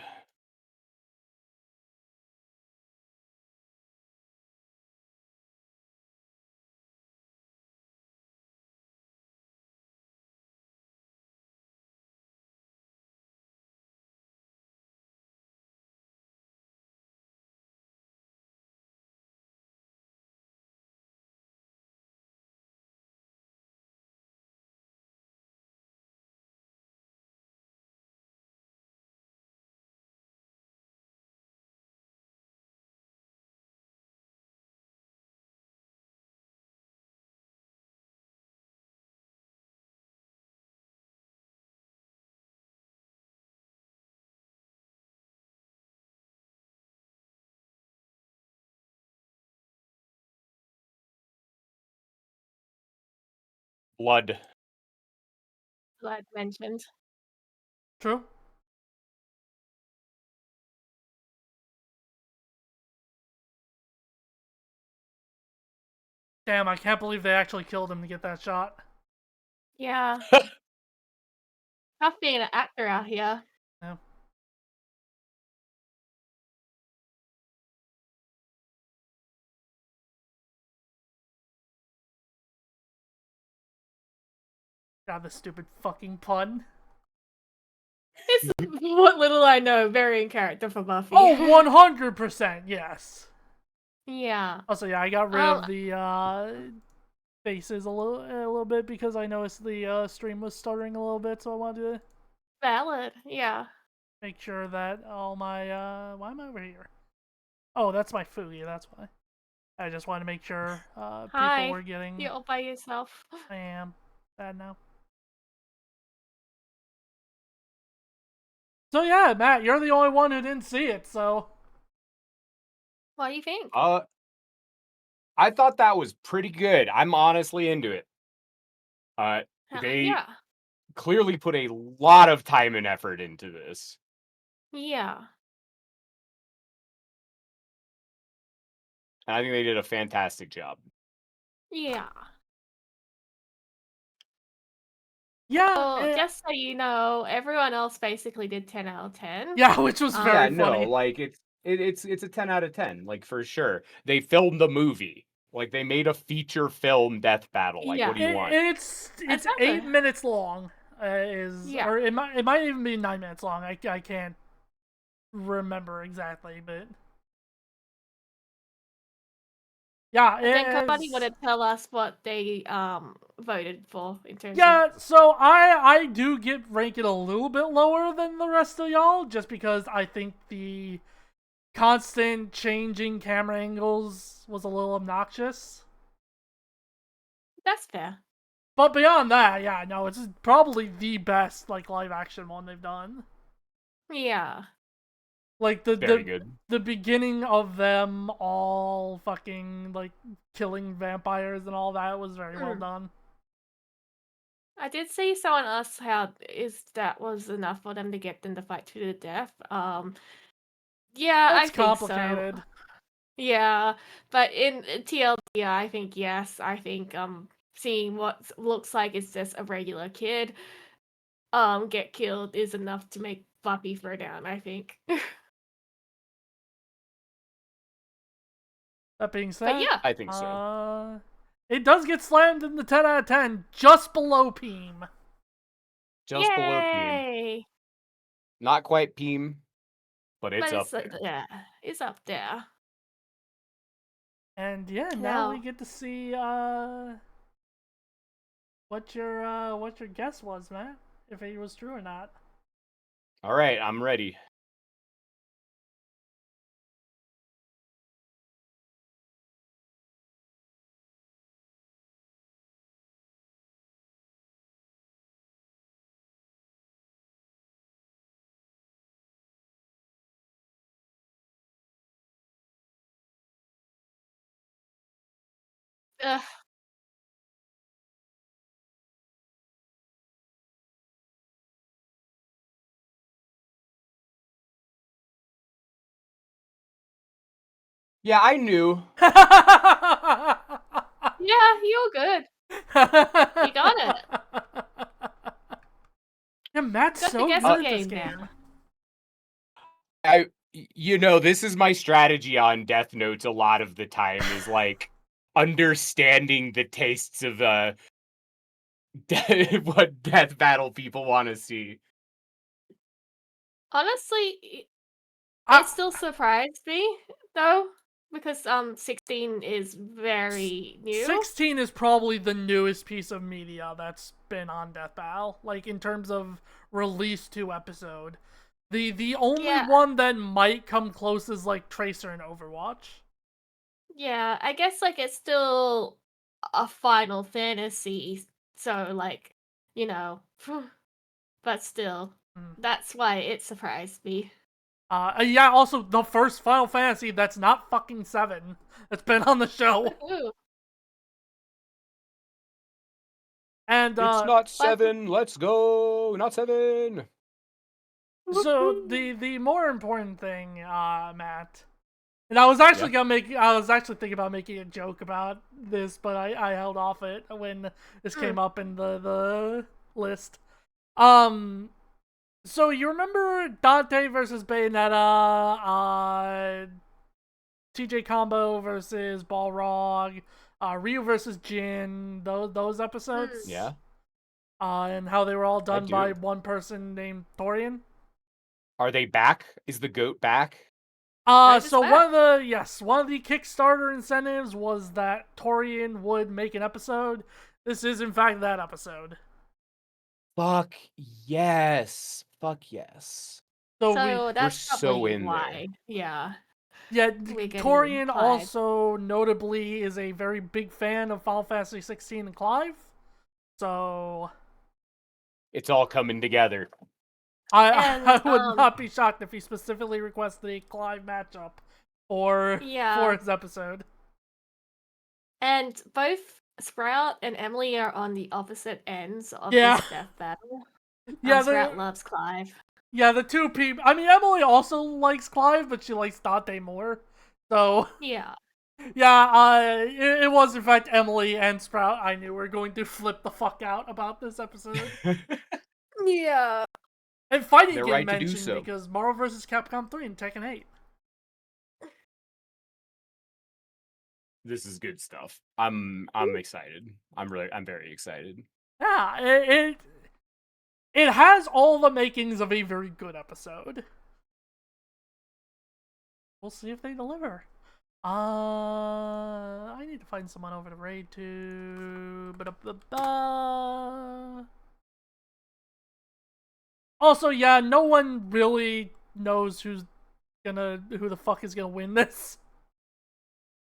Blood. Glad mentioned. True. Damn, I can't believe they actually killed him to get that shot. Yeah. Tough being an actor out here. Yeah. God, this stupid fucking pun. It's what little I know, very in character for Buffy. Oh, 100%, yes. Yeah. Also, yeah, I got rid of the faces a little bit because I noticed the stream was stuttering a little bit, so I wanted to Valid. Yeah. make sure that all my why am I over here? Oh, that's my foodie, that's why. I just wanted to make sure people Hi. were getting. You're all by yourself. I am sad now. So yeah, Matt, you're the only one who didn't see it, so What do you think? I thought that was pretty good. I'm honestly into it. They Yeah. clearly put a lot of time and effort into this. Yeah. And I think they did a fantastic job. Yeah. yeah. Well, just so you know, everyone else basically did 10 out of 10. Yeah, which was very Yeah, funny. no, like it's a 10 out of 10, like for sure. They filmed the movie. Like they made a feature film death battle. Like what do you want? It's Exactly. 8 minutes long. Yeah. Or it might even be 9 minutes long. I can't remember exactly, but yeah, Then somebody would tell us what they voted for in terms yeah, of... so I do rank it a little bit lower than the rest of y'all, just because I think the constant changing camera angles was a little obnoxious. That's fair. But beyond that, yeah, no, it's probably the best like live action one they've done. Yeah. Like Very good. the beginning of them all fucking like killing vampires and all that was very well done. I did see someone ask how that was enough for them to get them to fight to the death. Yeah, It's I think complicated. so. Yeah, but in TLD, I think yes. I think seeing what looks like it's just a regular kid get killed is enough to make Buffy throw down, I think. That being But said, yeah. I think so. It does get slammed in the 10 out of 10, just below Peem. Just below Peem. Yay! Not quite Peem, but it's up there. Yeah, it's up there. And yeah, now we get to see what your guess was, Matt, if it was true or not. All right, I'm ready. Ugh. Yeah, I knew. Yeah, you're good. You got it. Yeah, Matt's Got the so guessing good at this game game. This is my strategy on Death Notes a lot of the time is like understanding the tastes of what death battle people want to see. Honestly, it still surprised me though, because 16 is very new. 16 is probably the newest piece of media that's been on Death Battle, like in terms of release to episode. The only one that might come close is like Tracer and Overwatch. Yeah, I guess like it's still a Final Fantasy, so like, you know, but still, that's why it surprised me. Yeah, also the first Final Fantasy that's not fucking 7 that's been on the show. Ooh. And it's not 7, let's go, not 7. So the more important thing, Matt, And I was actually thinking about making a joke about this, but I held off it when this came up in the list. So you remember Dante versus Bayonetta, TJ Combo versus Balrog, Ryu versus Jin, those episodes? Yeah. And how they were all done by do. one person named Torian? Are they back? Is the goat back? So one of the Kickstarter incentives was that Torian would make an episode. This is in fact that episode. Fuck yes. Fuck yes. So that's so probably in why. Yeah. Yeah, We're getting Torian Clive. also notably is a very big fan of Final Fantasy 16 and Clive. So It's all coming together. I would not be shocked if he specifically requested a Clive matchup for his episode. And both Sprout and Emily are on the opposite ends of this death battle. Yeah, Sprout loves Clive. Yeah, the two people. I mean, Emily also likes Clive, but she likes Dante more. So yeah, it was in fact Emily and Sprout I knew were going to flip the fuck out about this episode. yeah. And fighting They're getting right to do mentioned so. because Marvel vs. Capcom 3 and Tekken 8. This is good stuff. I'm excited. I'm very excited. Yeah, it has all the makings of a very good episode. We'll see if they deliver. I need to find someone over to raid to. Also, yeah, no one really knows who the fuck is gonna win this.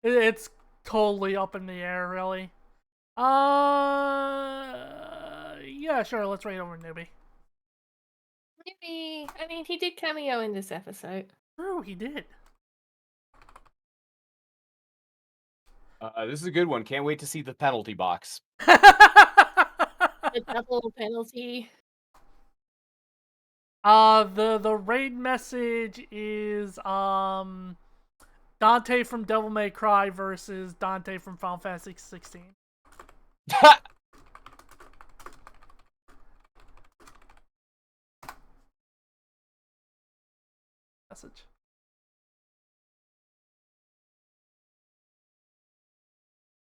It's totally up in the air, really. Yeah, sure. Let's raid over Newbie. Maybe. I mean, he did cameo in this episode. True, he did. This is a good one. Can't wait to see the penalty box. The double penalty. The raid message is Dante from Devil May Cry versus Dante from Final Fantasy 16. Message.